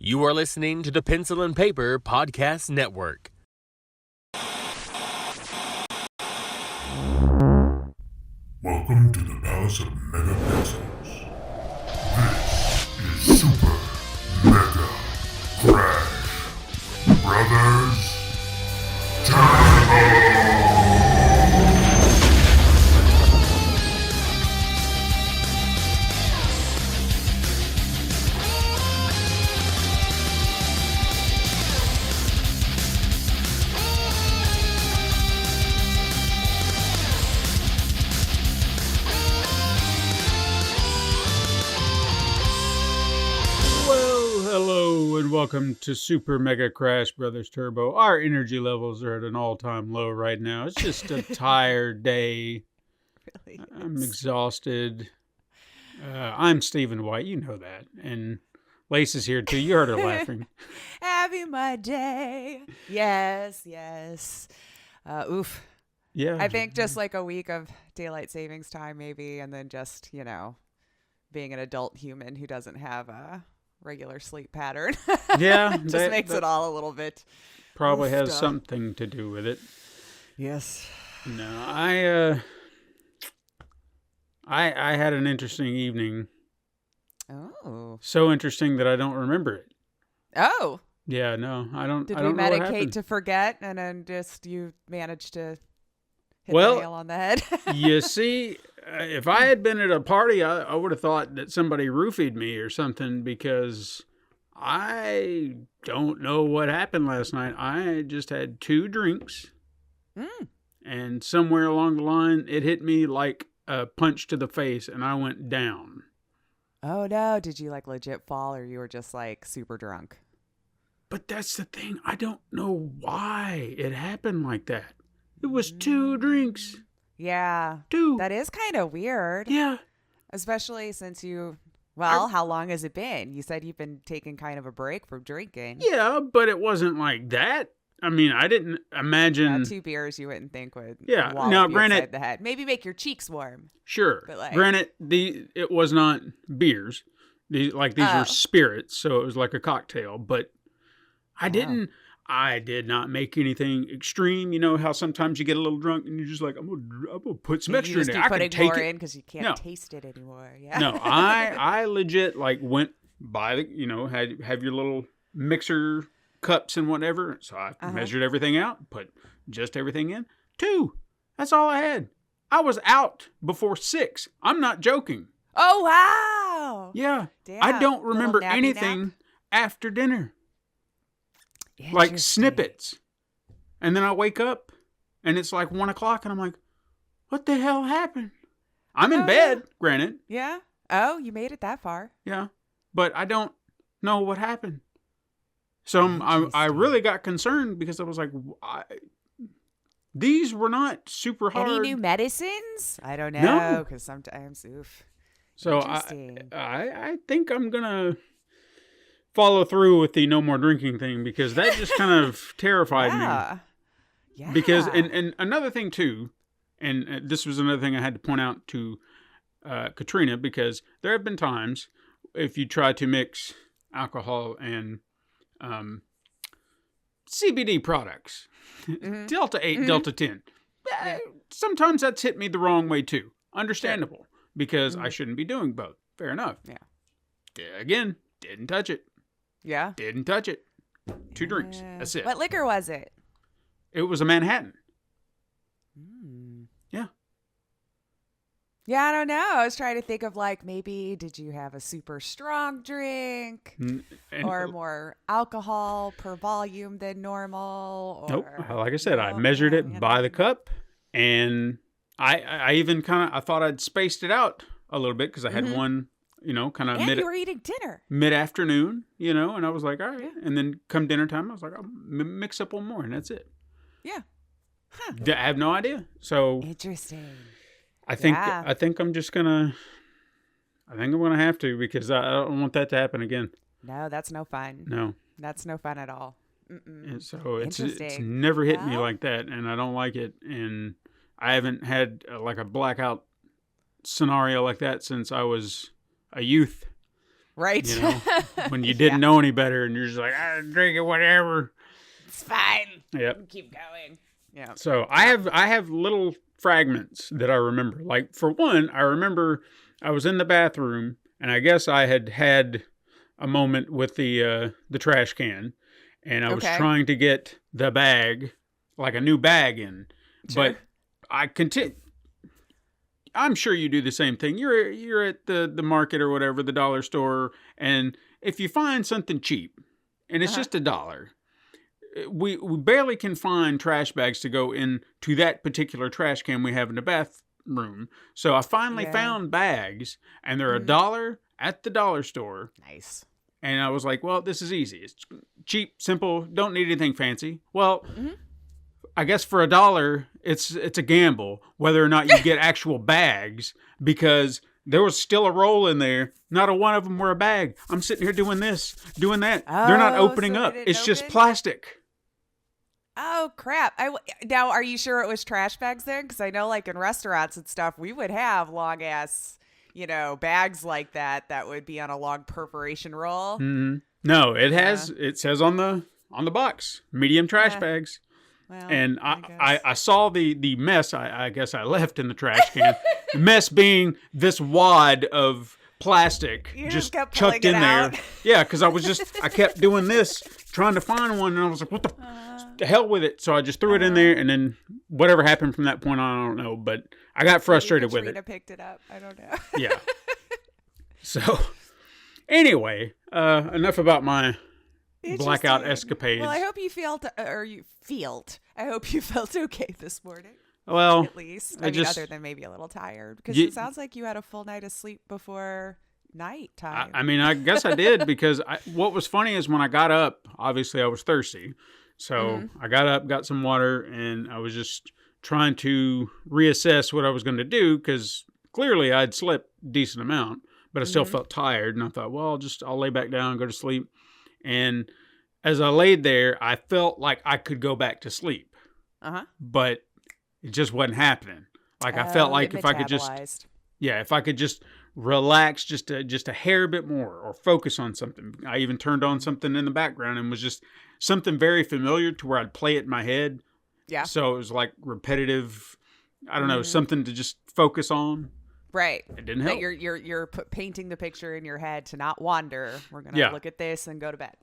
You are listening to the Pencil and Paper Podcast Network. Welcome to the Palace of Mega Pencils. This is Super Mega Crash Brothers Turbo! Hello and welcome to Super Mega Crash Brothers Turbo. Our energy levels are at an all-time low right now. It's just a tired day. Really I'm exhausted. I'm Stephen White, you know that. And Lace is here too. You heard her laughing. Happy Monday. Yes. Oof. Yeah. I think just like a week of daylight savings time maybe, and then just, being an adult human who doesn't have a regular sleep pattern. Yeah. Just makes it all a little bit. Probably has up. something to do with it. Yes. No, I had an interesting evening. Oh. So interesting that I don't remember it. Oh. Yeah, no, I don't. Did I we don't know what medicate happened. to forget and then just you managed to hit Well, the nail on the head? You see, if I had been at a party, I would have thought that somebody roofied me or something, because I don't know what happened last night. I just had 2 drinks, and somewhere along the line, it hit me like a punch to the face, and I went down. Oh no, did you like legit fall, or you were just like super drunk? But that's the thing. I don't know why it happened like that. It was 2 drinks. Yeah. 2. That is kind of weird. Yeah. Especially since how long has it been? You said you've been taking kind of a break from drinking. Yeah, but it wasn't like that. I mean, I didn't imagine. 2 beers you wouldn't think would Yeah, wallop now, you granted- upside the head. Maybe make your cheeks warm. Sure. But, like- Granted, it was not beers. These were spirits, so it was like a cocktail. But I did not make anything extreme. You know how sometimes you get a little drunk and you're just like, I'm gonna put some extra You just in keep there. I putting can take more it. in because you can't No. taste it anymore. Yeah. No, I legit went by the have your little mixer cups and whatever. So I measured everything out, put just everything in. 2. That's all I had. I was out before 6. I'm not joking. Oh wow. Yeah. Damn. I don't Little remember nappy anything nap? after dinner. Like Interesting. snippets. And then I wake up and it's like 1 o'clock and I'm like, what the hell happened? I'm in bed, granted. Yeah. Oh, you made it that far. Yeah. But I don't know what happened. So I really got concerned because I was like, these were not super hard. Any new medicines? I don't know, No. because sometimes, oof. So Interesting. I think I'm going to follow through with the no more drinking thing, because that just kind of terrified me. Yeah. Because, and another thing too, and this was another thing I had to point out to Katrina, because there have been times if you try to mix alcohol and CBD products, Delta 8, Delta 10, sometimes that's hit me the wrong way too. Understandable, because I shouldn't be doing both. Fair enough. Yeah. Again, didn't touch it. Yeah. Didn't touch it. 2 drinks. That's it. What liquor was it? It was a Manhattan. Yeah. Yeah, I don't know. I was trying to think of maybe did you have a super strong drink or more alcohol per volume than normal? Or, Nope. Like I said, I measured it by the cup, and I even I thought I'd spaced it out a little bit, because I had one, kind of and you were eating dinner. mid-afternoon, and I was like, all right. And then come dinner time, I was like, I'll mix up one more, and that's it. Yeah. Huh. I have no idea. So Interesting. I think Yeah. I think I'm gonna have to, because I don't want that to happen again. No, that's no fun. No. That's no fun at all. And so it's Interesting. never hit me Well- like that, and I don't like it. And I haven't had like a blackout scenario like that since I was a youth. Right. You know, when you didn't know any better and you're just like, I drink it, whatever. It's fine. Yep. Keep going. Yeah. So I have little fragments that I remember. Like, for one, I remember I was in the bathroom, and I guess I had a moment with the trash can, and I was trying to get the bag, like a new bag in. Sure. But I continue. I'm sure you do the same thing. You're at the market or whatever, the dollar store, and if you find something cheap, and it's just $1, we barely can find trash bags to go into that particular trash can we have in the bathroom. So I finally found bags, and they're $1 at the dollar store. Nice. And I was like, well, this is easy. It's cheap, simple, don't need anything fancy. Well, I guess for $1, it's a gamble whether or not you get actual bags, because there was still a roll in there. Not a one of them were a bag. I'm sitting here doing this, doing that. They're not opening so up. it didn't It's just open? plastic. Oh, crap. Now, are you sure it was trash bags then? Because I know, like, in restaurants and stuff, we would have long-ass, bags like that would be on a long perforation roll. Mm-hmm. No, it says on the box, medium trash bags. Well, And I I saw the mess I guess I left in the trash can. The mess being this wad of plastic You just kept chucked pulling in it there. out. Yeah, because I kept doing this, trying to find one, and I was like, what the hell with it? So I just threw it in there, and then whatever happened from that point on, I don't know. But I got frustrated with Katrina it. picked it up. I don't know. Yeah. So anyway, enough about my blackout Interesting. escapades. Well, I hope you I hope you felt okay this morning. Well, At least. I mean, other than maybe a little tired. Because it sounds like you had a full night of sleep before night time. I mean, I guess I did, because what was funny is when I got up, obviously I was thirsty. So I got up, got some water, and I was just trying to reassess what I was going to do, because clearly I'd slept a decent amount, but I still felt tired. And I thought, well, I'll lay back down and go to sleep. And as I laid there, I felt like I could go back to sleep. But it just wasn't happening. Like, I felt like if I could just relax just a hair bit more, or focus on something. I even turned on something in the background, and was just something very familiar to where I'd play it in my head. Yeah. So it was like repetitive, I don't know, something to just focus on. Right. It didn't help. That you're painting the picture in your head to not wander. We're going to look at this and go to bed.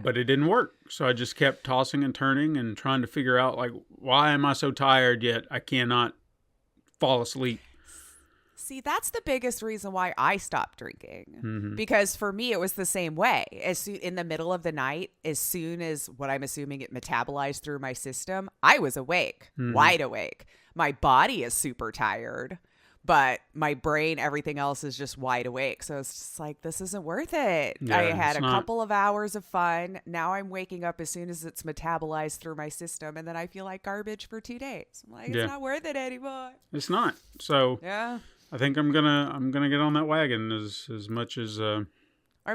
But it didn't work. So I just kept tossing and turning and trying to figure out, like, why am I so tired yet I cannot fall asleep? See, that's the biggest reason why I stopped drinking. Because for me, it was the same way. In the middle of the night, as soon as what I'm assuming it metabolized through my system, I was awake, wide awake. My body is super tired, but my brain, everything else is just wide awake. So it's just like, this isn't worth it. Yeah, I had a not. couple of hours of fun. Now I'm waking up as soon as it's metabolized through my system, and then I feel like garbage for 2 days. I'm like, it's not worth it anymore. It's not. So Yeah. I think I'm gonna get on that wagon as much as Or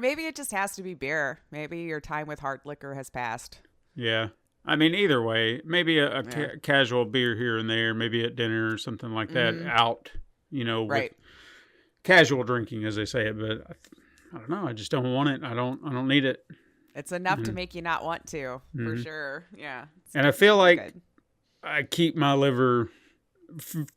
maybe it just has to be beer. Maybe your time with hard liquor has passed. yeah. I mean, either way, maybe a casual beer here and there, maybe at dinner or something like that, out, with casual drinking, as they say it. But I don't know. I just don't want it. I don't need it. It's enough to make you not want to, for sure. Yeah. And I feel like good. I keep my liver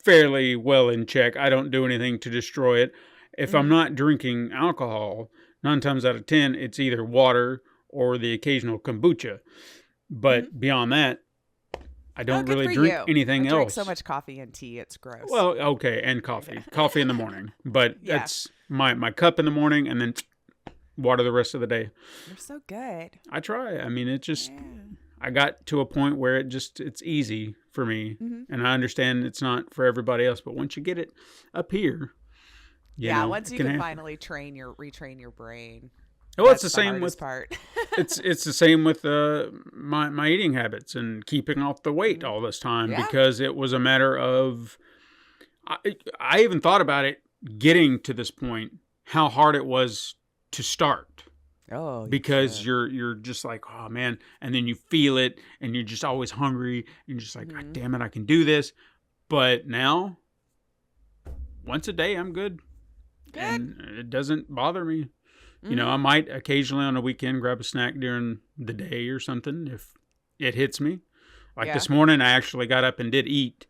fairly well in check. I don't do anything to destroy it. If I'm not drinking alcohol, 9 times out of 10, it's either water or the occasional kombucha. But beyond that, I don't good really for drink you. anything I else. drink so much coffee and tea, it's gross. Well, okay, and coffee. Coffee in the morning. But Yeah. that's my cup in the morning, and then water the rest of the day. You're so good. I try. I mean, it just, Yeah. I got to a point where it's easy for me. And I understand it's not for everybody else, but once you get it up here, once you can finally retrain your brain. Well, it's That's the same with part. it's the same with my eating habits and keeping off the weight all this time, because it was a matter of I even thought about it getting to this point, how hard it was to start. Oh, Because you're just like, oh man, and then you feel it, and you're just always hungry, and you're just like, God damn it, I can do this. But now, once a day, I'm good. And it doesn't bother me. You know, I might occasionally on a weekend grab a snack during the day or something if it hits me. Like this morning, I actually got up and did eat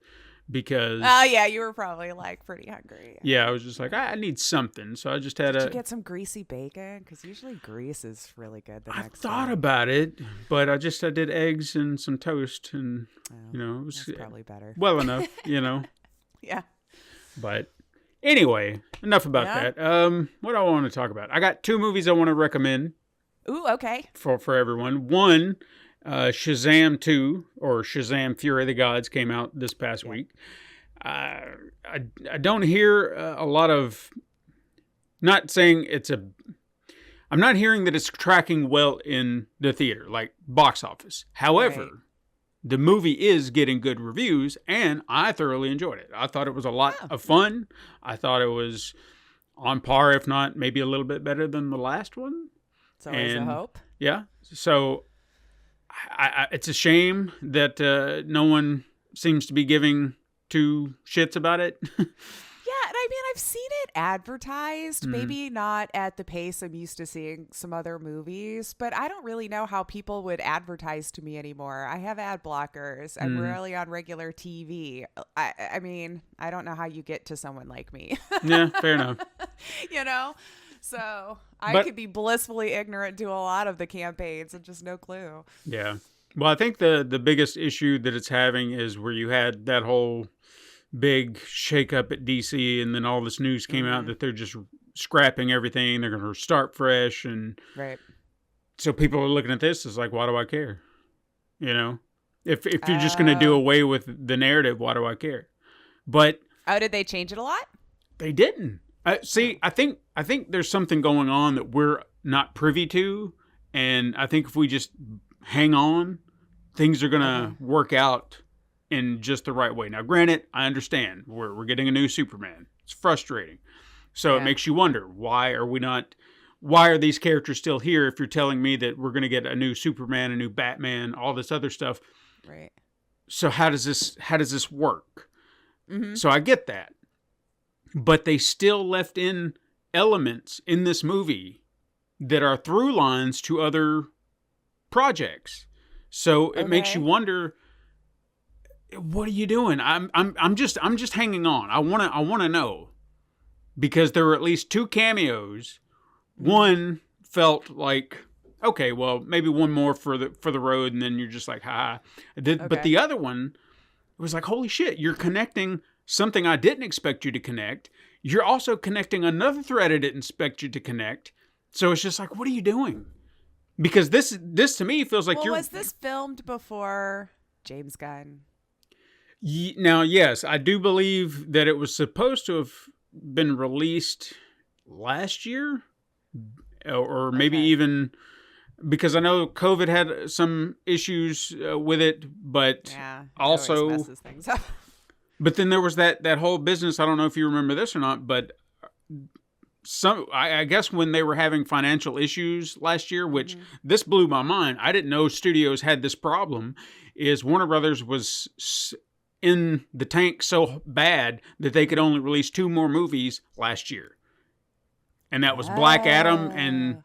because... Oh, yeah, you were probably like pretty hungry. Yeah, I was just like, I need something. So I just had Did you get some greasy bacon? Because usually grease is really good the next day. I thought about it, but I did eggs and some toast and, you know, it was probably better. Well enough, you know. Yeah. But anyway, enough about that. What do I want to talk about? I got 2 movies I want to recommend. Ooh, okay. For everyone. One, Shazam 2, or Shazam Fury of the Gods, came out this past week. I don't hear a lot of... Not saying it's a... I'm not hearing that it's tracking well in the theater, like box office. However, the movie is getting good reviews, and I thoroughly enjoyed it. I thought it was a lot of fun. I thought it was on par, if not maybe a little bit better than the last one. It's always a hope. Yeah. So it's a shame that no one seems to be giving 2 shits about it. Yeah, and I mean, I've seen it advertised, maybe not at the pace I'm used to seeing some other movies, but I don't really know how people would advertise to me anymore. I have ad blockers. I'm rarely on regular TV. I mean, I don't know how you get to someone like me. Yeah, fair enough. You know? So I could be blissfully ignorant to a lot of the campaigns and just no clue. Yeah. Well, I think the biggest issue that it's having is where you had that whole big shakeup at DC, and then all this news came out that they're just scrapping everything. They're going to start fresh, and so people are looking at this as like, why do I care? You know, if you're just going to do away with the narrative, why do I care? But did they change it a lot? They didn't. See, I think there's something going on that we're not privy to, and I think if we just hang on, things are going to work out in just the right way. Now, granted, I understand we're getting a new Superman. It's frustrating. So it makes you wonder, why are these characters still here if you're telling me that we're going to get a new Superman, a new Batman, all this other stuff? Right. So how does this work? So I get that. But they still left in elements in this movie that are through lines to other projects. So it makes you wonder, what are you doing? I'm just hanging on. I want to know, because there were at least 2 cameos. One felt like, okay, well, maybe one more for the road, and then you're just like, ha. But the other one, it was like, holy shit, you're connecting something I didn't expect you to connect. You're also connecting another thread I didn't expect you to connect. So it's just like, what are you doing? Because this to me feels like was this filmed before James Gunn? Now, yes, I do believe that it was supposed to have been released last year, or maybe even, because I know COVID had some issues with it, but also messes things up. But then there was that whole business. I don't know if you remember this or not, but I guess when they were having financial issues last year, which this blew my mind. I didn't know studios had this problem. Is Warner Brothers was in the tank so bad that they could only release 2 more movies last year. And that was Black Adam and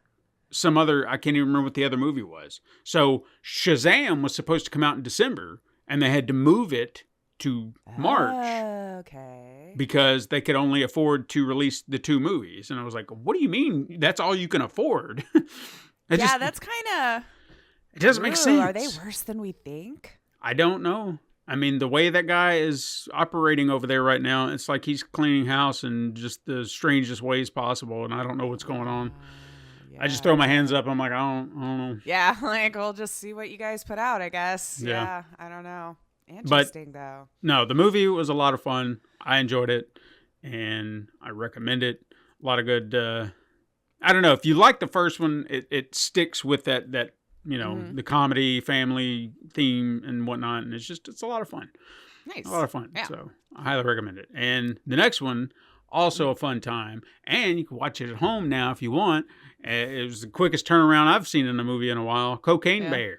some other, I can't even remember what the other movie was. So Shazam was supposed to come out in December, and they had to move it to March. Because they could only afford to release the 2 movies. And I was like, what do you mean that's all you can afford? That's kind of... It doesn't make sense. Are they worse than we think? I don't know. I mean, the way that guy is operating over there right now, it's like he's cleaning house in just the strangest ways possible, and I don't know what's going on. I just throw my hands up. I'm like, I don't know. Yeah, like, we'll just see what you guys put out, I guess. Yeah, I don't know. Interesting, though. No, the movie was a lot of fun. I enjoyed it, and I recommend it. A lot of good... I don't know. If you like the first one, it sticks with that you know, the comedy, family theme and whatnot. And it's a lot of fun. Nice. A lot of fun. Yeah. So I highly recommend it. And the next one, also a fun time. And you can watch it at home now if you want. It was the quickest turnaround I've seen in a movie in a while. Cocaine Bear.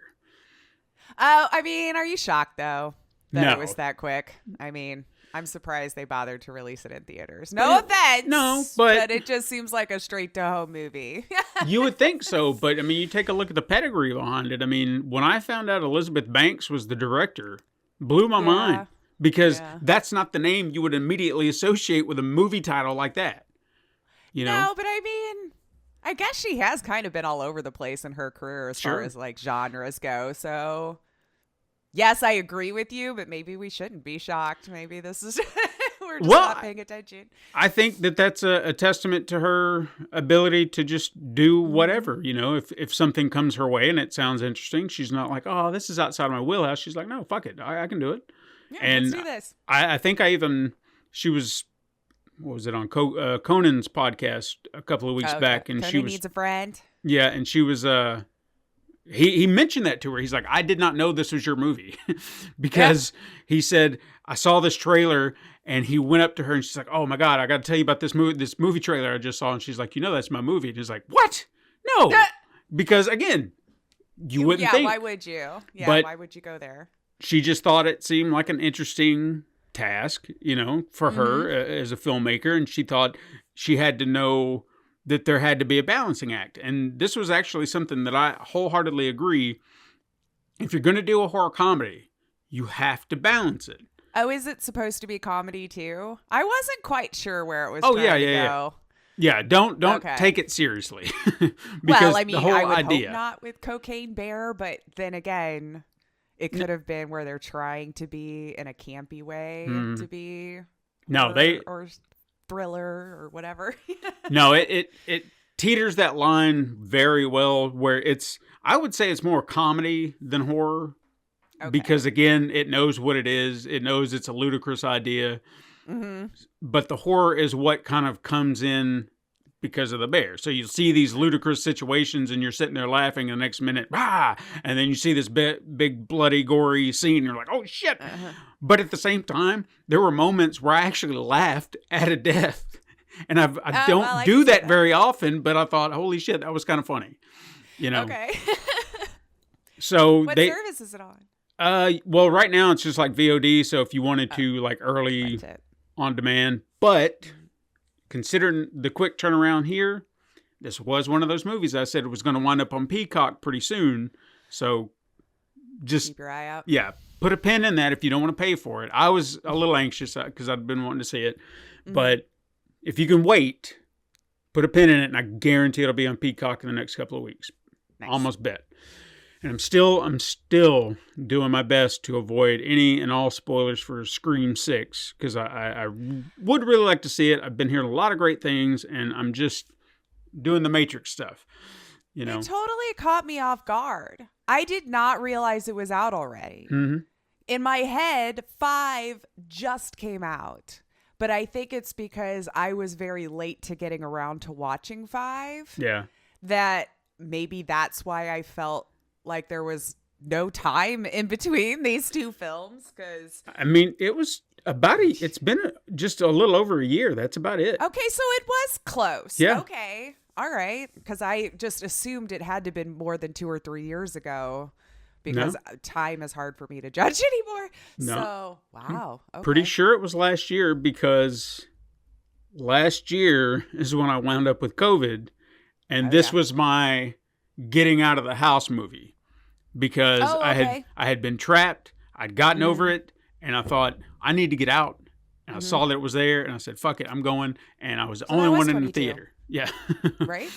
Oh, I mean, are you shocked, though, that No. it was that quick? I mean, I'm surprised they bothered to release it in theaters. No offense. No, but it just seems like a straight to home movie. you would think so. But I mean, you take a look at the pedigree behind it. I mean, when I found out Elizabeth Banks was the director, blew my mind because that's not the name you would immediately associate with a movie title like that. You know? No, but I mean, I guess she has kind of been all over the place in her career as far as like genres go. So, yes, I agree with you, but maybe we shouldn't be shocked. Maybe this is we're just not paying attention. I think that that's a testament to her ability to just do whatever. You know, if something comes her way and it sounds interesting, she's not like, oh, this is outside of my wheelhouse. She's like, no, fuck it, I can do it. Yeah, and let's do this. I think she was. What was it on Conan's podcast a couple of weeks back? And Conan she was needs a friend. Yeah, and she was he mentioned that to her. He's like, I did not know this was your movie because he said I saw this trailer, and he went up to her and she's like, oh my God, I got to tell you about this movie trailer I just saw, and she's like, you know, that's my movie. And he's like, what? No, because again, you wouldn't think. Why would you? Yeah, but why would you go there? She just thought it seemed like an interesting task, you know, for her as a filmmaker, and she thought she had to know that there had to be a balancing act. And this was actually something that I wholeheartedly agree. If you're going to do a horror comedy, you have to balance it. Oh, is it supposed to be comedy too? I wasn't quite sure where it was. Yeah, don't take it seriously. Because well, I mean, the whole I would idea. hope not with Cocaine Bear, but then again, it could have been where they're trying to be in a campy way to be or thriller or whatever. No, it teeters that line very well where I would say it's more comedy than horror. Okay. Because again, it knows what it is. It knows it's a ludicrous idea. Mm-hmm. But the horror is what kind of comes in because of the bear. So you see these ludicrous situations and you're sitting there laughing, and the next minute, and then you see this big bloody, gory scene, and you're like, oh shit. Uh-huh. But at the same time, there were moments where I actually laughed at a death. And I don't do that very often, but I thought, holy shit, that was kind of funny. You know? Okay. So what service is it on? Well, right now it's just like VOD. So if you wanted to like early on demand, but considering the quick turnaround here, this was one of those movies I said it was going to wind up on Peacock pretty soon. So just keep your eye out. Yeah. Put a pin in that if you don't want to pay for it. I was a little anxious because I'd been wanting to see it, but if you can wait, put a pin in it, and I guarantee it'll be on Peacock in the next couple of weeks. Nice. Almost bet. And I'm still doing my best to avoid any and all spoilers for Scream 6 because I would really like to see it. I've been hearing a lot of great things, and I'm just doing the Matrix stuff. You know, it totally caught me off guard. I did not realize it was out already. Mm-hmm. In my head, 5 just came out. But I think it's because I was very late to getting around to watching 5. Yeah. That maybe that's why I felt like there was no time in between these two films. Because I mean, it was it's been just a little over a year. That's about it. Okay, so it was close. Yeah. Okay. All right. Because I just assumed it had to have been more than 2 or 3 years ago. Because time is hard for me to judge anymore. No. So, wow. Okay. Pretty sure it was last year because last year is when I wound up with COVID. And this was my getting out of the house movie. Because I had been trapped. I'd gotten over it. And I thought, I need to get out. And I saw that it was there. And I said, fuck it, I'm going. And I was the only one in the theater. Yeah. Right?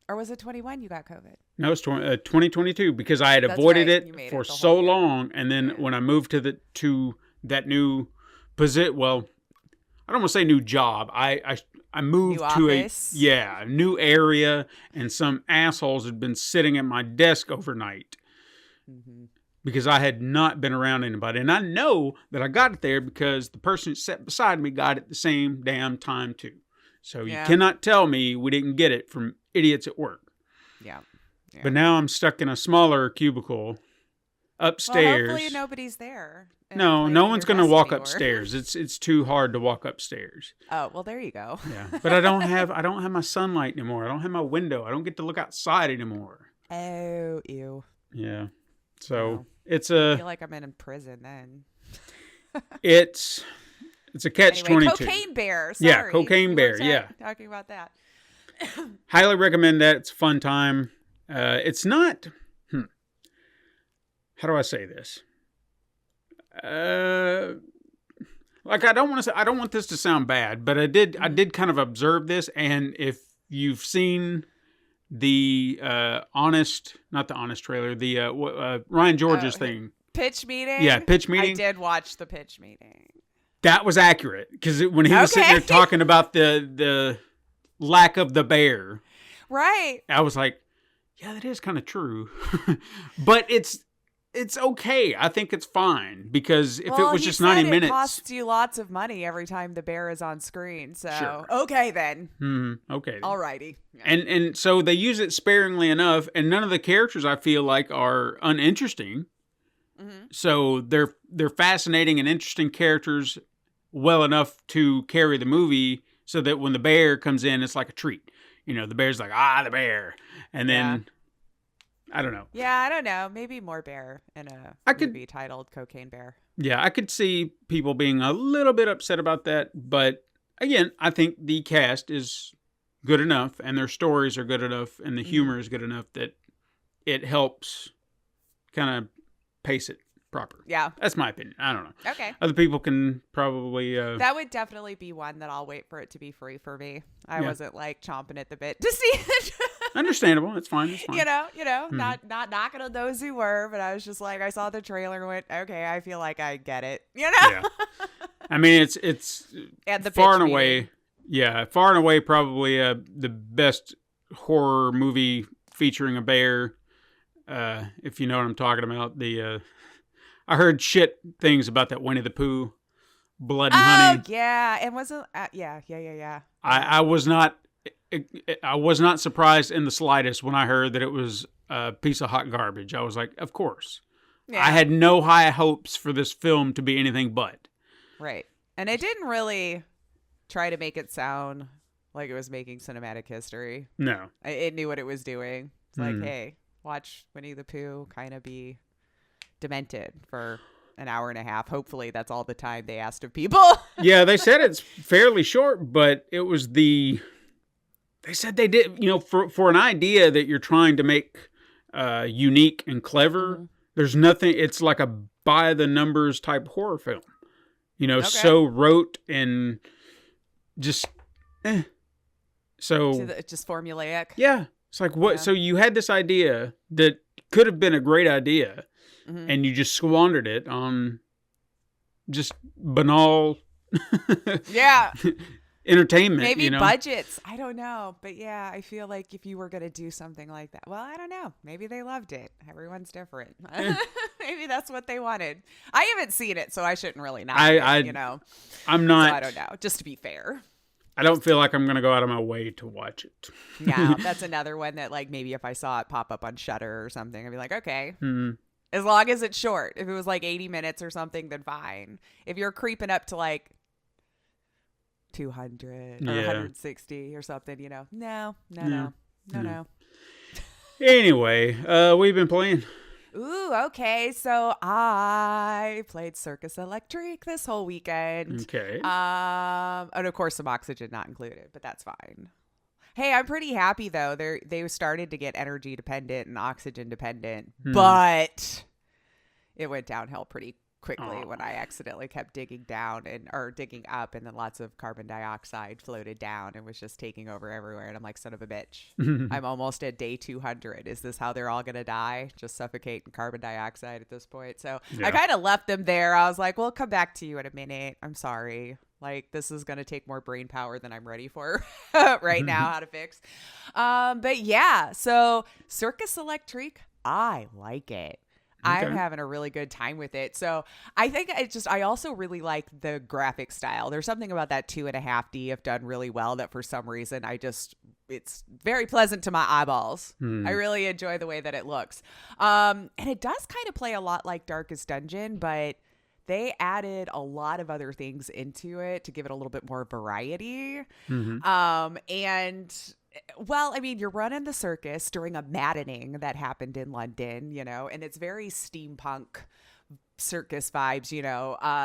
Or was it 21 you got COVID? No, it's 2022 because I had avoided it for so long. And then when I moved to that new position, well, I don't want to say new job. I moved to a new area, and some assholes had been sitting at my desk overnight because I had not been around anybody. And I know that I got it there because the person that sat beside me got it the same damn time too. So you cannot tell me we didn't get it from idiots at work. Yeah. But now I'm stuck in a smaller cubicle upstairs. Well, hopefully nobody's there. No one's going to walk upstairs. It's too hard to walk upstairs. Oh, well, there you go. Yeah. But I don't have my sunlight anymore. I don't have my window. I don't get to look outside anymore. Oh, ew. Yeah. So I feel like I'm in prison then. It's a catch-22. Anyway, Cocaine Bear. Sorry. Yeah, Cocaine Bear. Yeah. Talking about that. Highly recommend that. It's a fun time. It's not. How do I say this? Like I don't want this to sound bad, but I did kind of observe this, and if you've seen the not the Honest trailer, the Ryan George's thing. Pitch meeting? Yeah, pitch meeting. I did watch the pitch meeting. That was accurate, because when he was sitting there talking about the lack of the bear. Right. I was like, yeah, that is kind of true. But it's okay. I think it's fine, because if it was just 90 minutes. It costs you lots of money every time the bear is on screen. So, sure. Okay then. Okay. Then. Alrighty. Yeah. And so they use it sparingly enough, and none of the characters I feel like are uninteresting. Mm-hmm. So they're fascinating and interesting characters well enough to carry the movie, so that when the bear comes in, it's like a treat. The bear's like, the bear. And then, I don't know. Yeah, I don't know. Maybe more bear in a movie titled Cocaine Bear. Yeah, I could see people being a little bit upset about that. But again, I think the cast is good enough, and their stories are good enough, and the humor is good enough that it helps kind of pace it proper. Yeah. That's my opinion. I don't know. Okay. Other people can probably... that would definitely be one that I'll wait for it to be free for me. I wasn't like chomping at the bit to see it. Understandable. It's fine. It's fine. Not knocking on those who were, but I was just like, I saw the trailer and went, okay, I feel like I get it. Yeah. I mean, it's and the far and away, probably the best horror movie featuring a bear. If you know what I'm talking about. I heard shit things about that Winnie the Pooh, Blood and Honey. Oh yeah, and wasn't yeah. I was not surprised in the slightest when I heard that it was a piece of hot garbage. I was like, of course. Yeah. I had no high hopes for this film to be anything but. Right, and it didn't really try to make it sound like it was making cinematic history. No, it knew what it was doing. It's like, hey, watch Winnie the Pooh kind of be demented for an hour and a half. Hopefully that's all the time they asked of people. Yeah, they said it's fairly short, but it was they said they did, for an idea that you're trying to make unique and clever, there's nothing, it's like a by the numbers type horror film, so rote and just so just formulaic. Yeah, it's like what? Yeah. So you had this idea that could have been a great idea, and you just squandered it on just banal, entertainment. Maybe budgets. I don't know, but yeah, I feel like if you were gonna do something like that, well, I don't know. Maybe they loved it. Everyone's different. Maybe that's what they wanted. I haven't seen it, so I shouldn't really knock it. I'm not. So I don't know. Just to be fair. I don't feel like I'm going to go out of my way to watch it. Yeah, that's another one that, like, maybe if I saw it pop up on Shudder or something, I'd be like, okay. As long as it's short. If it was like 80 minutes or something, then fine. If you're creeping up to like 200 or 160 or something, no. Anyway, we've been playing. Ooh, okay. So I played Circus Electric this whole weekend. Okay. And of course some Oxygen not included, but that's fine. Hey, I'm pretty happy though. They started to get energy dependent and oxygen dependent, but it went downhill pretty quickly when I accidentally kept digging up, and then lots of carbon dioxide floated down and was just taking over everywhere. And I'm like, son of a bitch. I'm almost at day 200. Is this how they're all going to die? Just suffocate in carbon dioxide at this point. So I kind of left them there. I was like, we'll come back to you in a minute. I'm sorry. Like, this is going to take more brain power than I'm ready for right now, how to fix. But yeah, so Circus Electric, I like it. Okay. I'm having a really good time with it. So I think I also really like the graphic style. There's something about that 2.5D have done really well that for some reason it's very pleasant to my eyeballs. I really enjoy the way that it looks. And it does kind of play a lot like Darkest Dungeon, but they added a lot of other things into it to give it a little bit more variety. Well, I mean, you're running the circus during a maddening that happened in London, and it's very steampunk circus vibes,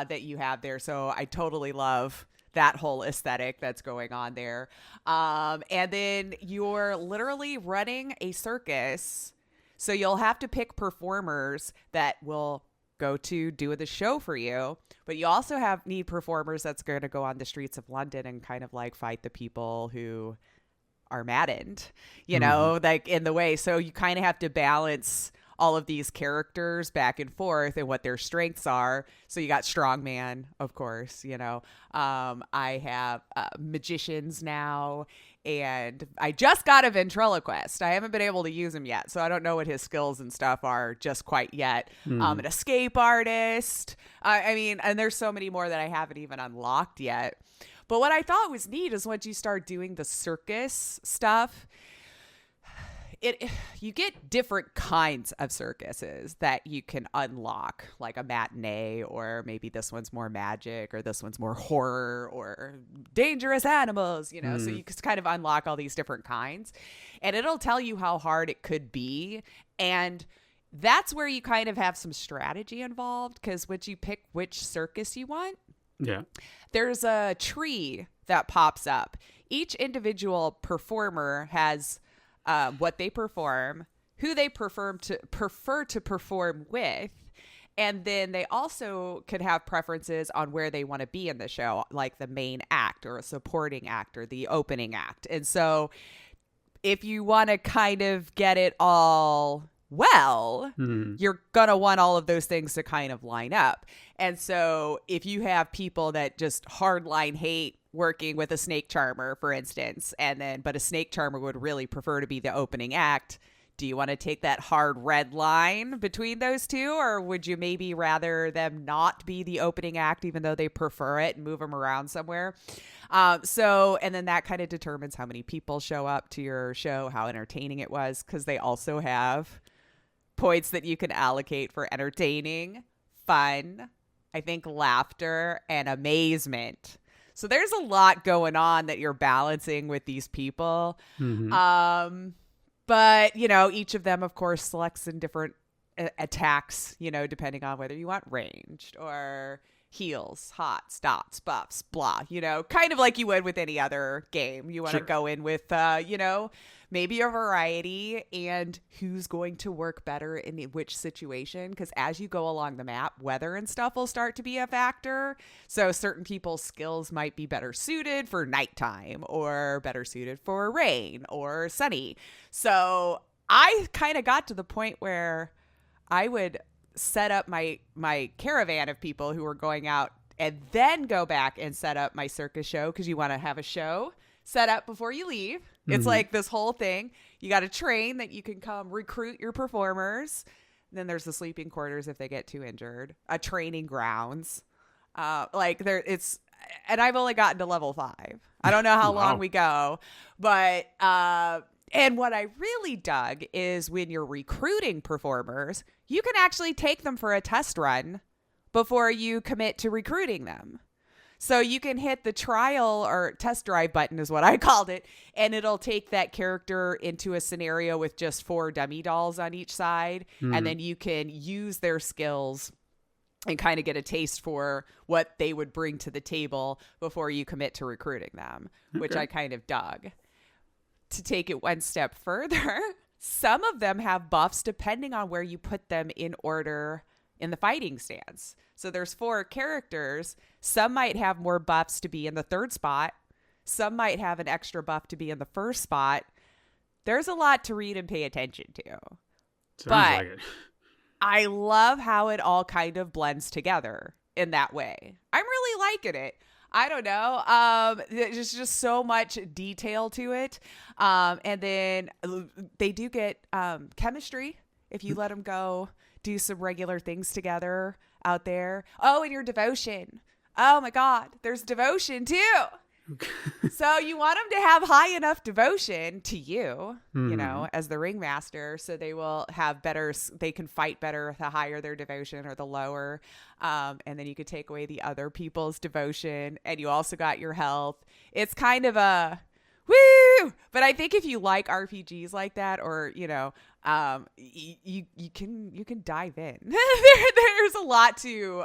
that you have there. So I totally love that whole aesthetic that's going on there. And then you're literally running a circus. So you'll have to pick performers that will go to do the show for you, but you also need performers that's going to go on the streets of London and kind of like fight the people who are maddened, like in the way. So you kind of have to balance all of these characters back and forth and what their strengths are. So you got strongman, of course, I have magicians now, and I just got a ventriloquist. I haven't been able to use him yet, so I don't know what his skills and stuff are just quite yet. An escape artist. And there's so many more that I haven't even unlocked yet. But what I thought was neat is once you start doing the circus stuff, you get different kinds of circuses that you can unlock, like a matinee, or maybe this one's more magic, or this one's more horror, or dangerous animals, so you can kind of unlock all these different kinds, and it'll tell you how hard it could be. And that's where you kind of have some strategy involved, because once you pick which circus you want, there's a tree that pops up. Each individual performer has what they perform, who they prefer to perform with, and then they also could have preferences on where they want to be in the show, like the main act or a supporting act or the opening act. And so if you want to kind of get it all well, you're going to want all of those things to kind of line up. And so if you have people that just hardline hate working with a snake charmer, for instance, but a snake charmer would really prefer to be the opening act, do you want to take that hard red line between those two, or would you maybe rather them not be the opening act even though they prefer it and move them around somewhere? And then that kind of determines how many people show up to your show, how entertaining it was, because they also have points that you can allocate for entertaining, fun, I think laughter, and amazement. So there's a lot going on that you're balancing with these people. But, each of them, of course, selects in different attacks, depending on whether you want ranged or heals, hots, dots, buffs, blah, kind of like you would with any other game. You want to go in with, maybe a variety and who's going to work better in which situation. Because as you go along the map, weather and stuff will start to be a factor. So certain people's skills might be better suited for nighttime or better suited for rain or sunny. So I kind of got to the point where I would set up my caravan of people who were going out and then go back and set up my circus show, because you want to have a show set up before you leave. It's like this whole thing. You got a train that you can come recruit your performers. Then there's the sleeping quarters if they get too injured. A training grounds. And I've only gotten to level 5. I don't know how long we go, but and what I really dug is when you're recruiting performers, you can actually take them for a test run before you commit to recruiting them. So you can hit the trial or test drive button is what I called it, and it'll take that character into a scenario with just 4 dummy dolls on each side, and then you can use their skills and kind of get a taste for what they would bring to the table before you commit to recruiting them, which I kind of dug. To take it one step further, some of them have buffs depending on where you put them in order in the fighting stance. So there's 4 characters. Some might have more buffs to be in the 3rd spot. Some might have an extra buff to be in the 1st spot. There's a lot to read and pay attention to. Sounds like it. I love how it all kind of blends together in that way. I'm really liking it. I don't know. There's just so much detail to it. And then they do get chemistry if you let them go do some regular things together out there. Oh, and your devotion. Oh my God, there's devotion too. So you want them to have high enough devotion to you, as the ringmaster, so they will have they can fight better the higher their devotion or the lower. And then you could take away the other people's devotion, and you also got your health. It's kind of Woo! But I think if you like RPGs like that, or you can dive in. There's a lot to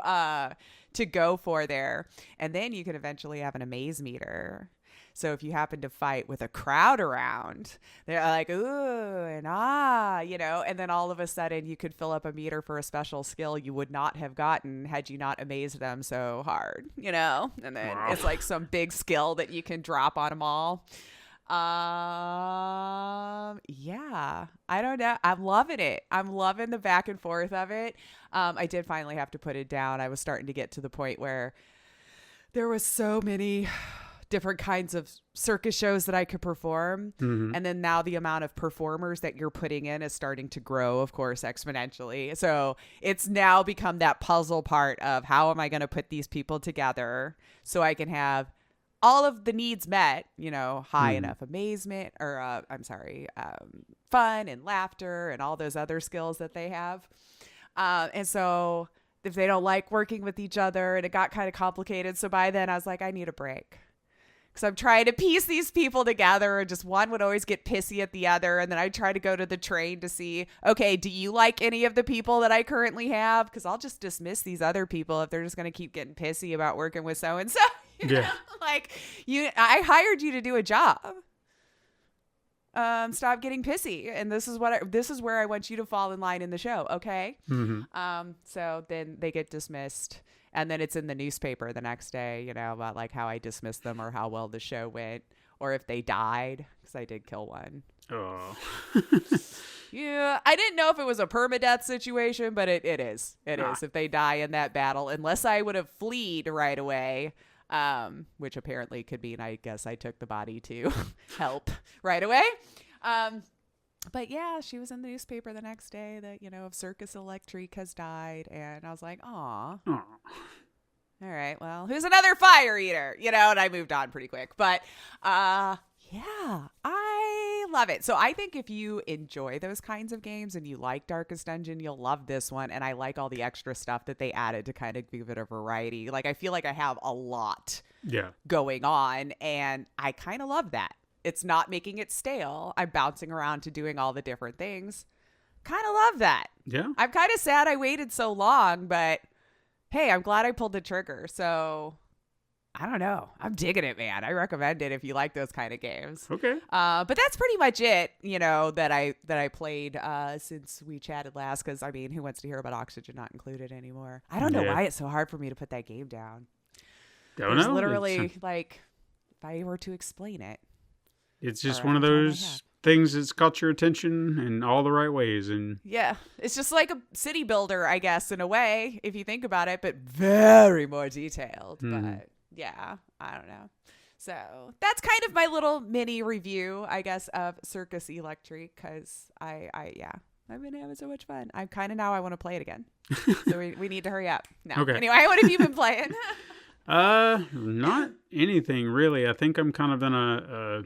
go for there, and then you can eventually have an amaze meter. So if you happen to fight with a crowd around, they're like, ooh, and and then all of a sudden you could fill up a meter for a special skill you would not have gotten had you not amazed them so hard, and then it's like some big skill that you can drop on them all. Yeah, I don't know. I'm loving it. I'm loving the back and forth of it. I did finally have to put it down. I was starting to get to the point where there was so many different kinds of circus shows that I could perform. Mm-hmm. And then now the amount of performers that you're putting in is starting to grow, of course, exponentially. So it's now become that puzzle part of how am I going to put these people together so I can have all of the needs met, high enough amazement or fun and laughter and all those other skills that they have. And so if they don't like working with each other, and it got kind of complicated. So by then I was like, I need a break. Because I'm trying to piece these people together, and just one would always get pissy at the other. And then I try to go to the train to see, okay, do you like any of the people that I currently have? Because I'll just dismiss these other people if they're just going to keep getting pissy about working with so-and-so. Yeah. I hired you to do a job. Stop getting pissy. And this is where I want you to fall in line in the show. Okay. Mm-hmm. So then they get dismissed. And then it's in the newspaper the next day, about like how I dismissed them or how well the show went or if they died, because I did kill one. Oh. Yeah, I didn't know if it was a permadeath situation, but it is. It is if they die in that battle, unless I would have fleed right away, which apparently could mean I guess I took the body to help right away. But yeah, she was in the newspaper the next day that, of Circus Electrique has died. And I was like, aw. All right, well, who's another fire eater? And I moved on pretty quick. But yeah, I love it. So I think if you enjoy those kinds of games and you like Darkest Dungeon, you'll love this one. And I like all the extra stuff that they added to kind of give it a variety. Like, I feel like I have a lot going on, and I kind of love that. It's not making it stale. I'm bouncing around to doing all the different things. Kind of love that. Yeah. I'm kind of sad I waited so long, but hey, I'm glad I pulled the trigger. So I don't know. I'm digging it, man. I recommend it if you like those kind of games. Okay. But that's pretty much it, that I played since we chatted last. Because who wants to hear about Oxygen Not Included anymore? I don't know why it's so hard for me to put that game down. Don't know. Literally, like, if I were to explain it. It's just one of those things that's caught your attention in all the right ways. And yeah, it's just like a city builder, I guess, in a way, if you think about it, but very more detailed. But yeah, I don't know. So that's kind of my little mini review, I guess, of Circus Electrique, because I've been having so much fun. I'm kind of now I want to play it again. So we need to hurry up. No. Okay. Anyway, what have you been playing? Not anything really. I think I'm kind of in a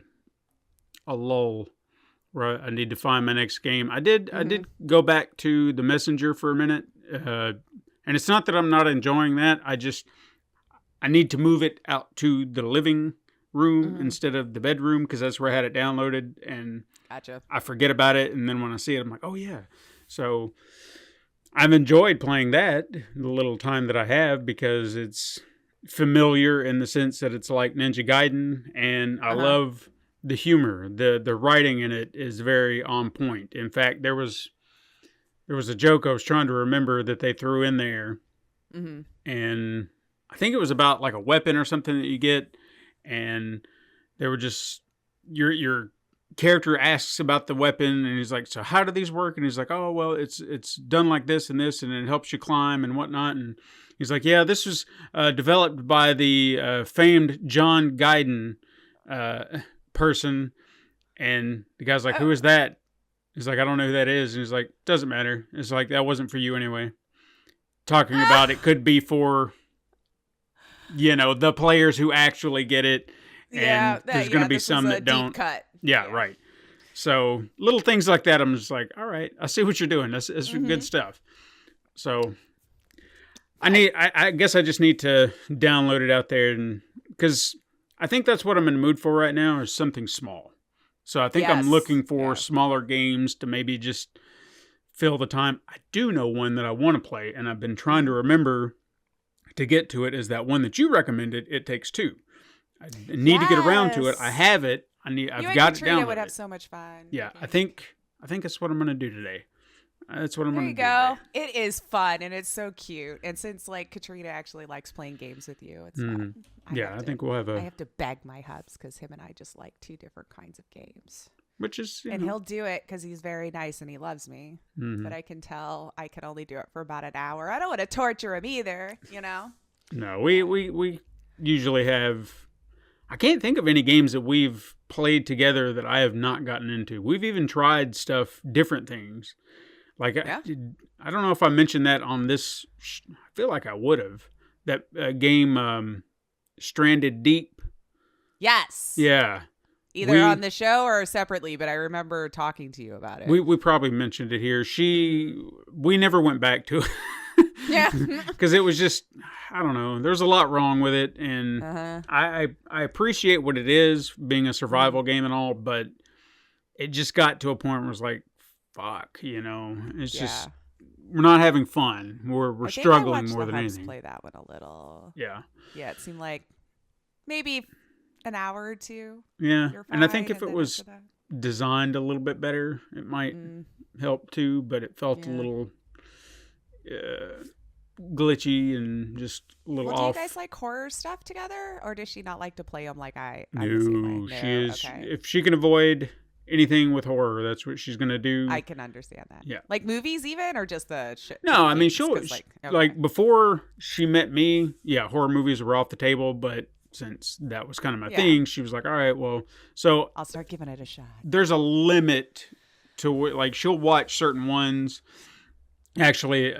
lull where I need to find my next game. I did go back to The Messenger for a minute. And it's not that I'm not enjoying that. I need to move it out to the living room instead of the bedroom, because that's where I had it downloaded, and Gotcha. I forget about it. And then when I see it, I'm like, oh yeah. So I've enjoyed playing that the little time that I have, because it's familiar in the sense that it's like Ninja Gaiden, and I love the humor. The writing in it is very on point. In fact, there was a joke I was trying to remember that they threw in there, and I think it was about like a weapon or something that you get, and they were just your character asks about the weapon, and he's like, so how do these work? And he's like, oh well, it's done like this and this, and it helps you climb and whatnot. And he's like, yeah, this was developed by the famed John Gaiden person. And the guy's like, who is that? He's like, I don't know who that is. And he's like, doesn't matter. It's like, that wasn't for you anyway. Talking about it could be for, the players who actually get it. And there's going to be some that don't. Cut. Yeah, right. So little things like that, I'm just like, all right, I see what you're doing. That's good stuff. So I guess I just need to download it out there, and because I think that's what I'm in the mood for right now, is something small. So I think I'm looking for smaller games to maybe just fill the time. I do know one that I want to play, and I've been trying to remember to get to it, is that one that you recommended, It Takes Two. I need to get around to it. I have it. I've got it down. You would have so much fun. Yeah, I think that's what I'm going to do today. That's what I'm going to do. There you go. It is fun, and it's so cute. And since like Katrina actually likes playing games with you, it's fun. I think we'll have I have to beg my hubs because him and I just like two different kinds of games. Which is, and he'll do it because he's very nice and he loves me. But I can tell I can only do it for about an hour. I don't want to torture him either, you know? No, we usually have. I can't think of any games that we've played together that I have not gotten into. We've even tried different things. Like, I don't know if I mentioned that on this. I feel like I would have. That game, Stranded Deep. Yes. Yeah. Either on the show or separately, but I remember talking to you about it. We probably mentioned it here. We never went back to it. Yeah. Because it was just, I don't know, there's a lot wrong with it. And I appreciate what it is, being a survival game and all, but it just got to a point where it was like, fuck, you know, it's just, we're not having fun. We're struggling more than anything. Play that one a little. Yeah. Yeah, it seemed like maybe an hour or two. Yeah. And I think if it was designed a little bit better, it might help too, but it felt a little glitchy and just a little off. Do you guys like horror stuff together, or does she not like to play them like I? No, she is. Okay. If she can avoid anything with horror, that's what she's gonna do. I can understand that. Yeah, like movies even, or just the No, I mean she'll like before she met me. Yeah, horror movies were off the table, but since that was kind of my thing, she was like, all right, well, so I'll start giving it a shot. There's a limit to like she'll watch certain ones. Actually,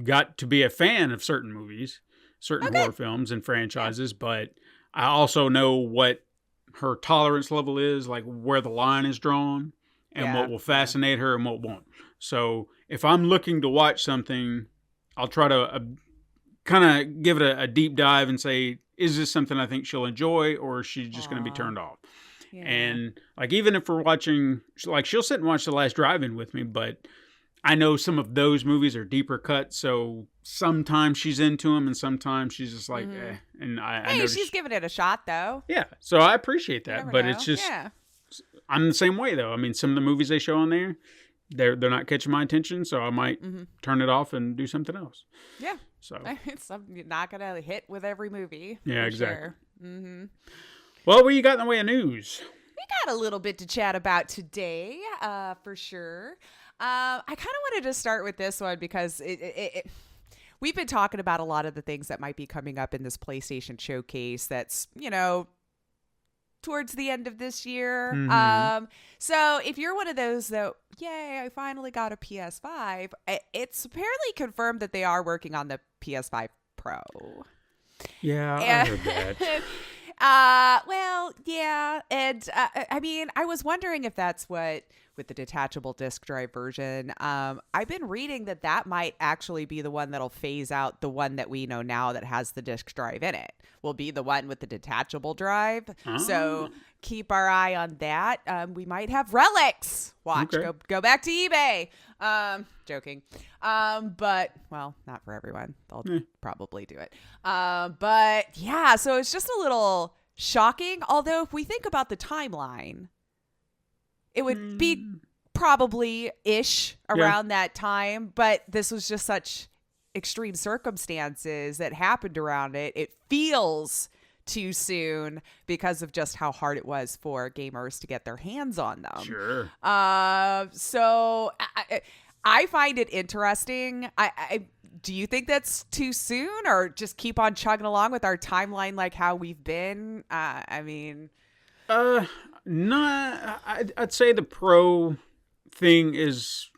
got to be a fan of certain movies, certain horror films and franchises, but I also know what her tolerance level is, like where the line is drawn and what will fascinate her and what won't. So if I'm looking to watch something, I'll try to kind of give it a deep dive and say, is this something I think she'll enjoy, or is she just going to be turned off? Yeah. And like, even if we're watching, like she'll sit and watch The Last Drive-In with me, but I know some of those movies are deeper cut, so sometimes she's into them and sometimes she's just like, eh. And I she's giving it a shot, though. Yeah, so I appreciate that, but it's just, I'm the same way, though. I mean, some of the movies they show on there, they're not catching my attention, so I might turn it off and do something else. Yeah. So it's not going to hit with every movie. Yeah, exactly. Sure. Well, what you got in the way of news? We got a little bit to chat about today, for sure. I kind of wanted to start with this one because we've been talking about a lot of the things that might be coming up in this PlayStation showcase that's, you know, towards the end of this year. So if you're one of those that, yay, I finally got a PS5, it's apparently confirmed that they are working on the PS5 Pro. Yeah, I heard that. Well, yeah. And I mean, I was wondering if that's what, with the detachable disk drive version, I've been reading that might actually be the one that'll phase out the one that we know now that has the disk drive in it. Will be the one with the detachable drive. So keep our eye on that. We might have relics. Watch, go back to eBay. Joking. But, well, not for everyone. They'll probably do it. But yeah, so it's just a little shocking. Although if we think about the timeline, it would be probably ish around that time. But this was just such extreme circumstances that happened around it. It feels too soon because of just how hard it was for gamers to get their hands on them. Sure. So I find it interesting. Do you think that's too soon, or just keep on chugging along with our timeline like how we've been? I mean, not. I'd say the Pro thing is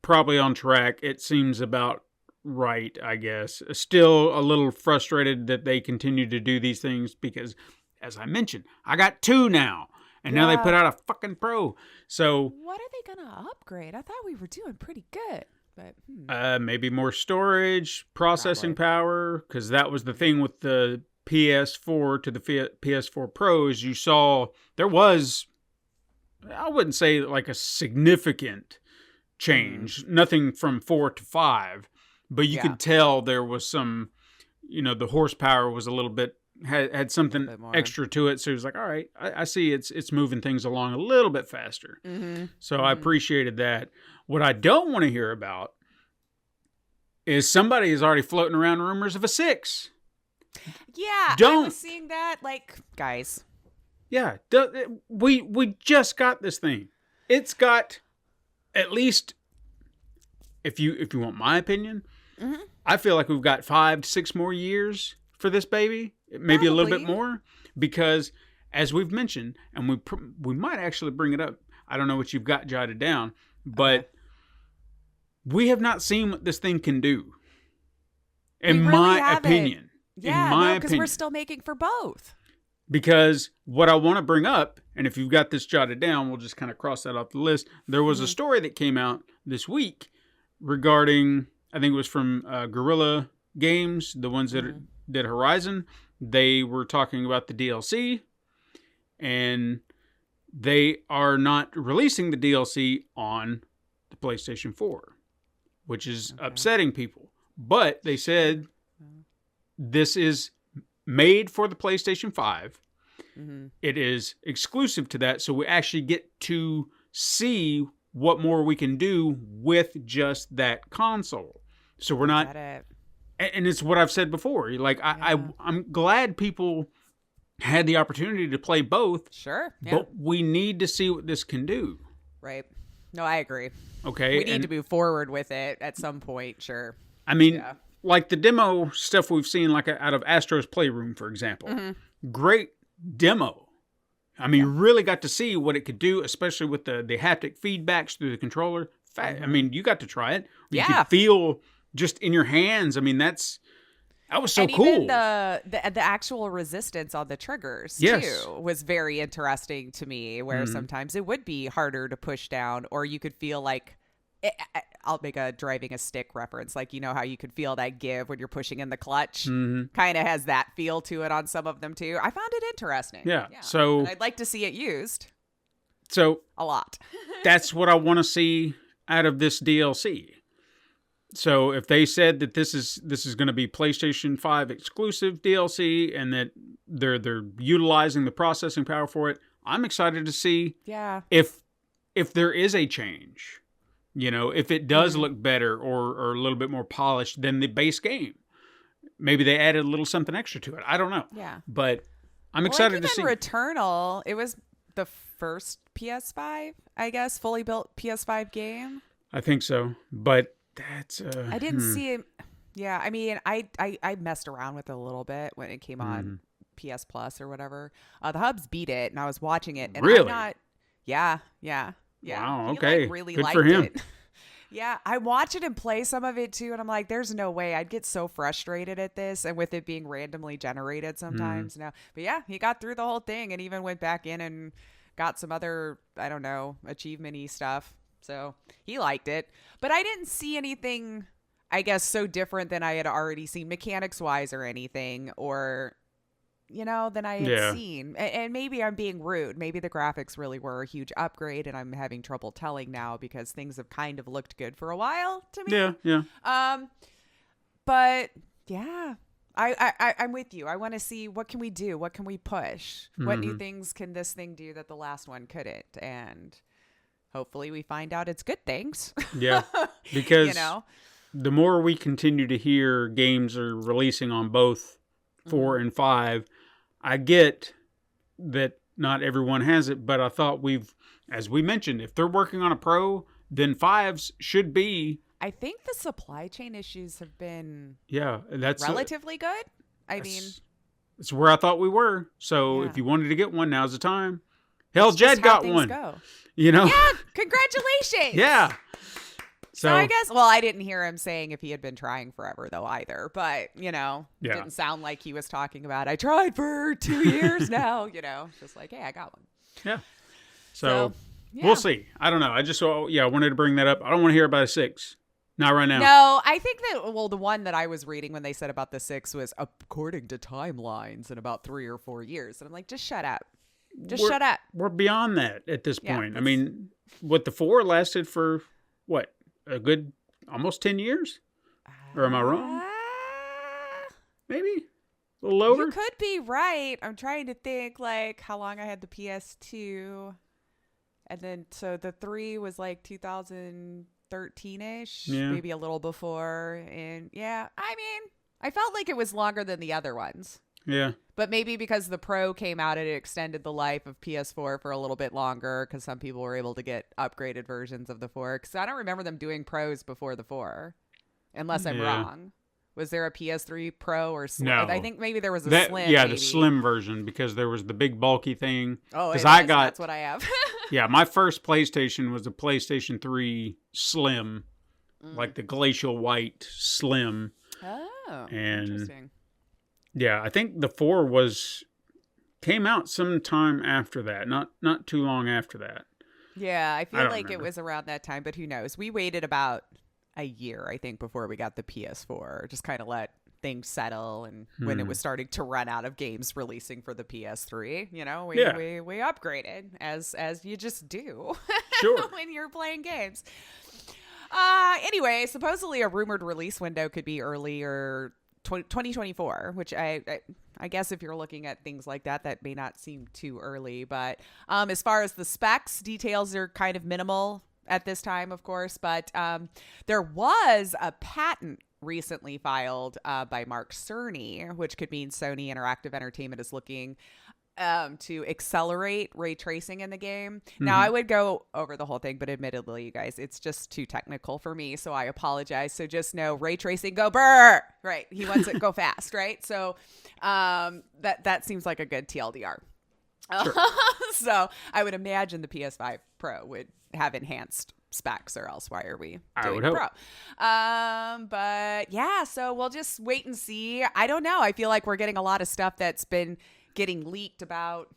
probably on track. It seems about right, I guess. Still a little frustrated that they continue to do these things because, as I mentioned, I got two now. And now they put out a fucking Pro. So what are they going to upgrade? I thought we were doing pretty good. But maybe more storage, processing power, because that was the thing with the PS4 to the PS4 Pros, you saw there was, I wouldn't say like a significant change, nothing from 4 to 5, but you could tell there was some, the horsepower was a little bit, had something extra to it. So he was like, all right, I see it's moving things along a little bit faster. So I appreciated that. What I don't want to hear about is somebody is already floating around rumors of a 6. Yeah, Don't. I was seeing that. Like, guys. Yeah, we just got this thing. It's got, at least, if you want my opinion, I feel like we've got 5 to 6 more years for this baby, maybe a little bit more, because as we've mentioned, and we might actually bring it up. I don't know what you've got jotted down, but we have not seen what this thing can do. In my opinion. Yeah, because we're still making for both. Because what I want to bring up, and if you've got this jotted down, we'll just kind of cross that off the list. There was a story that came out this week regarding, I think it was from Guerrilla Games, the ones that did Horizon. They were talking about the DLC, and they are not releasing the DLC on the PlayStation 4, which is upsetting people. But they said this is made for the PlayStation 5. It is exclusive to that, so we actually get to see what more we can do with just that console. So we're not, and it's what I've said before. Like I'm glad people had the opportunity to play both. Sure, but we need to see what this can do. Right. No, I agree. Okay, we need to move forward with it at some point. Sure. I mean. Yeah. Like the demo stuff we've seen, like out of Astro's Playroom, for example. Great demo. I mean, you really got to see what it could do, especially with the haptic feedbacks through the controller. I mean, you got to try it. You could feel just in your hands. I mean, that was so cool. Even the actual resistance on the triggers too was very interesting to me. Where sometimes it would be harder to push down, or you could feel like. I'll make a driving a stick reference. Like, how you could feel that give when you're pushing in the clutch. Kind of has that feel to it on some of them too. I found it interesting. Yeah. So and I'd like to see it used. So a lot. That's what I want to see out of this DLC. So if they said that this is going to be PlayStation 5 exclusive DLC and that they're utilizing the processing power for it, I'm excited to see if there is a change. If it does look better or a little bit more polished than the base game. Maybe they added a little something extra to it. I don't know. Yeah. But I'm excited to see. Returnal, it was the first PS5, I guess, fully built PS5 game. I think so. But that's... I didn't see it. Yeah, I mean, I messed around with it a little bit when it came on PS Plus or whatever. The Hubs beat it, and I was watching it. And really? I'm not... Yeah. Wow, he, okay. Really Good liked for him. it. Yeah, I watch it and play some of it too, and I'm like, there's no way. I'd get so frustrated at this, and with it being randomly generated sometimes. But yeah, he got through the whole thing and even went back in and got some other, I don't know, achievement-y stuff. So he liked it. But I didn't see anything, I guess, so different than I had already seen mechanics-wise or anything, or... than I had seen. And maybe I'm being rude. Maybe the graphics really were a huge upgrade and I'm having trouble telling now because things have kind of looked good for a while to me. Yeah. But yeah, I'm with you. I want to see what can we do? What can we push? What new things can this thing do that the last one couldn't? And hopefully we find out it's good things. Yeah. Because the more we continue to hear games are releasing on both 4 and 5, I get that not everyone has it, but I thought as we mentioned, if they're working on a Pro, then 5s should be. I think the supply chain issues have been that's relatively good. I mean, it's where I thought we were. So if you wanted to get one, now's the time. Hell, Jed got one. Yeah, congratulations. Yeah. So I guess, I didn't hear him saying if he had been trying forever, though, either. But, didn't sound like he was talking about, I tried for 2 years now, just like, hey, I got one. Yeah. So we'll see. I don't know. I just, I wanted to bring that up. I don't want to hear about a 6. Not right now. No, I think that, well, the one that I was reading when they said about the 6 was according to timelines in about 3 or 4 years. And I'm like, just shut up. Shut up. We're beyond that at this Yeah, point. I mean, what the 4 lasted for, what, a good almost 10 years? Or am I wrong? Maybe? A little over? You could be right. I'm trying to think like how long I had the PS2. And then, so the 3 was like 2013-ish, maybe a little before. And yeah, I mean, I felt like it was longer than the other ones. Yeah. But maybe because the Pro came out, it extended the life of PS4 for a little bit longer because some people were able to get upgraded versions of the 4. Because I don't remember them doing Pros before the 4, unless I'm wrong. Was there a PS3 Pro or Slim? No. I think maybe there was a Slim. Yeah, maybe. the Slim version, because there was the big bulky thing. Oh, that's what I have. Yeah, my first PlayStation was a PlayStation 3 Slim, like the glacial white Slim. Oh, and interesting. Yeah, I think the 4 came out sometime after that, not too long after that. Yeah, I feel like remember. it was around that time, but who knows? We waited about a year, I think, before we got the PS4. Just kind of let things settle, and when it was starting to run out of games releasing for the PS3, we upgraded as you just do. Sure. When you're playing games. Anyway, supposedly a rumored release window could be earlier 2024, which I guess if you're looking at things like that, that may not seem too early. But as far as the specs, details are kind of minimal at this time, of course. But there was a patent recently filed by Mark Cerny, which could mean Sony Interactive Entertainment is looking to accelerate ray tracing in the game. Now, I would go over the whole thing, but admittedly, you guys, it's just too technical for me, so I apologize. So just know ray tracing, go brr, right? He wants it go fast, right? So that seems like a good TLDR. Sure. So I would imagine the PS5 Pro would have enhanced specs, or else why are we doing Pro? But yeah, so we'll just wait and see. I don't know. I feel like we're getting a lot of stuff that's been getting leaked about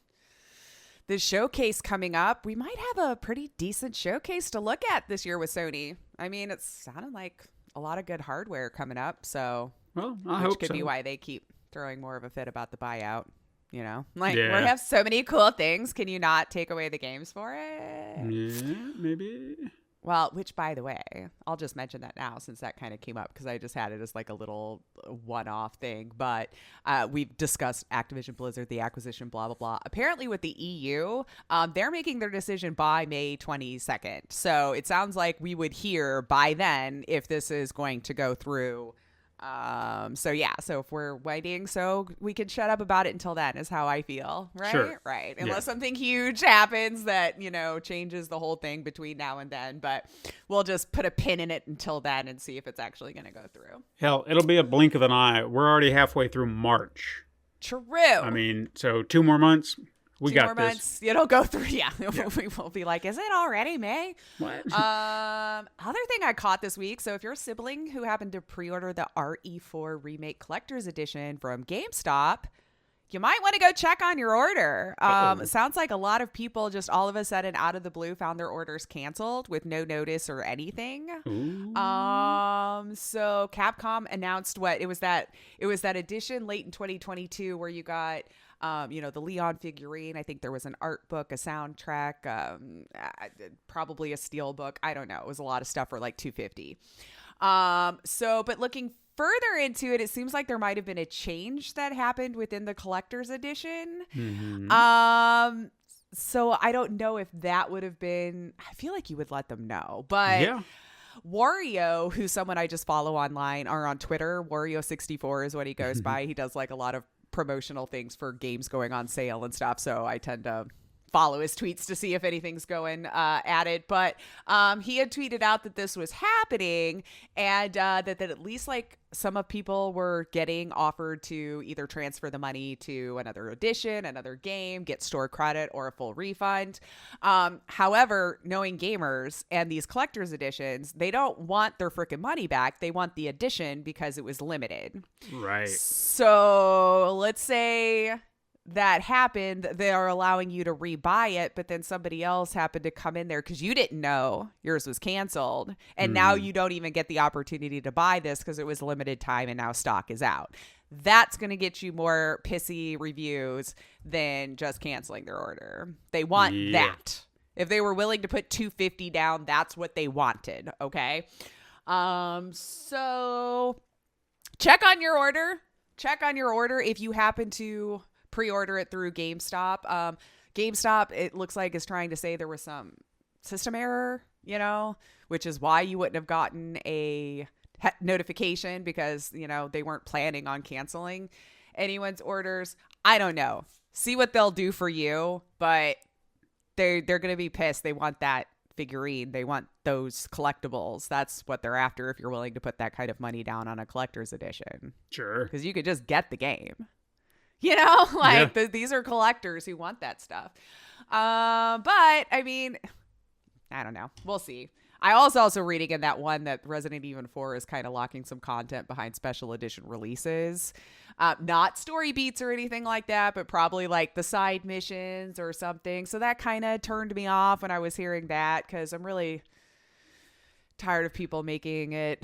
the showcase coming up. We might have a pretty decent showcase to look at this year with Sony. I mean, it sounded like a lot of good hardware coming up. So, well, I which hope could so. be why they keep throwing more of a fit about the buyout. We have so many cool things. Can you not take away the games for it? Yeah, maybe. Well, which, by the way, I'll just mention that now since that kind of came up, because I just had it as like a little one-off thing. But we've discussed Activision Blizzard, the acquisition, blah, blah, blah. Apparently with the EU, they're making their decision by May 22nd. So it sounds like we would hear by then if this is going to go through. So if we're waiting, so we can shut up about it until then is how I feel, right? Sure. Right. Unless something huge happens that, changes the whole thing between now and then, but we'll just put a pin in it until then and see if it's actually going to go through. Hell, it'll be a blink of an eye. We're already halfway through March. True. I mean, so 2 more months. We got 2 more this. months, it'll go through. Yeah. We will be like, is it already May? What? Other thing I caught this week. So if you're a sibling who happened to pre-order the RE4 Remake Collector's Edition from GameStop, you might want to go check on your order. It sounds like a lot of people just all of a sudden out of the blue found their orders canceled with no notice or anything. Ooh. So Capcom announced it was that edition late in 2022 where you got the Leon figurine. I think there was an art book, a soundtrack, probably a steel book. I don't know. It was a lot of stuff for like $250. But looking further into it, it seems like there might have been a change that happened within the collector's edition. Mm-hmm. So I don't know if that would have been, I feel like you would let them know, but yeah. Wario, who's someone I just follow online or on Twitter, Wario64 is what he goes by. He does like a lot of promotional things for games going on sale and stuff. So I tend to follow his tweets to see if anything's going at it. But he had tweeted out that this was happening and that at least like some of people were getting offered to either transfer the money to another edition, another game, get store credit or a full refund. However, knowing gamers and these collector's editions, they don't want their freaking money back. They want the edition because it was limited. Right. So let's say that happened, they are allowing you to rebuy it, but then somebody else happened to come in there because you didn't know yours was canceled. And now you don't even get the opportunity to buy this because it was limited time and now stock is out. That's going to get you more pissy reviews than just canceling their order. They want that. If they were willing to put $250 down, that's what they wanted. Okay. So check on your order. Check on your order if you happen to pre-order it through GameStop. GameStop, it looks like, is trying to say there was some system error, which is why you wouldn't have gotten a notification because, they weren't planning on canceling anyone's orders. I don't know. See what they'll do for you, but they're going to be pissed. They want that figurine. They want those collectibles. That's what they're after if you're willing to put that kind of money down on a collector's edition. Sure. Because you could just get the game. These are collectors who want that stuff. But I mean, I don't know. We'll see. I was also reading in that one that Resident Evil 4 is kind of locking some content behind special edition releases. Not story beats or anything like that, but probably like the side missions or something. So that kind of turned me off when I was hearing that because I'm really tired of people making it.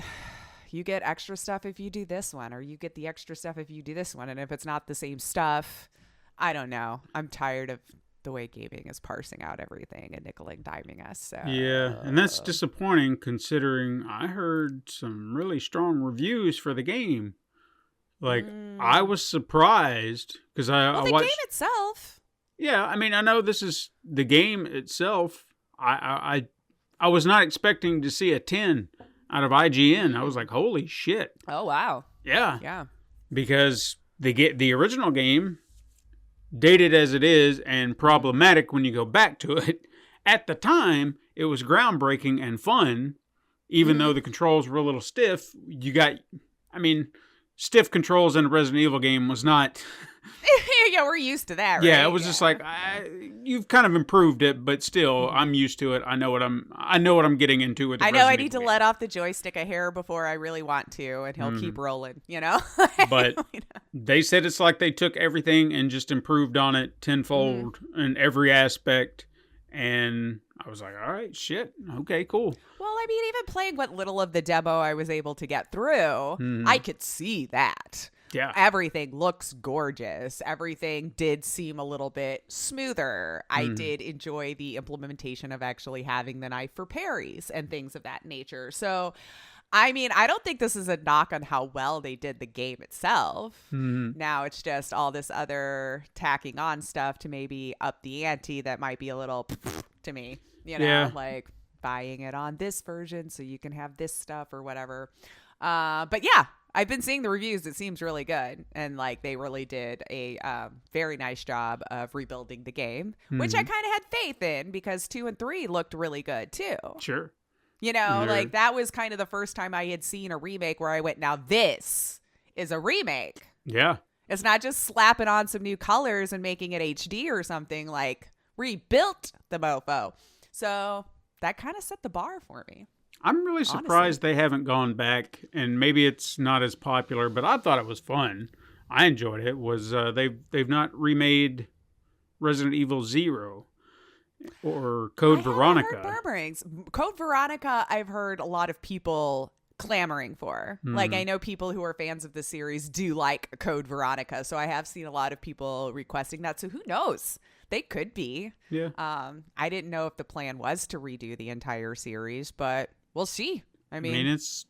You get extra stuff if you do this one, or you get the extra stuff if you do this one. And if it's not the same stuff, I don't know. I'm tired of the way gaming is parsing out everything and nickel and diming us. So. Yeah, and that's disappointing considering I heard some really strong reviews for the game. Like, I was surprised because I the watched... game itself. Yeah, I mean, I know this is the game itself. I was not expecting to see a 10 out of IGN. I was like, holy shit. Oh, wow. Yeah. Yeah. Because the original game, dated as it is and problematic when you go back to it, at the time, it was groundbreaking and fun, even though the controls were a little stiff. Stiff controls in a Resident Evil game was not... Yeah, we're used to that, right? Yeah, it was just like you've kind of improved it, but still, I'm used to it. I know what I'm getting into with. I know I need to let off the joystick a hair before I really want to, and he'll keep rolling. But they said it's like they took everything and just improved on it tenfold in every aspect, and I was like, all right, shit, okay, cool. Well, I mean, even playing what little of the demo I was able to get through, I could see that. Yeah. Everything looks gorgeous. Everything did seem a little bit smoother. I did enjoy the implementation of actually having the knife for parries and things of that nature. So, I mean, I don't think this is a knock on how well they did the game itself. Now it's just all this other tacking on stuff to maybe up the ante that might be a little to me, like buying it on this version so you can have this stuff or whatever. But yeah. I've been seeing the reviews. It seems really good. And like they really did a very nice job of rebuilding the game, which I kind of had faith in because 2 and 3 looked really good too. Sure. Like that was kind of the first time I had seen a remake where I went, now this is a remake. Yeah. It's not just slapping on some new colors and making it HD or something, like rebuilt the mofo. So that kind of set the bar for me. I'm really surprised they haven't gone back, and maybe it's not as popular, but I thought it was fun. I enjoyed it. They've not remade Resident Evil 0 or Code Veronica. Heard murmurings. Code Veronica, I've heard a lot of people clamoring for. Like, I know people who are fans of the series do like Code Veronica, so I have seen a lot of people requesting that. So who knows? They could be. Yeah. I didn't know if the plan was to redo the entire series, but we'll see. I mean, it's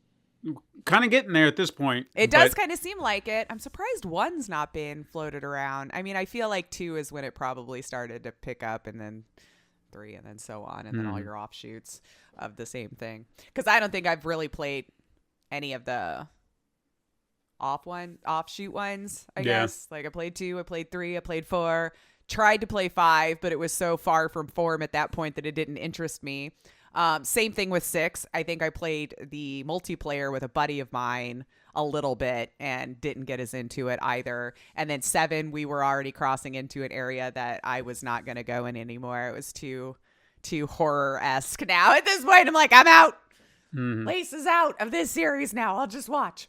kind of getting there at this point. It does kind of seem like it. I'm surprised 1's not been floated around. I mean, I feel like 2 is when it probably started to pick up, and then 3, and then so on, and then all your offshoots of the same thing. Because I don't think I've really played any of the offshoot ones, I guess. Like I played 2, I played 3, I played 4. Tried to play 5, but it was so far from form at that point that it didn't interest me. Same thing with 6. I think I played the multiplayer with a buddy of mine a little bit and didn't get as into it either. And then 7, we were already crossing into an area that I was not going to go in anymore. It was too horror-esque now. At this point, I'm like, I'm out. Lace is out of this series now. I'll just watch.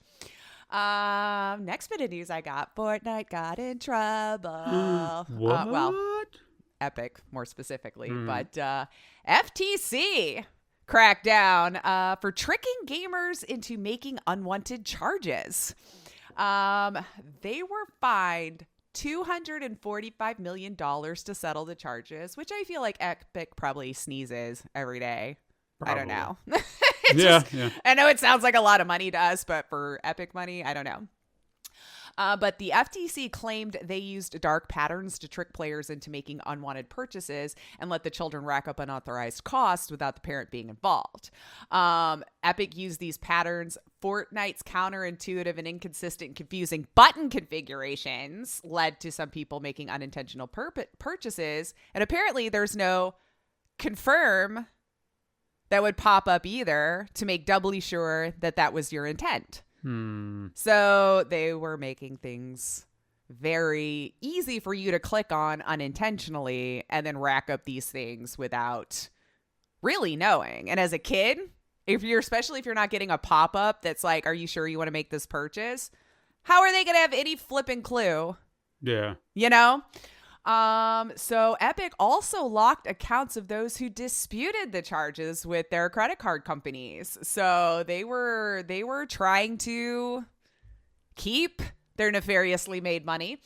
Next bit of news I got. Fortnite got in trouble. What? Well, Epic more specifically, but FTC cracked down for tricking gamers into making unwanted charges. They were fined $245 million to settle the charges, which I feel like Epic probably sneezes every day. Probably. I don't know. Yeah. I know it sounds like a lot of money to us, but for Epic money, I don't know. But the FTC claimed they used dark patterns to trick players into making unwanted purchases and let the children rack up unauthorized costs without the parent being involved. Epic used these patterns. Fortnite's counterintuitive and inconsistent, confusing button configurations led to some people making unintentional purchases. And apparently there's no confirm that would pop up either to make doubly sure that that was your intent. So they were making things very easy for you to click on unintentionally and then rack up these things without really knowing. And as a kid, especially if you're not getting a pop-up that's like, are you sure you want to make this purchase? How are they going to have any flipping clue? Yeah. You know? So Epic also locked accounts of those who disputed the charges with their credit card companies. So they were trying to keep their nefariously made money.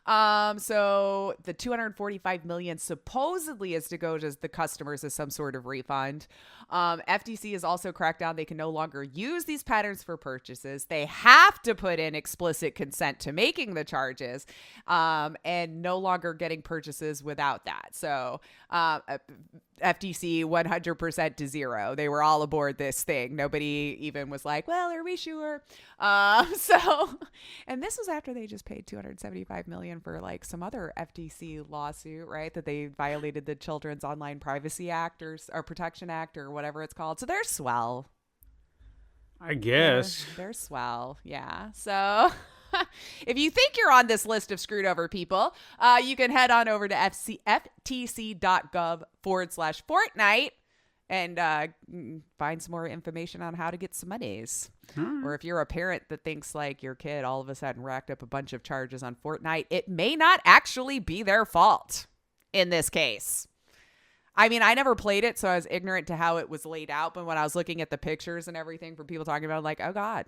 So the $245 million supposedly is to go to the customers as some sort of refund. FTC has also cracked down. They can no longer use these patterns for purchases. They have to put in explicit consent to making the charges, and no longer getting purchases without that. So, FTC 100% to zero. They were all aboard this thing. Nobody even was like, well, are we sure? And this was after they just paid $275 million for like some other FTC lawsuit, right? That they violated the Children's Online Privacy Act or Protection Act or whatever it's called. So they're swell. I guess. They're swell. Yeah. So if you think you're on this list of screwed over people, you can head on over to ftc.gov/Fortnite and find some more information on how to get some monies. Or if you're a parent that thinks like your kid all of a sudden racked up a bunch of charges on Fortnite, it may not actually be their fault in this case. I mean, I never played it, so I was ignorant to how it was laid out. But when I was looking at the pictures and everything from people talking about it, like, oh, God.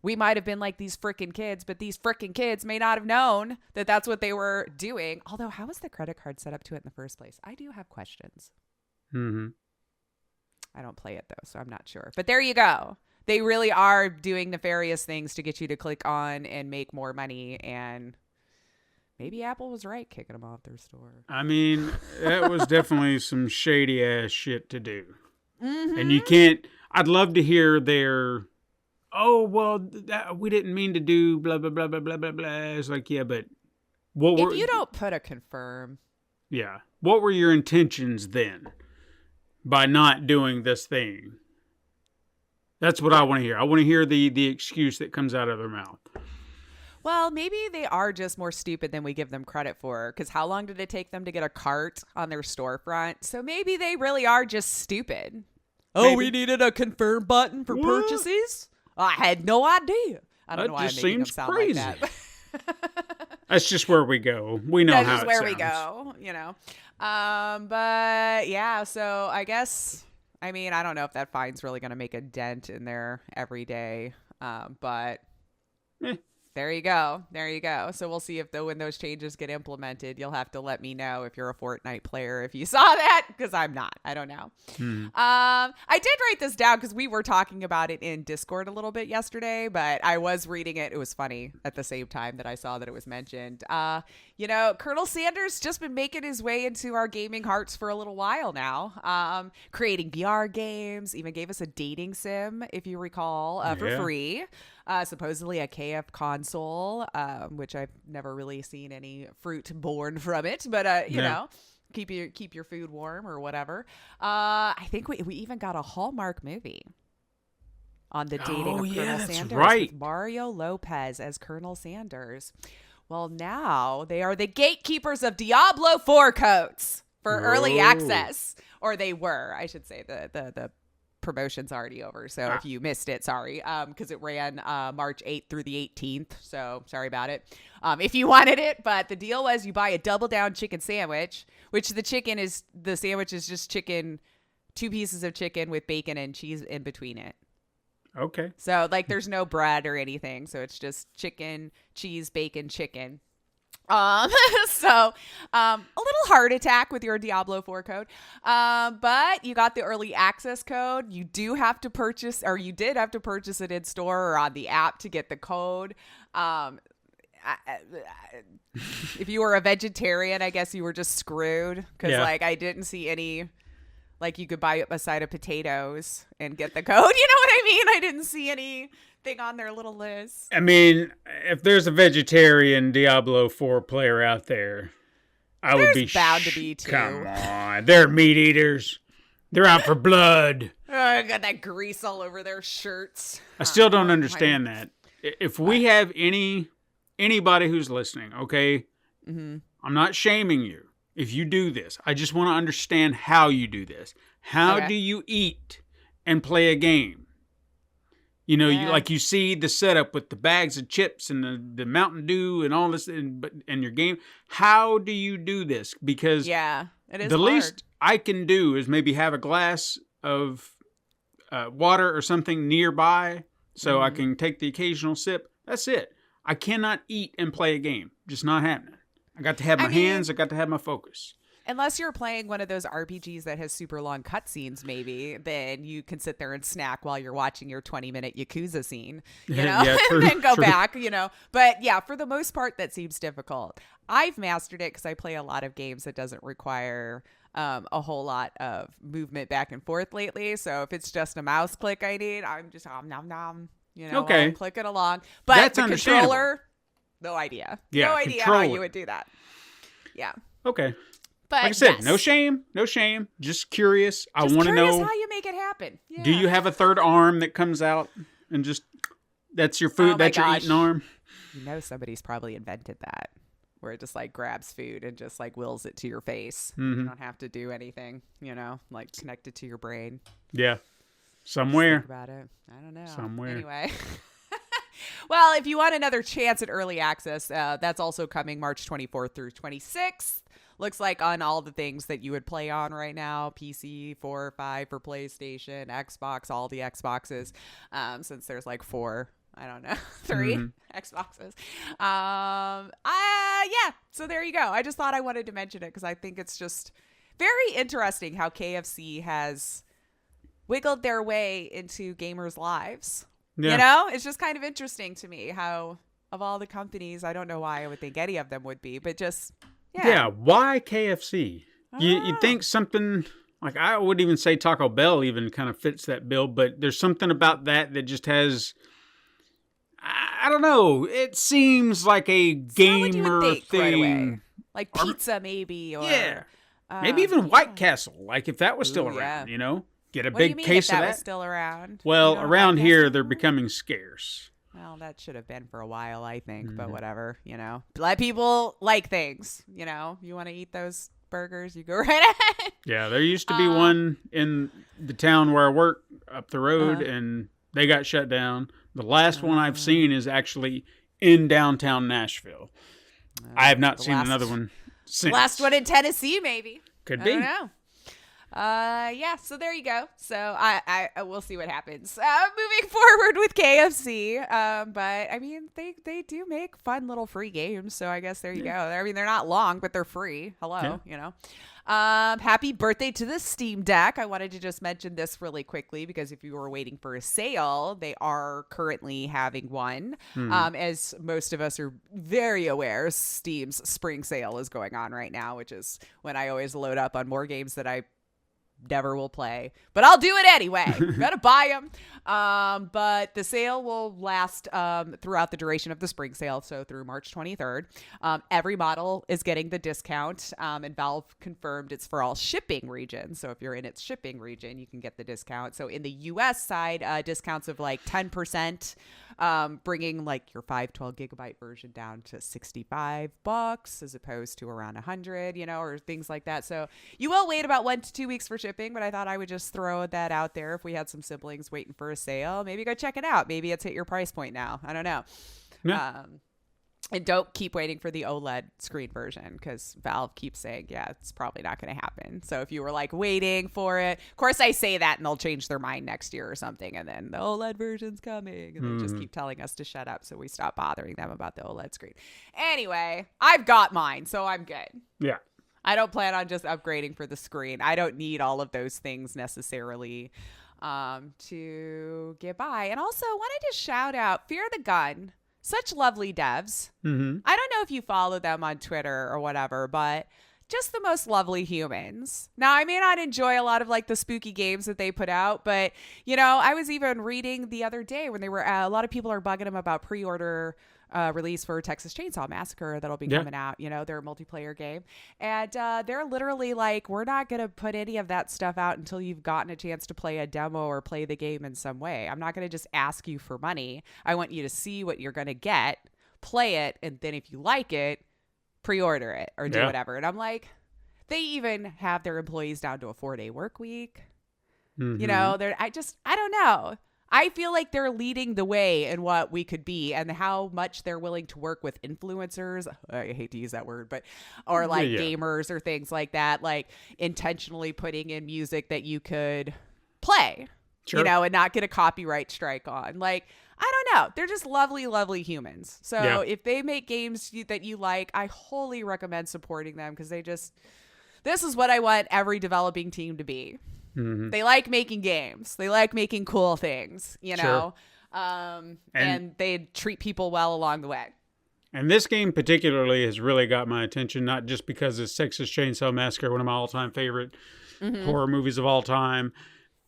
We might have been like these freaking kids, but these freaking kids may not have known that that's what they were doing. Although, how was the credit card set up to it in the first place? I do have questions. I don't play it, though, so I'm not sure. But there you go. They really are doing nefarious things to get you to click on and make more money. And maybe Apple was right kicking them off their store. I mean, that was definitely some shady ass shit to do. And you can't, I'd love to hear their, oh, well, we didn't mean to do blah, blah, blah, blah, blah, blah, blah. It's like, yeah, but what were... If you don't put a confirm. Yeah. What were your intentions then by not doing this thing? That's what I want to hear. I want to hear the excuse that comes out of their mouth. Well, maybe they are just more stupid than we give them credit for. Because how long did it take them to get a cart on their storefront? So maybe they really are just stupid. Oh, we needed a confirm button for purchases? I had no idea. I don't know why I'm making them sound crazy. Like that. That's just where we go. We know how it sounds. That's just where we go, you know. But yeah, so I guess, I mean, I don't know if that fine's really going to make a dent in their everyday, but there you go. There you go. So we'll see if when those changes get implemented, you'll have to let me know if you're a Fortnite player, if you saw that, because I'm not. I don't know. I did write this down because we were talking about it in Discord a little bit yesterday, but I was reading it. It was funny at the same time that I saw that it was mentioned. You know, Colonel Sanders just been making his way into our gaming hearts for a little while now, creating VR games, even gave us a dating sim, if you recall, for free. Supposedly a KF console, which I've never really seen any fruit born from it, but you know, keep your food warm or whatever. I think we even got a Hallmark movie on the dating of Colonel Sanders, with Mario Lopez as Colonel Sanders. Well, now they are the gatekeepers of Diablo 4 codes for early access, or they were, I should say, the promotion's already over. So if you missed it, sorry, because it ran March 8th through the 18th. So sorry about it. If you wanted it, but the deal was you buy a double down chicken sandwich, which the sandwich is just chicken, 2 pieces of chicken with bacon and cheese in between it. Okay. So like there's no bread or anything. So it's just chicken, cheese, bacon, chicken. So a little heart attack with your Diablo 4 code. But you got the early access code. You do have to purchase, or you did have to purchase it in store or on the app to get the code. If you were a vegetarian, I guess you were just screwed because like I didn't see any, like you could buy a side of potatoes and get the code. You know what I mean? I didn't see anything on their little list. I mean, if there's a vegetarian Diablo 4 player out there, I would be bound to be too. Come on, they're meat eaters. They're out for blood. Got that grease all over their shirts. I still don't understand that. If we have anybody who's listening, okay, I'm not shaming you if you do this. I just want to understand how you do this. How do you eat and play a game? You know, you see the setup with the bags of chips and the Mountain Dew and all this and your game. How do you do this? Because it is the hard. least I can do is maybe have a glass of water or something nearby so I can take the occasional sip. That's it. I cannot eat and play a game. Just not happening. I got to have my hands. I got to have my focus. Unless you're playing one of those RPGs that has super long cutscenes, maybe, then you can sit there and snack while you're watching your 20-minute Yakuza scene, you know, true, and then go true. back, you know. But yeah, for the most part, that seems difficult. I've mastered it because I play a lot of games that doesn't require a whole lot of movement back and forth lately. So if it's just a mouse click I need, I'm just nom nom, you know, while I'm clicking along. But that's the understandable. controller, no idea. Yeah, no idea controller. how you would do that. Yeah. Okay. But Like I said, yes. no shame. Just curious. I Just want to curious know, how you make it happen. do you have a third arm that comes out and just, that's your food, that's your eating arm? You know somebody's probably invented that, where it just like grabs food and just like wills it to your face. You don't have to do anything, you know, like connect it to your brain. Yeah. Just Somewhere. think about it. I don't know. Somewhere. Anyway. Well, if you want another chance at early access, that's also coming March 24th through 26th. Looks like on all the things that you would play on right now, PC, 4 or 5 for PlayStation, Xbox, all the Xboxes, since there's like 4, I don't know, 3 Xboxes. Yeah, so there you go. I just thought I wanted to mention it because I think it's just very interesting how KFC has wiggled their way into gamers' lives. Yeah. You know, it's just kind of interesting to me how of all the companies, I don't know why I would think any of them would be, but just... Yeah, why KFC? You'd think something, like I wouldn't even say Taco Bell even kind of fits that bill, but there's something about that just has, I don't know, it seems like a gamer thing. Right away. Like pizza maybe, or... Maybe even White Castle, like if that was still around, you know? Get a What do you big mean case if that of that. was still around? Well, You don't around have here, Castle they're anymore? becoming scarce. Well, that should have been for a while, I think, but whatever, you know. Let people like things, you know. You want to eat those burgers, you go right ahead. Yeah, there used to be one in the town where I work up the road, and they got shut down. The last one I've seen is actually in downtown Nashville. I have not seen another one since. Last one in Tennessee, maybe. Could be. I don't know. Yeah, so there you go. So I we'll see what happens. Moving forward with KFC. But I mean, they do make fun little free games. So I guess there you go. I mean, they're not long, but they're free. Hello, you know. Happy birthday to the Steam Deck. I wanted to just mention this really quickly because if you were waiting for a sale, they are currently having one. As most of us are very aware, Steam's spring sale is going on right now, which is when I always load up on more games that I never will play, but I'll do it anyway. Gotta buy them. But the sale will last throughout the duration of the spring sale, so through March 23rd. Every model is getting the discount, and Valve confirmed it's for all shipping regions. So if you're in its shipping region, you can get the discount. So in the U.S. side, discounts of like 10% bringing like your 512 gigabyte version down to $65 as opposed to around 100, or things like that. So you will wait about 1 to 2 weeks for shipping, but I thought I would just throw that out there. If we had some siblings waiting for a sale, maybe go check it out. Maybe it's at your price point now. I don't know. Yeah. And don't keep waiting for the OLED screen version because Valve keeps saying, yeah, it's probably not going to happen. So if you were like waiting for it, of course I say that and they'll change their mind next year or something. And then the OLED version's coming and they just keep telling us to shut up. So we stop bothering them about the OLED screen. Anyway, I've got mine, so I'm good. Yeah. I don't plan on just upgrading for the screen. I don't need all of those things necessarily to get by. And also wanted to shout out Fear the Gun. Such lovely devs. Mm-hmm. I don't know if you follow them on Twitter or whatever, but just the most lovely humans. Now, I may not enjoy a lot of like the spooky games that they put out, but I was even reading the other day when they were a lot of people are bugging them about pre-order release for Texas Chainsaw Massacre that'll be coming out, their multiplayer game. And they're literally like, we're not going to put any of that stuff out until you've gotten a chance to play a demo or play the game in some way. I'm not going to just ask you for money. I want you to see what you're going to get, play it, and then if you like it, pre-order it or do whatever. And I'm like, they even have their employees down to a 4-day work week. Mm-hmm. I don't know. I feel like they're leading the way in what we could be and how much they're willing to work with influencers. I hate to use that word, or like gamers or things like that, like intentionally putting in music that you could play, and not get a copyright strike on. Like, I don't know. They're just lovely, lovely humans. So if they make games that you like, I wholly recommend supporting them because this is what I want every developing team to be. Mm-hmm. They like making games. They like making cool things, and they treat people well along the way. And this game particularly has really got my attention, not just because it's Texas Chainsaw Massacre, one of my all-time favorite horror movies of all time.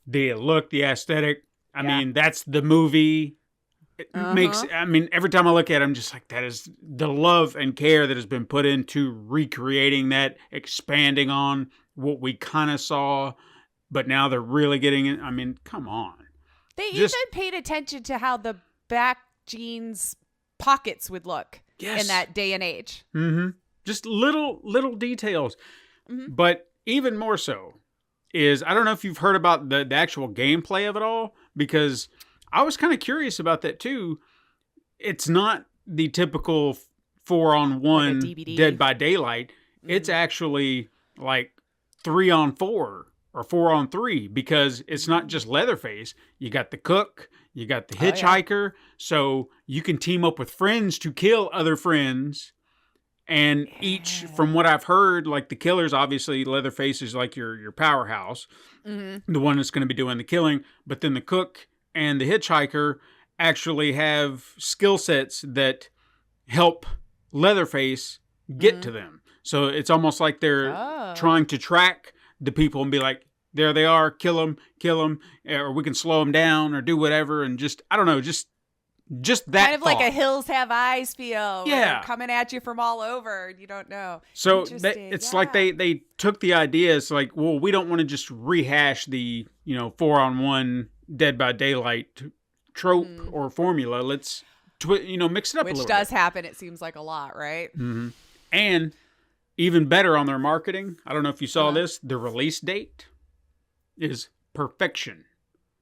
The look, the aesthetic. I mean, that's the movie. It makes, every time I look at it, I'm just like, that is the love and care that has been put into recreating that, expanding on what we kind of saw. But now they're really getting it. I mean, come on. They even paid attention to how the back jeans pockets would look in that day and age. Mm-hmm. Just little details. Mm-hmm. But even more so is, I don't know if you've heard about the actual gameplay of it all, because I was kind of curious about that too. It's not the typical 4-on-1 like Dead by Daylight. Mm-hmm. It's actually like 3-on-4. Or 4-on-3, because it's not just Leatherface. You got the cook, you got the hitchhiker, so you can team up with friends to kill other friends. And each, from what I've heard, like the killers, obviously Leatherface is like your powerhouse, the one that's going to be doing the killing. But then the cook and the hitchhiker actually have skill sets that help Leatherface get to them. So it's almost like they're trying to track the people and be like, there they are, kill them, or we can slow them down or do whatever. And just, I don't know, just that kind of thought. like a Hills Have Eyes feel. Yeah. Coming at you from all over. You don't know. So it's like they took the idea. It's like, well, we don't want to just rehash the, 4-on-1 Dead by Daylight trope or formula. Let's, mix it up a little bit. Which does happen. It seems like a lot, right? Mm-hmm. And even better on their marketing, I don't know if you saw this, the release date is perfection.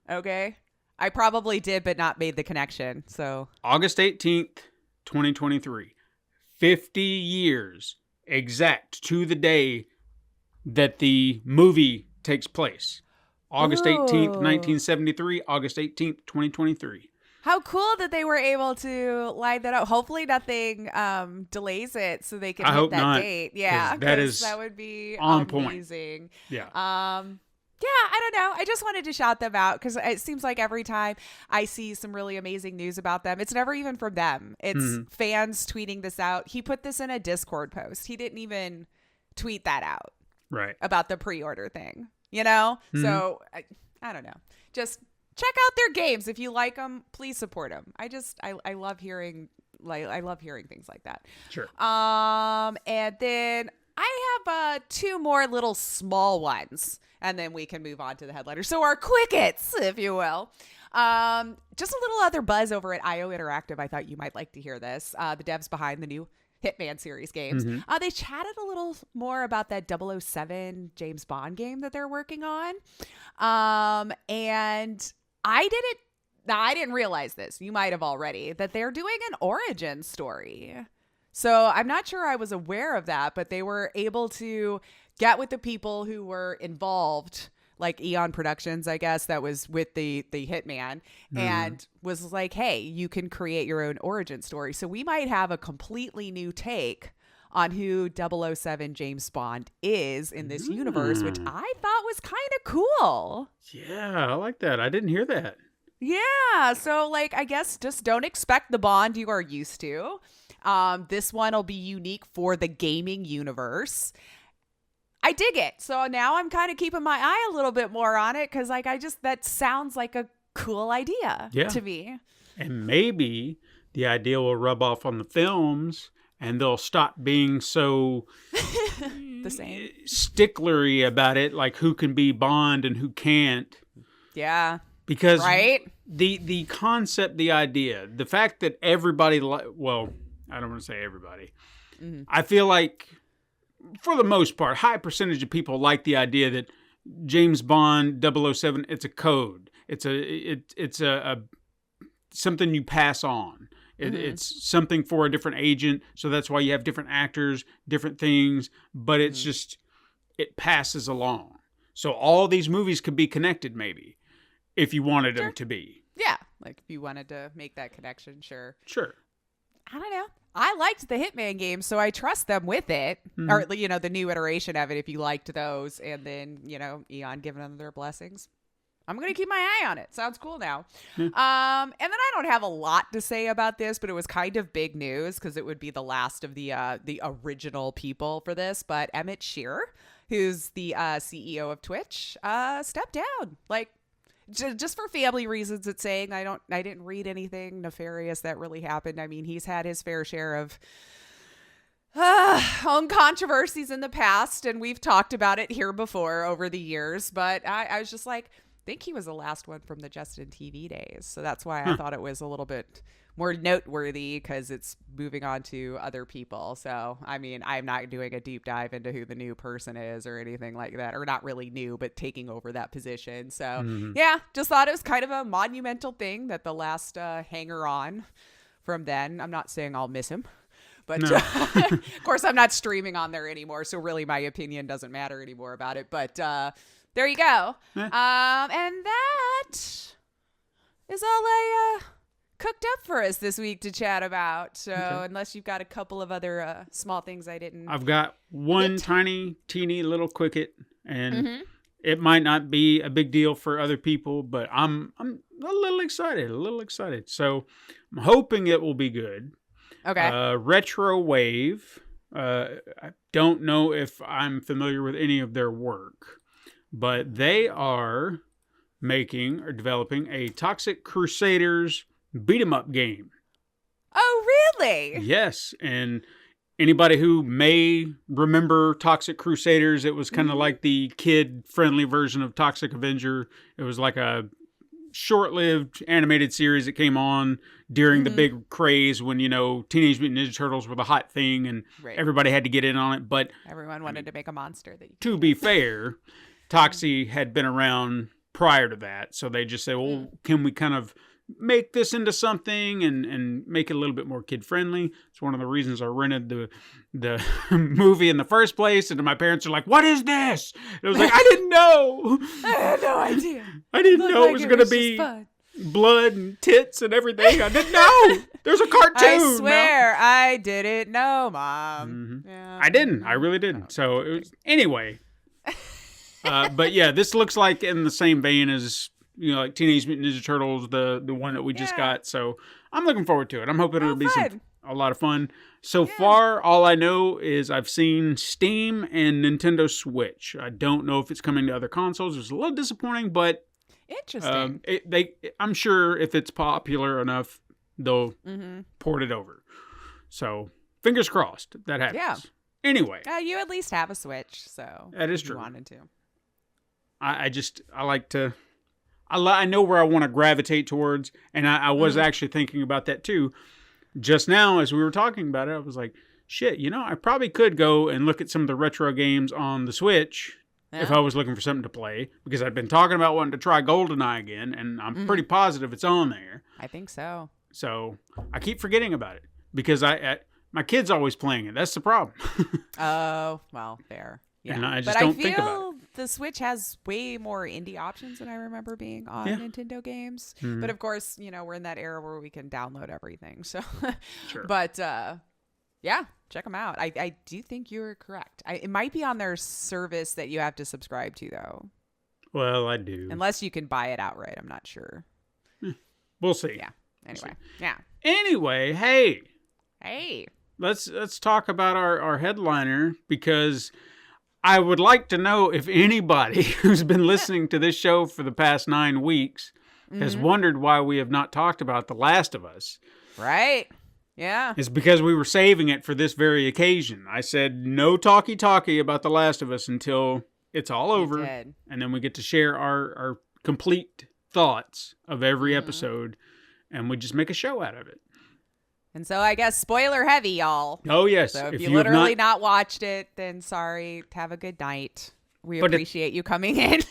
Okay. I probably did, but not made the connection. So August 18th, 2023. 50 years exact to the day that the movie takes place. August 18th, 1973, August 18th, 2023. How cool that they were able to line that up. Hopefully nothing delays it so they can hit that date. Yeah, that would be on amazing. Point. Yeah. I don't know. I just wanted to shout them out because it seems like every time I see some really amazing news about them, it's never even from them. It's fans tweeting this out. He put this in a Discord post. He didn't even tweet that out. Right. About the pre-order thing, So I don't know. Just check out their games. If you like them, please support them. I love hearing things like that. Sure. And then I have 2 more little small ones, and then we can move on to the headliner. So our quick hits, if you will. Just a little other buzz over at IO Interactive. I thought you might like to hear this. The devs behind the new Hitman series games. They chatted a little more about that 007 James Bond game that they're working on. And I didn't realize this. You might have already, that they're doing an origin story. So I'm not sure I was aware of that, but they were able to get with the people who were involved, like Eon Productions, I guess, that was with the Hitman, and was like, hey, you can create your own origin story. So we might have a completely new take on who 007 James Bond is in this universe, which I thought was kind of cool. Yeah, I like that. I didn't hear that. Yeah, so like I guess just don't expect the Bond you are used to. This one will be unique for the gaming universe. I dig it. So now I'm kind of keeping my eye a little bit more on it because like that sounds like a cool idea to me. And maybe the idea will rub off on the films and they'll stop being so the same sticklery about it, like who can be Bond and who can't. Yeah. Because right? the concept, the idea, the fact that everybody, well, I don't want to say everybody. I feel like, for the most part, high percentage of people like the idea that James Bond 007, it's a code. It's a something you pass on. It's something for a different agent. So that's why you have different actors, different things, but it's just, it passes along. So all these movies could be connected maybe if you wanted them to be. Yeah. Like if you wanted to make that connection, sure. Sure. I don't know. I liked the Hitman games, so I trust them with it. Or, you know, the new iteration of it, if you liked those. And then, you know, Eon giving them their blessings. I'm going to keep my eye on it. Sounds cool now. And then I don't have a lot to say about this, but it was kind of big news because it would be the last of the original people for this. But Emmett Shear, who's the CEO of Twitch, stepped down. Like, just for family reasons, it's saying. I didn't read anything nefarious that really happened. I mean, he's had his fair share of own controversies in the past, and we've talked about it here before over the years. But I was just like, I think he was the last one from the Justin TV days, so that's why I thought it was a little bit more noteworthy because it's moving on to other people. So, I mean, I'm not doing a deep dive into who the new person is or anything like that, or not really new, but taking over that position. So, yeah, just thought it was kind of a monumental thing that the last hanger on from then. I'm not saying I'll miss him, but of course, I'm not streaming on there anymore. So, really, my opinion doesn't matter anymore about it. But there you go. And that is all I cooked up for us this week to chat about. So unless you've got a couple of other small things I didn't. I've got one teeny little quickie, and it might not be a big deal for other people, but I'm a little excited. So I'm hoping it will be good. Okay. Retro Wave. I don't know if I'm familiar with any of their work, but they are making or developing a Toxic Crusaders beat 'em up game. Oh, really? Yes, and anybody who may remember Toxic Crusaders, it was kind of like the kid-friendly version of Toxic Avenger. It was like a short-lived animated series that came on during the big craze when, you know, Teenage Mutant Ninja Turtles were the hot thing and everybody had to get in on it. But everyone wanted to make a monster. To be fair, Toxie had been around prior to that, so they just say, well, can we kind of make this into something and make it a little bit more kid-friendly? It's one of the reasons I rented the movie in the first place, and my parents are like, what is this? And I was like, I didn't know. I had no idea. I didn't know it was going to be blood and tits and everything. I didn't know. There's a cartoon. I swear, I didn't know, Mom. Yeah. I didn't. I really didn't. So, it was, anyway. But yeah, this looks like in the same vein as, you know, like Teenage Mutant Ninja Turtles, the one that we just got. So I'm looking forward to it. I'm hoping it'll be a lot of fun. So far, all I know is I've seen Steam and Nintendo Switch. I don't know if it's coming to other consoles. It's a little disappointing, but interesting. I'm sure if it's popular enough, they'll port it over. So fingers crossed that happens. Yeah. Anyway, you at least have a Switch, so that is true. You wanted to. I I know where I want to gravitate towards, and I was actually thinking about that too. Just now, as we were talking about it, I was like, shit, I probably could go and look at some of the retro games on the Switch if I was looking for something to play, because I've been talking about wanting to try GoldenEye again, and I'm pretty positive it's on there. I think so. So I keep forgetting about it because my kid's always playing it. That's the problem. Oh, well, fair. Yeah. And I just don't think about it. But I feel the Switch has way more indie options than I remember being on Nintendo games. Mm-hmm. But of course, we're in that era where we can download everything. So, Sure. But yeah, check them out. I do think you're correct. It might be on their service that you have to subscribe to, though. Well, I do. Unless you can buy it outright. I'm not sure. We'll see. Yeah. Anyway. Yeah. Anyway, hey. Hey. Let's talk about our headliner, because I would like to know if anybody who's been listening to this show for the past 9 weeks has wondered why we have not talked about The Last of Us. Right. Yeah. It's because we were saving it for this very occasion. I said no talkie about The Last of Us until it's all over, and then we get to share our complete thoughts of every episode, and we just make a show out of it. And so I guess spoiler heavy, y'all. Oh, yes. So if you literally not watched it, then sorry. Have a good night. We appreciate you coming in.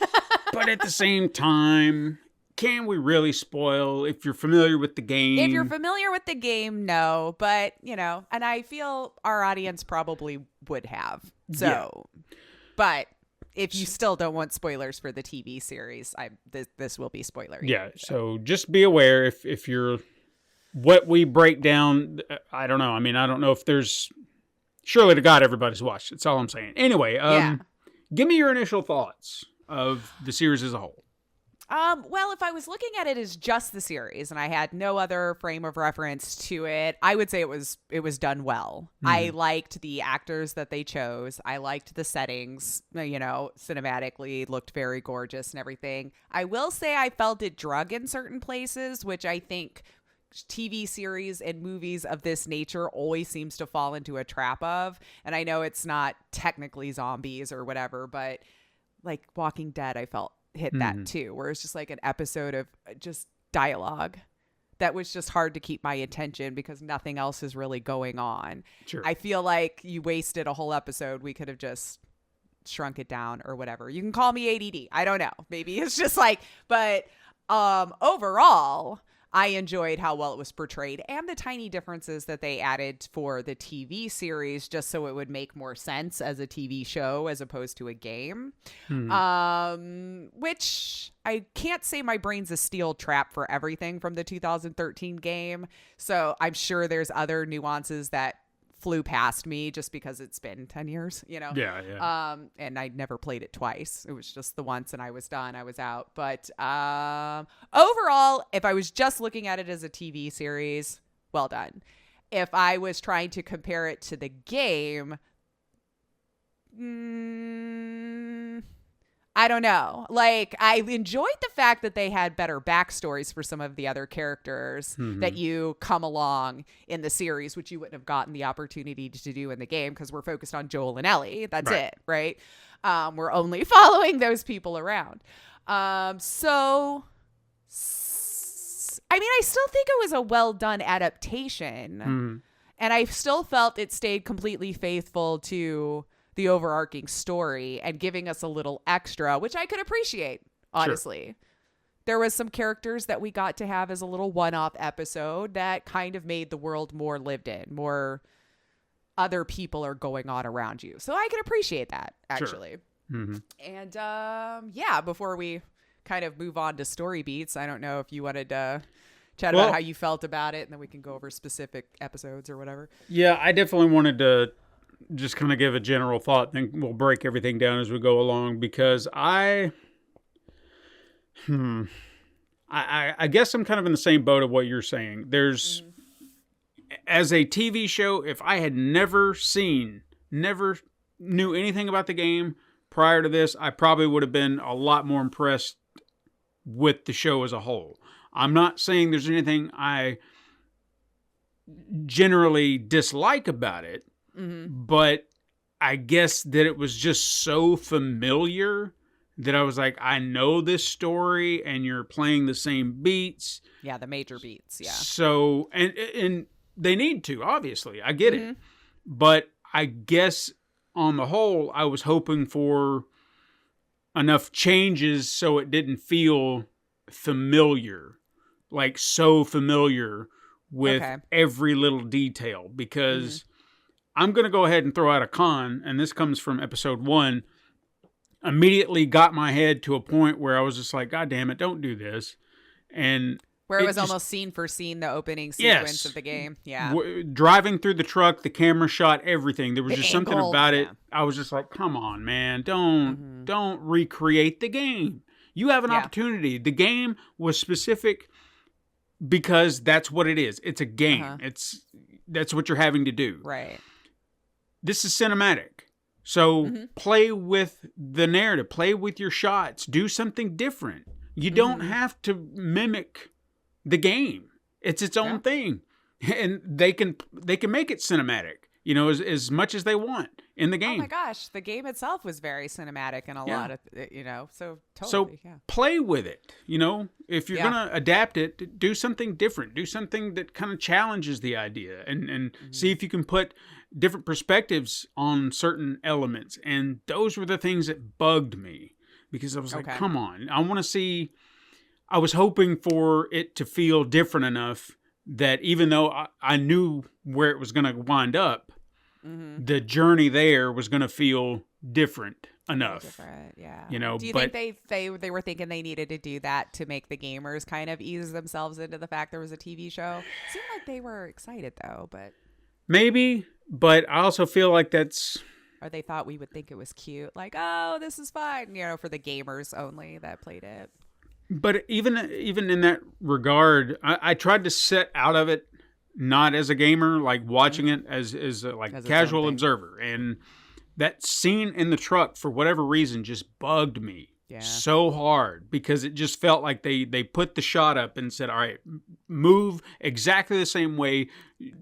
But at the same time, can we really spoil if you're familiar with the game? If you're familiar with the game, no. But, and I feel our audience probably would have. So, but if you still don't want spoilers for the TV series, this will be spoilery. Yeah. So just be aware if you're... What we break down, I don't know. I mean, I don't know if there's... Surely to God, everybody's watched. That's all I'm saying. Anyway, give me your initial thoughts of the series as a whole. Well, if I was looking at it as just the series and I had no other frame of reference to it, I would say it was done well. I liked the actors that they chose. I liked the settings, cinematically looked very gorgeous and everything. I will say I felt it drug in certain places, which I think TV series and movies of this nature always seems to fall into a trap of. And I know it's not technically zombies or whatever, but like Walking Dead, I felt hit that too, where it's just like an episode of just dialogue that was just hard to keep my attention because nothing else is really going on. Sure. I feel like you wasted a whole episode. We could have just shrunk it down or whatever. You can call me ADD. I don't know. Maybe it's just like, but overall, I enjoyed how well it was portrayed and the tiny differences that they added for the TV series just so it would make more sense as a TV show as opposed to a game. Which I can't say my brain's a steel trap for everything from the 2013 game. So I'm sure there's other nuances that flew past me just because it's been 10 years, Yeah. And I never played it twice. It was just the once and I was done. I was out. But overall, if I was just looking at it as a TV series, well done. If I was trying to compare it to the game, I don't know. Like, I enjoyed the fact that they had better backstories for some of the other characters that you come along in the series, which you wouldn't have gotten the opportunity to do in the game because we're focused on Joel and Ellie. That's it, right? We're only following those people around. So, I mean, I still think it was a well-done adaptation. And I still felt it stayed completely faithful to the overarching story and giving us a little extra, which I could appreciate, honestly. Sure. There was some characters that we got to have as a little one-off episode that kind of made the world more lived in, more other people are going on around you. So I could appreciate that, actually. Sure. And before we kind of move on to story beats, I don't know if you wanted to chat about how you felt about it, and then we can go over specific episodes or whatever. Yeah, I definitely wanted to just kind of give a general thought, then we'll break everything down as we go along, because I guess I'm kind of in the same boat of what you're saying. There's, as a TV show, if I had never knew anything about the game prior to this, I probably would have been a lot more impressed with the show as a whole. I'm not saying there's anything I generally dislike about it, but I guess that it was just so familiar that I was like, I know this story and you're playing the same beats. Yeah, the major beats, yeah. So, and they need to, obviously. I get it. But I guess on the whole, I was hoping for enough changes so it didn't feel familiar. Like so familiar with every little detail. Because I'm going to go ahead and throw out a con, and this comes from episode 1. Immediately got my head to a point where I was just like, God damn it, don't do this. And where it was almost scene for scene, the opening sequence of the game. Yeah. Driving through the truck, the camera shot, everything. There was just something about it. Yeah. I was just like, come on, man, don't recreate the game. You have an opportunity. The game was specific because that's what it is. It's a game. That's what you're having to do. Right. This is cinematic. So play with the narrative, play with your shots, do something different. You don't have to mimic the game. It's its own thing. And they can make it cinematic, as much as they want in the game. Oh my gosh, the game itself was very cinematic in a lot of, so totally. So play with it, if you're going to adapt it, do something different, do something that kind of challenges the idea and see if you can put different perspectives on certain elements. And those were the things that bugged me because I was like, come on, I want to see. I was hoping for it to feel different enough that even though I knew where it was going to wind up, the journey there was going to feel different enough. Different, yeah. Do you think they were thinking they needed to do that to make the gamers kind of ease themselves into the fact there was a TV show? Seemed like they were excited though, but maybe. But I also feel like that's... Or they thought we would think it was cute. Like, oh, this is fine, for the gamers only that played it. But even in that regard, I tried to set out of it not as a gamer, like watching it as a casual observer. And that scene in the truck, for whatever reason, just bugged me so hard because it just felt like they put the shot up and said, all right, move exactly the same way,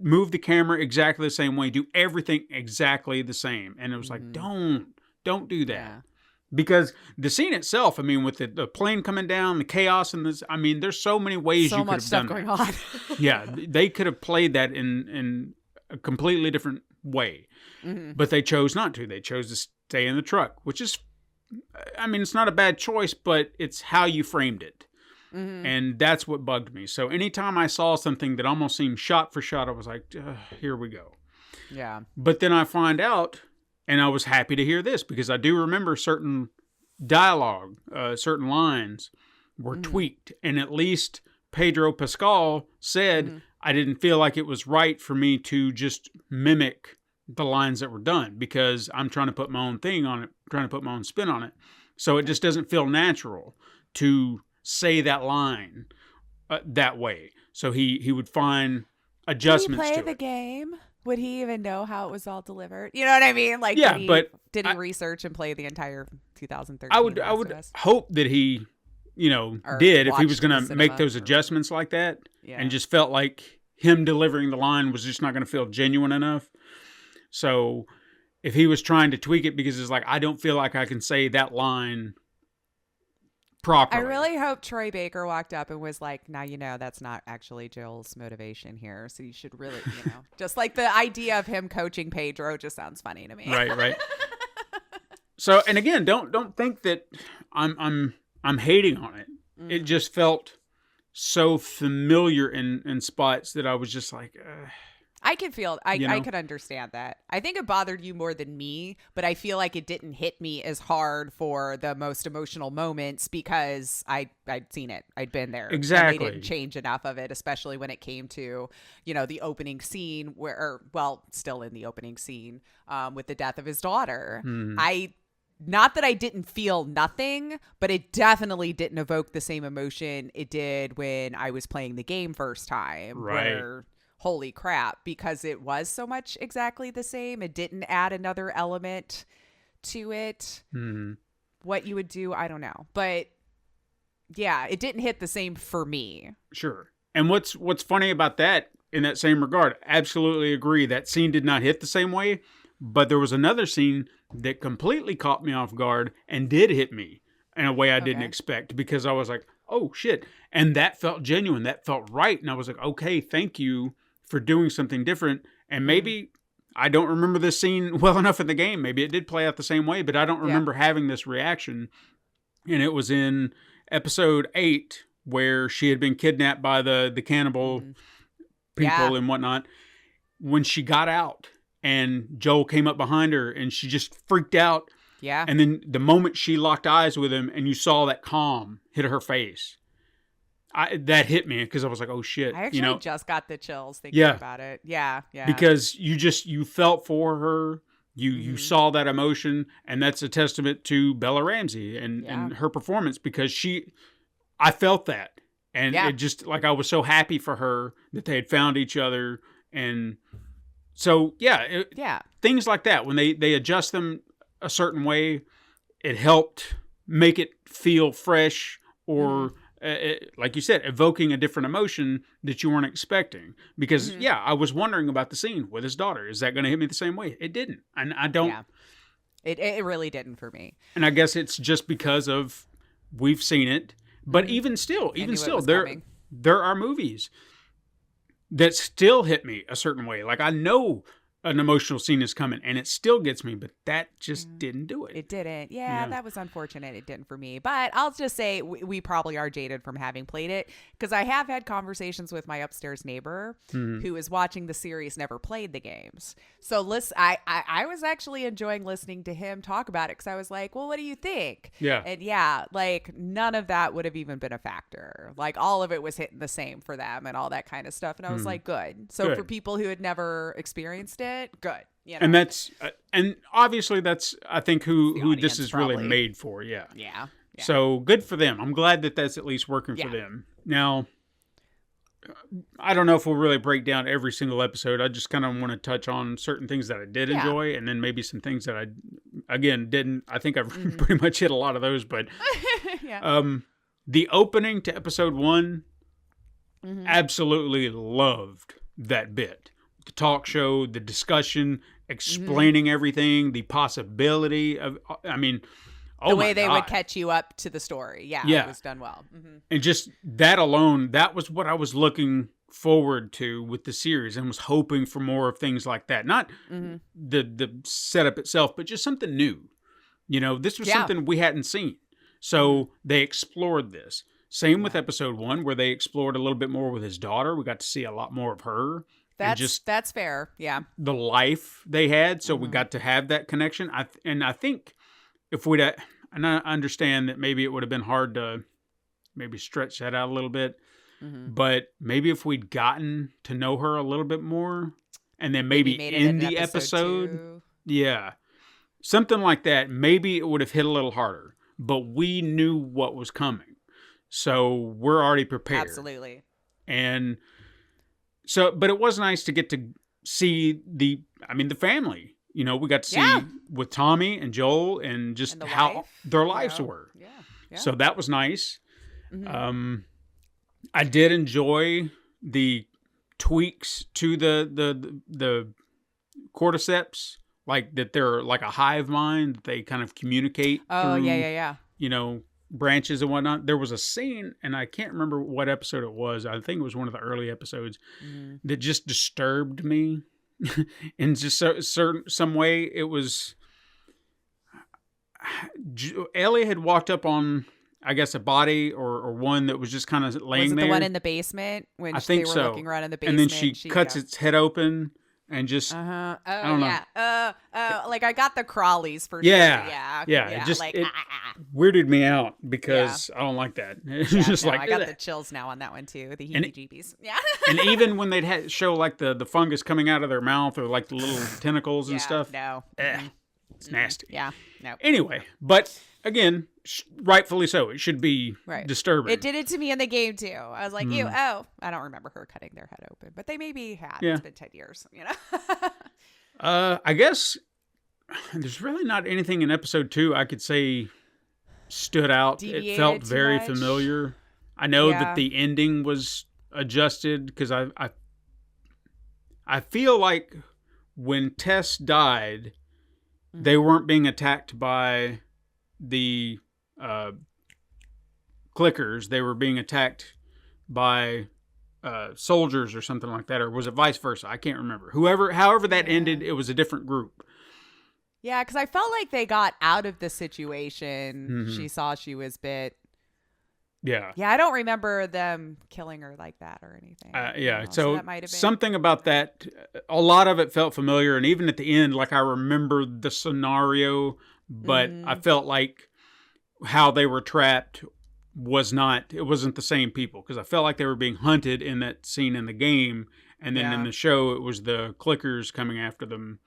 move the camera exactly the same way, do everything exactly the same. And it was like, don't do that. Yeah. Because the scene itself, with the plane coming down, the chaos and this, there's so many ways you could have done that. So much stuff going on. Yeah, they could have played that in a completely different way. But they chose not to. They chose to stay in the truck, which is, it's not a bad choice, but it's how you framed it. And that's what bugged me. So anytime I saw something that almost seemed shot for shot, I was like, here we go. Yeah. But then I find out, and I was happy to hear this because I do remember certain dialogue, certain lines were tweaked. And at least Pedro Pascal said, I didn't feel like it was right for me to just mimic the lines that were done because I'm trying to put my own thing on it, trying to put my own spin on it. So it just doesn't feel natural to say that line that way. So he would find adjustments to it. Did he play the game? Would he even know how it was all delivered? You know what I mean? Like, yeah, did he research and play the entire 2013? I would hope that he, did if he was going to make those adjustments like that, and just felt like him delivering the line was just not going to feel genuine enough. So if he was trying to tweak it because it's like, I don't feel like I can say that line properly. I really hope Troy Baker walked up and was like, now, that's not actually Jill's motivation here. So you should really, just like the idea of him coaching Pedro just sounds funny to me. Right. So, and again, don't think that I'm hating on it. It just felt so familiar in spots that I was just like, I could feel, I could understand that. I think it bothered you more than me, but I feel like it didn't hit me as hard for the most emotional moments because I'd seen it. I'd been there. Exactly. And they didn't change enough of it, especially when it came to, the opening scene still in the opening scene with the death of his daughter. Not that I didn't feel nothing, but it definitely didn't evoke the same emotion it did when I was playing the game first time. Right. Holy crap, because it was so much exactly the same. It didn't add another element to it. What you would do, I don't know. But yeah, it didn't hit the same for me. Sure. And what's funny about that in that same regard, absolutely agree. That scene did not hit the same way, but there was another scene that completely caught me off guard and did hit me in a way I didn't Okay. expect, because I was like, oh shit. And that felt genuine. That felt right. And I was like, okay, thank you for doing something different. And maybe I don't remember this scene well enough in the game. Maybe it did play out the same way, but I don't remember having this reaction. And it was in episode 8 where she had been kidnapped by the cannibal people and whatnot. When she got out and Joel came up behind her and she just freaked out. Yeah. And then the moment she locked eyes with him and you saw that calm hit her face, that hit me, because I was like, oh shit. I actually just got the chills thinking Yeah. about it. Yeah. Yeah. Because you felt for her. You saw that emotion, and that's a testament to Bella Ramsey and her performance, because I felt that. And it just, like, I was so happy for her that they had found each other. And so, things like that, when they adjust them a certain way, it helped make it feel fresh, or like you said, evoking a different emotion that you weren't expecting. Because I was wondering about the scene with his daughter. Is that going to hit me the same way? It didn't. And I don't. Yeah. It really didn't for me. And I guess it's just because of we've seen it. But even still, there are movies that still hit me a certain way. Like, I know an emotional scene is coming and it still gets me, but that just didn't do it. It didn't. Yeah, that was unfortunate. It didn't for me. But I'll just say we probably are jaded from having played it, because I have had conversations with my upstairs neighbor who is watching the series, never played the games. So I was actually enjoying listening to him talk about it, because I was like, well, what do you think? Yeah. And like, none of that would have even been a factor. Like, all of it was hitting the same for them and all that kind of stuff. And I was like, good. So for people who had never experienced it, good. You know? And that's and obviously that's, I think, who this is probably really made for. Yeah. So good for them. I'm glad that that's at least working for them. Now, I don't know if we'll really break down every single episode. I just kind of want to touch on certain things that I did enjoy, and then maybe some things that I, again, didn't. I think I've pretty much hit a lot of those, but the opening to episode 1, absolutely loved that bit. The talk show, the discussion, explaining everything, the possibility of, I mean, the way they would catch you up to the story. Yeah. It was done well. And just that alone, that was what I was looking forward to with the series, and was hoping for more of things like that. Not the setup itself, but just something new. You know, this was something we hadn't seen. So they explored this. Same with episode 1, where they explored a little bit more with his daughter. We got to see a lot more of her. That's fair. Yeah. The life they had. So we got to have that connection. I think if we'd, and I understand that maybe it would have been hard to maybe stretch that out a little bit, but maybe if we'd gotten to know her a little bit more, and then maybe in the episode, something like that, maybe it would have hit a little harder, but we knew what was coming. So we're already prepared. Absolutely. And so, but it was nice to get to see the family. You know, we got to see with Tommy and Joel, and just and how their lives were. Yeah. So that was nice. I did enjoy the tweaks to the cordyceps, like that they're like a hive mind that they kind of communicate through, you know, branches and whatnot. There was a scene, and I can't remember what episode it was. I think it was one of the early episodes that just disturbed me in just some way. It was Ellie had walked up on, I guess, a body or one that was just kind of laying there. The one in the basement when I think they were so. looking around in the basement, and then she cuts its head open and just I don't know. Like, I got the crawlies for sure. Yeah. It just like, weirded me out, because I don't like that. It's just like, I got the chills now on that one too. The heebie-jeebies. Yeah. And even when they'd show like the fungus coming out of their mouth, or like the little tentacles and stuff. No. It's nasty. Yeah. No. Anyway, but again, rightfully so. It should be disturbing. It did it to me in the game too. I was like, ew, I don't remember her cutting their head open, but they maybe had. Yeah. It's been 10 years, you know? I guess there's really not anything in episode 2 I could say stood out. Deviated it felt very much. familiar. I know that the ending was adjusted, because I feel like when Tess died, they weren't being attacked by the clickers. They were being attacked by soldiers or something like that, or was it vice versa? I can't remember. However that ended, it was a different group. Yeah, because I felt like they got out of the situation. She saw she was bit. Yeah. Yeah, I don't remember them killing her like that or anything. Yeah, so that might have been something about that. A lot of it felt familiar, and even at the end, like I remember the scenario, but I felt like how they were trapped wasn't the same people, because I felt like they were being hunted in that scene in the game, and then in the show it was the clickers coming after them.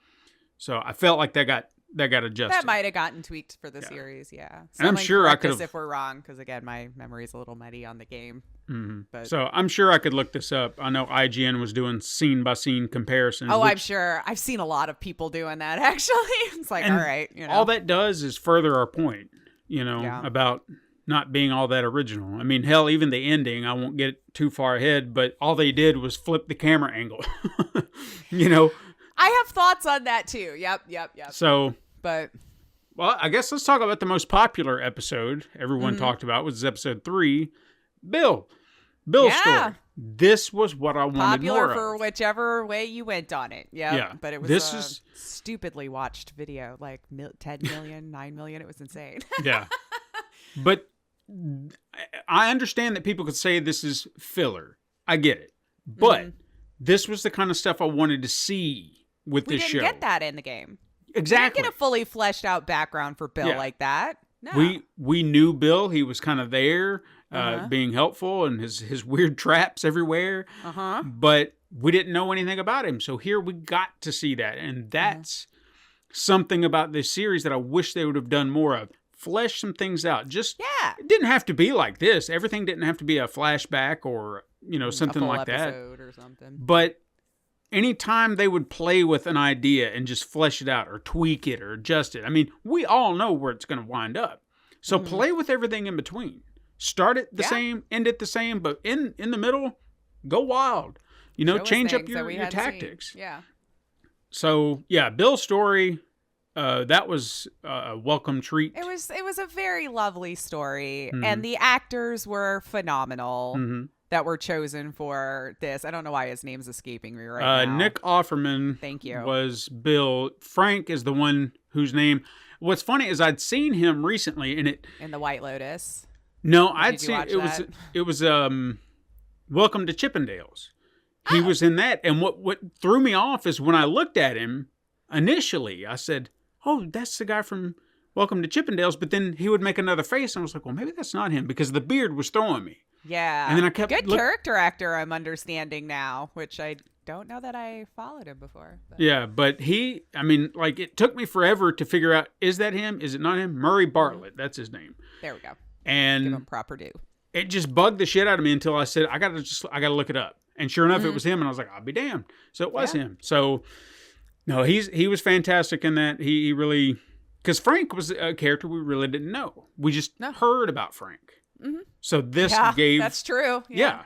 So I felt like that got adjusted. That might have gotten tweaked for the series, yeah. And I'm sure I could have, if we're wrong, because again, my memory's a little muddy on the game. But so I'm sure I could look this up. I know IGN was doing scene by scene comparisons. Oh, I'm sure. I've seen a lot of people doing that. Actually, it's like, all right, all that does is further our point, about not being all that original. I mean, hell, even the ending, I won't get too far ahead, but all they did was flip the camera angle. I have thoughts on that too. Yep. So, well, I guess let's talk about the most popular episode everyone talked about, was episode 3, Bill's story. This was what I wanted popular more of. for whichever way you went on it. Yeah, but it was a stupidly watched video, like 10 million, 9 million. It was insane. Yeah, but I understand that people could say this is filler. I get it, but this was the kind of stuff I wanted to see with this show. We didn't get that in the game. Exactly. We didn't get a fully fleshed out background for Bill like that. No. We knew Bill. He was kind of there, being helpful, and his weird traps everywhere. But we didn't know anything about him. So here we got to see that. And that's something about this series that I wish they would have done more of. Flesh some things out. It didn't have to be like this. Everything didn't have to be a flashback or, something like that. Or something. But anytime they would play with an idea and just flesh it out or tweak it or adjust it, I mean, we all know where it's going to wind up. So play with everything in between. Start it the same, end it the same, but in the middle, go wild. Change up your tactics. Seen. Yeah. So, Bill's story, that was a welcome treat. It was a very lovely story, and the actors were phenomenal. That were chosen for this. I don't know why his name's escaping me right now. Nick Offerman. Thank you. Was Bill. Frank is the one whose name. What's funny is I'd seen him recently in the White Lotus. No, I'd seen it was Welcome to Chippendales. He was in that, and what threw me off is when I looked at him initially, I said, "Oh, that's the guy from Welcome to Chippendales," but then he would make another face, and I was like, "Well, maybe that's not him," because the beard was throwing me. Yeah. And then I kept character actor, I'm understanding now, which I don't know that I followed him before. But. Yeah, but it took me forever to figure out, is that him? Is it not him? Murray Bartlett, that's his name. There we go. And give him proper due. It just bugged the shit out of me until I said, I gotta look it up. And sure enough, it was him, and I was like, I'll be damned. So it was him. So no, he was fantastic in that. He really, because Frank was a character we really didn't know. We just heard about Frank. So this gave... That's true. Yeah.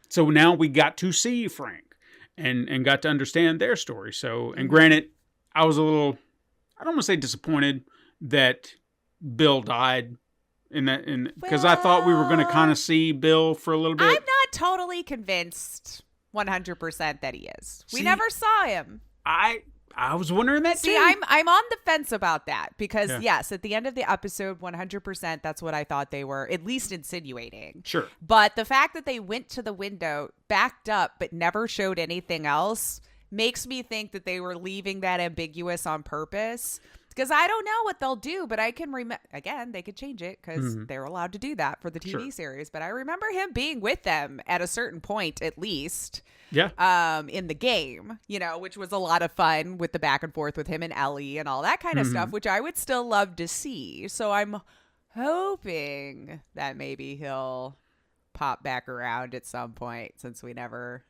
So now we got to see Frank and got to understand their story. So, and granted, I was a little, I don't want to say disappointed that Bill died because I thought we were going to kind of see Bill for a little bit. I'm not totally convinced 100% that he is. We never saw him. I was wondering that too. See, I'm on the fence about that because yes, at the end of the episode, 100%, that's what I thought they were at least insinuating. Sure. But the fact that they went to the window, backed up, but never showed anything else makes me think that they were leaving that ambiguous on purpose. Because I don't know what they'll do, but I can remember, again, they could change it because they're allowed to do that for the TV series. But I remember him being with them at a certain point, at least. Yeah. In the game, which was a lot of fun with the back and forth with him and Ellie and all that kind of stuff, which I would still love to see. So I'm hoping that maybe he'll pop back around at some point since we never.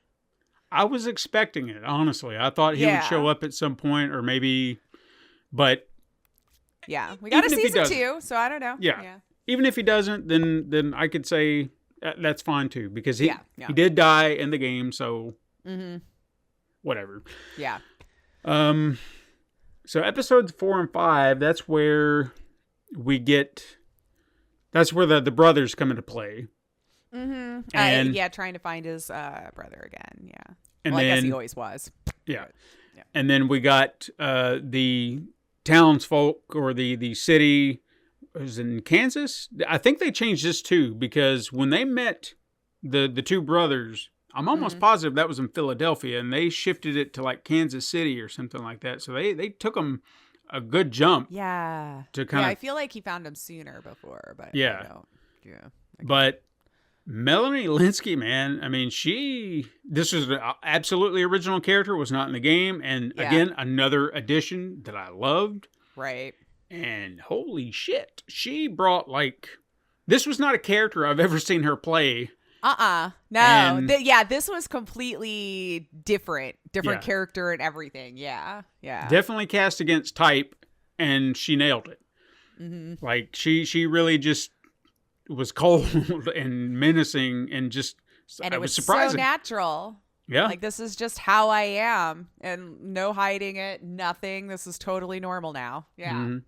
I was expecting it, honestly. I thought he would show up at some point or maybe, but. Yeah, we got a season 2, so I don't know. Yeah. Even if he doesn't, then I could say that's fine too, because he did die in the game, so whatever. Yeah. So episodes 4 and 5, that's where we get That's where the brothers come into play. Mm-hmm. And trying to find his brother again. Yeah. And I guess then- he always was. Yeah. Yeah. And then we got the townsfolk, or the city, was in Kansas. I think they changed this too, because when they met the two brothers, I'm almost positive that was in Philadelphia, and they shifted it to like Kansas City or something like that. So they took them a good jump. Yeah. To kind I of, feel like he found him sooner before, but Yeah. I don't. Yeah. Okay. but Melanie Linsky, man, I mean, this was an absolutely original character, was not in the game. And Yeah. again, another addition that I loved. Right. And holy shit, she brought this was not a character I've ever seen her play. No. And- This was completely different. Different Yeah. character and everything. Yeah. Yeah. Definitely cast against type, and she nailed it. Mm-hmm. Like she really just was cold and menacing, and just And it was so surprising. natural. Yeah, Like, this is just how I am, and no hiding it, nothing. This is totally normal now. Yeah. Mhm.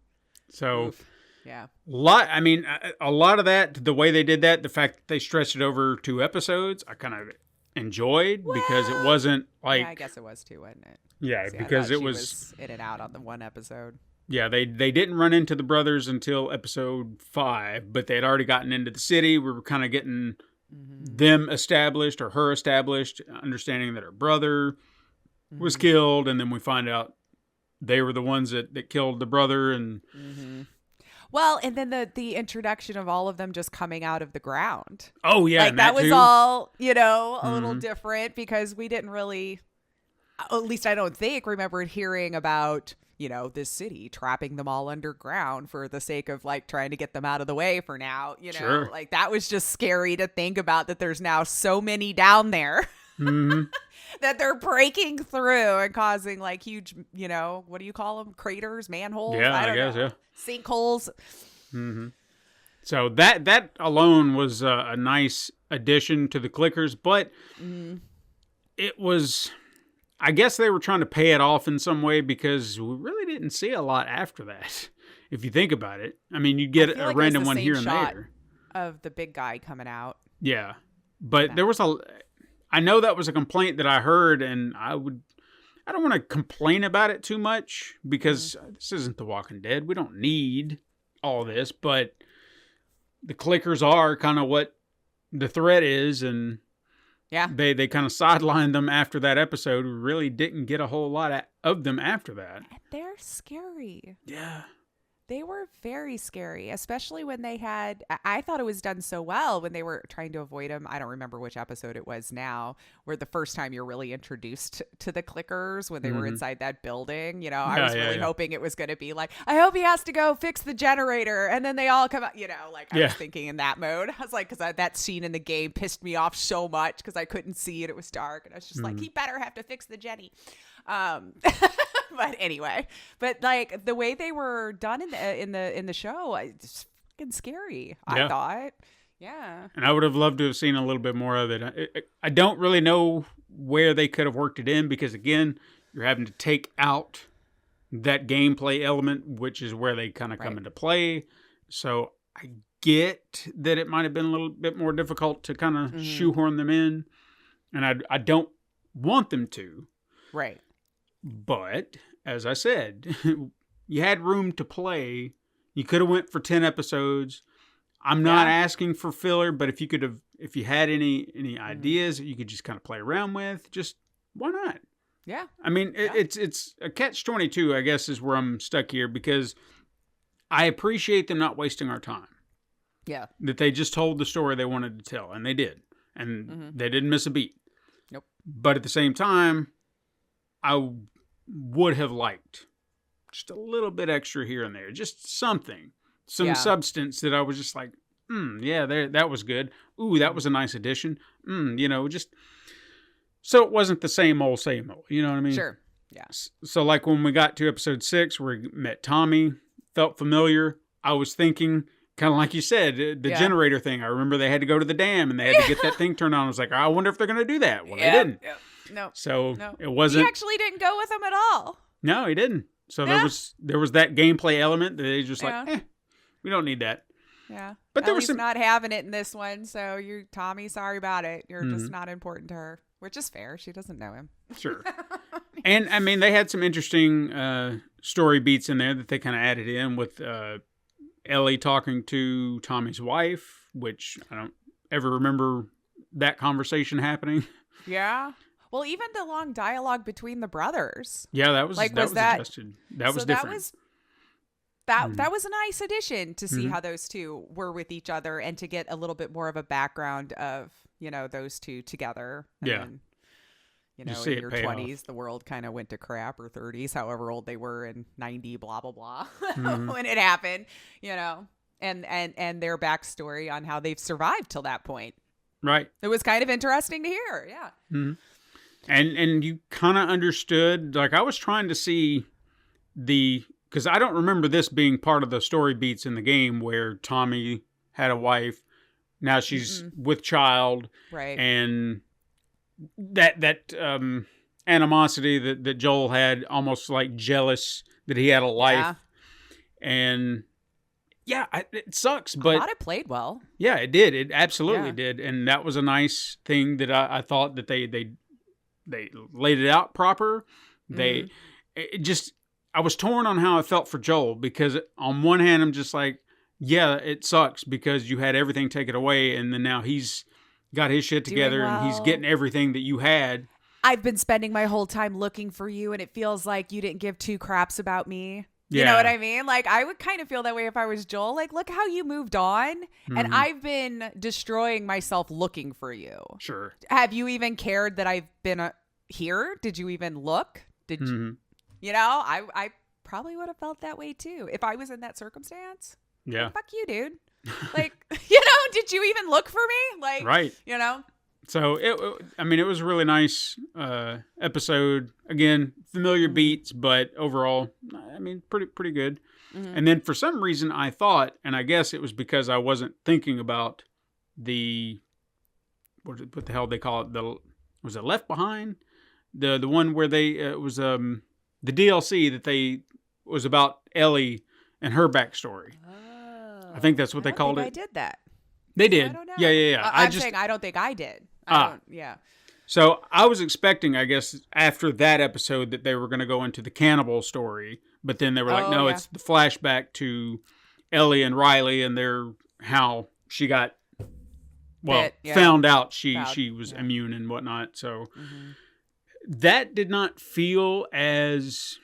So Oof. Yeah. a lot of that, the way they did that, the fact that they stretched it over 2 episodes, I kind of enjoyed, because it wasn't like Yeah, I guess it was too, wasn't it? yeah, See, I because thought it she was in and out on the one episode. yeah, they didn't run into the brothers until episode 5, but they had already gotten into the city. We were kind of getting them established, or her established, understanding that her brother was killed, and then we find out they were the ones that killed the brother. And Well, and then the introduction of all of them just coming out of the ground. oh yeah, Like, and that was too. all, a little different, because we didn't really, at least I don't think, remembered hearing about, this city trapping them all underground for the sake of like trying to get them out of the way for now. Sure. Like, that was just scary to think about, that there's now so many down there that they're breaking through and causing like huge, what do you call them? Craters, manholes? Yeah, I don't guess, know. yeah. Sinkholes. So that alone was a nice addition to the clickers, but it was, I guess they were trying to pay it off in some way, because we really didn't see a lot after that. If you think about it, I mean, you get I feel a like it was random the one same here and shot there. Of the big guy coming out. Yeah, but there was I know that was a complaint that I heard, and I don't want to complain about it too much, because this isn't The Walking Dead. We don't need all this, but the clickers are kind of what the threat is, and Yeah. they kind of sidelined them after that episode. We really didn't get a whole lot of them after that. And they're scary. Yeah. They were very scary, especially when they had, I thought it was done so well when they were trying to avoid them. I don't remember which episode it was now, where the first time you're really introduced to the clickers, when they were inside that building. I was really hoping it was going to be like, I hope he has to go fix the generator, and then they all come out, I was thinking in that mode. I was like, because that scene in the game pissed me off so much, because I couldn't see it. It was dark, and I was just like, he better have to fix the Jenny. But anyway, like, the way they were done in the show, it's fucking scary. Yeah. I thought, yeah. And I would have loved to have seen a little bit more of it. I don't really know where they could have worked it in, because again, you're having to take out that gameplay element, which is where they kind of come into play. So I get that it might have been a little bit more difficult to kind of shoehorn them in, and I don't want them to. Right. But as I said, you had room to play. You could have went for 10 episodes. I'm not asking for filler, but if you had any ideas that you could just kind of play around with, just why not? Yeah. I mean, it's a catch-22, I guess, is where I'm stuck here, because I appreciate them not wasting our time. Yeah. That they just told the story they wanted to tell, and they did. And they didn't miss a beat. Nope. But at the same time, I would have liked just a little bit extra here and there. Just something. Some substance that I was just like, that was good. Ooh, that was a nice addition. Just so it wasn't the same old, you know what I mean? Sure. Yeah. So like when we got to episode 6, where we met Tommy, felt familiar. I was thinking, kind of like you said, the generator thing. I remember they had to go to the dam and they had to get that thing turned on. I was like, I wonder if they're going to do that. Well, they didn't. Yeah. No. So No. it wasn't. He actually didn't go with them at all. No, he didn't. So there was that gameplay element that they just like, we don't need that. Yeah. But there was Ellie's not having it in this one, so Tommy, sorry about it. You're Mm-hmm. just not important to her, which is fair. She doesn't know him. Sure. And I mean, they had some interesting story beats in there that they kind of added in with Ellie talking to Tommy's wife, which I don't ever remember that conversation happening. Yeah. Well, even the long dialogue between the brothers. Yeah, that was Like, that was was that- adjusted. That was So different. that was a nice addition to see how those two were with each other and to get a little bit more of a background of, those two together. And Yeah. then, You see in it your pay off. 20s, the world kind of went to crap, or 30s, however old they were in 90, blah, blah, blah, when it happened, and their backstory on how they've survived till that point. Right. It was kind of interesting to hear. Yeah. And you kind of understood, like I was trying to see because I don't remember this being part of the story beats in the game where Tommy had a wife, now she's with child, Right. and that animosity that Joel had, almost like jealous that he had a life, Yeah. and it sucks, I but thought it played well. yeah, it did. It absolutely Yeah. did. And that was a nice thing that I thought that they laid it out proper. I was torn on how I felt for Joel, because on one hand, I'm just like, yeah, it sucks because you had everything taken away, and then now he's got his shit together and he's well. getting everything that you had. I've been spending my whole time looking for you, and it feels like you didn't give two craps about me. You Yeah. know what I mean? Like, I would kind of feel that way if I was Joel. Like, look how you moved on. And I've been destroying myself looking for you. Sure. Have you even cared that I've been here? Did you even look? Did you? I probably would have felt that way too if I was in that circumstance. Yeah. Fuck you, dude. Like, did you even look for me? Like, Right. So it was a really nice episode. Again, familiar beats, but overall, I mean, pretty good. And then for some reason, I thought, and I guess it was because I wasn't thinking about what the hell they call it? Was it Left Behind? The one where they it was the DLC that was about Ellie and her backstory. I think that's what they called it. I did that. They did. I don't know. Yeah. I'm saying I don't think I did. Yeah. So I was expecting, I guess, after that episode that they were going to go into the cannibal story, but then they were like, no, it's the flashback to Ellie and Riley and how she got, found out she was immune and whatnot. So that did not feel as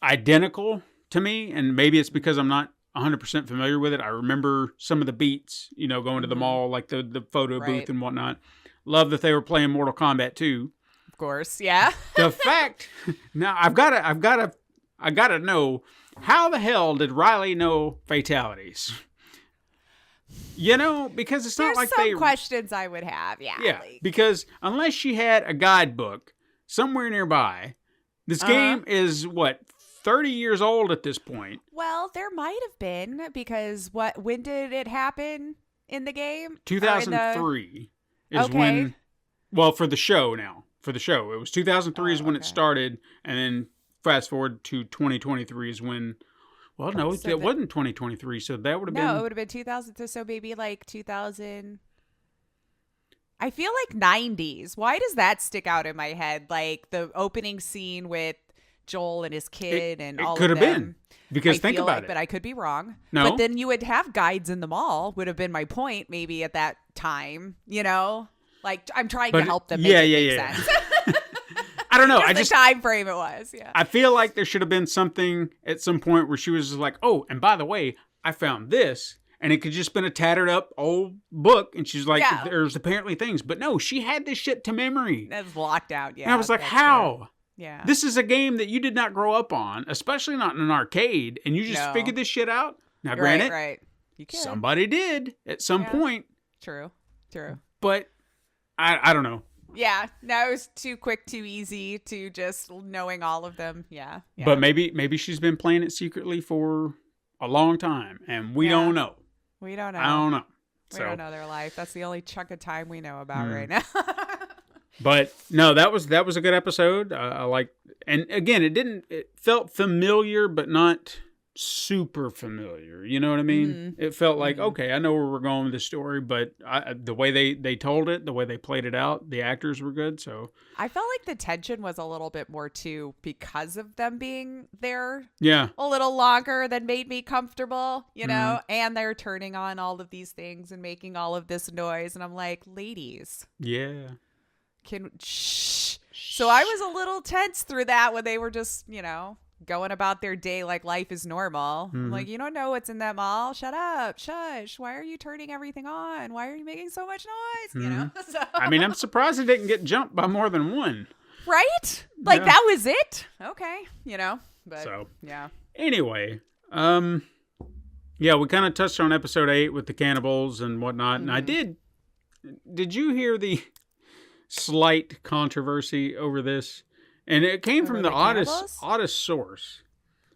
identical to me, and maybe it's because I'm not 100% familiar with it. I remember some of the beats, going to the mall, like the photo booth and whatnot. Love that they were playing Mortal Kombat 2. Of course, yeah. The fact, now I gotta know, how the hell did Riley know fatalities? Because it's not There's like some questions I would have. Yeah. Yeah, because unless she had a guidebook somewhere nearby, this game is 30 years old at this point. Well, there might have been, because when did it happen in the game? 2003 is when, for the show now. For the show. It was 2003 is when it started, and then fast forward to 2023 is when, it wasn't 2023, so that would have been... No, it would have been 2000, so maybe like 2000... I feel like 90s. Why does that stick out in my head? Like the opening scene with Joel and his kid and all of them. It could have been. Because think about it. But I could be wrong. No. But then you would have guides in the mall, would have been my point maybe at that time, Like, I'm trying to help them make sense. I don't know. The time frame it was, yeah. I feel like there should have been something at some point where she was just like, oh, and by the way, I found this. And it could just been a tattered up old book. And she's like, there's apparently things. But no, she had this shit to memory. That's locked out, yeah. And I was like, how? Fair. Yeah. This is a game that you did not grow up on, especially not in an arcade. And you just figured this shit out? Now, granted, right. You can. Somebody did at some point. True. But I don't know. Yeah, no, it was too quick, too easy to just knowing all of them. Yeah. But maybe she's been playing it secretly for a long time, and we don't know. We don't know. I don't know. We don't know their life. That's the only chunk of time we know about right now. But no, that was a good episode. I like, and again, it felt familiar, but not super familiar. You know what I mean? It felt like, okay, I know where we're going with the story, but the way they told it, the way they played it out, the actors were good. So I felt like the tension was a little bit more too because of them being there yeah, a little longer than made me comfortable, you know, and they're turning on all of these things and making all of this noise. And I'm like, ladies, yeah. shh. So I was a little tense through that when they were just, you know, going about their day like life is normal. I'm like, you don't know what's in that mall. Shut up. Shush. Why are you turning everything on? Why are you making so much noise? You know? So, I mean, I'm surprised it didn't get jumped by more than one. right? Like that was it? Okay. You know? But So yeah. anyway, yeah, we kind of touched on episode 8 with the cannibals and whatnot, and I did. Did you hear the slight controversy over this? And it came Over from the the cannibals? oddest source.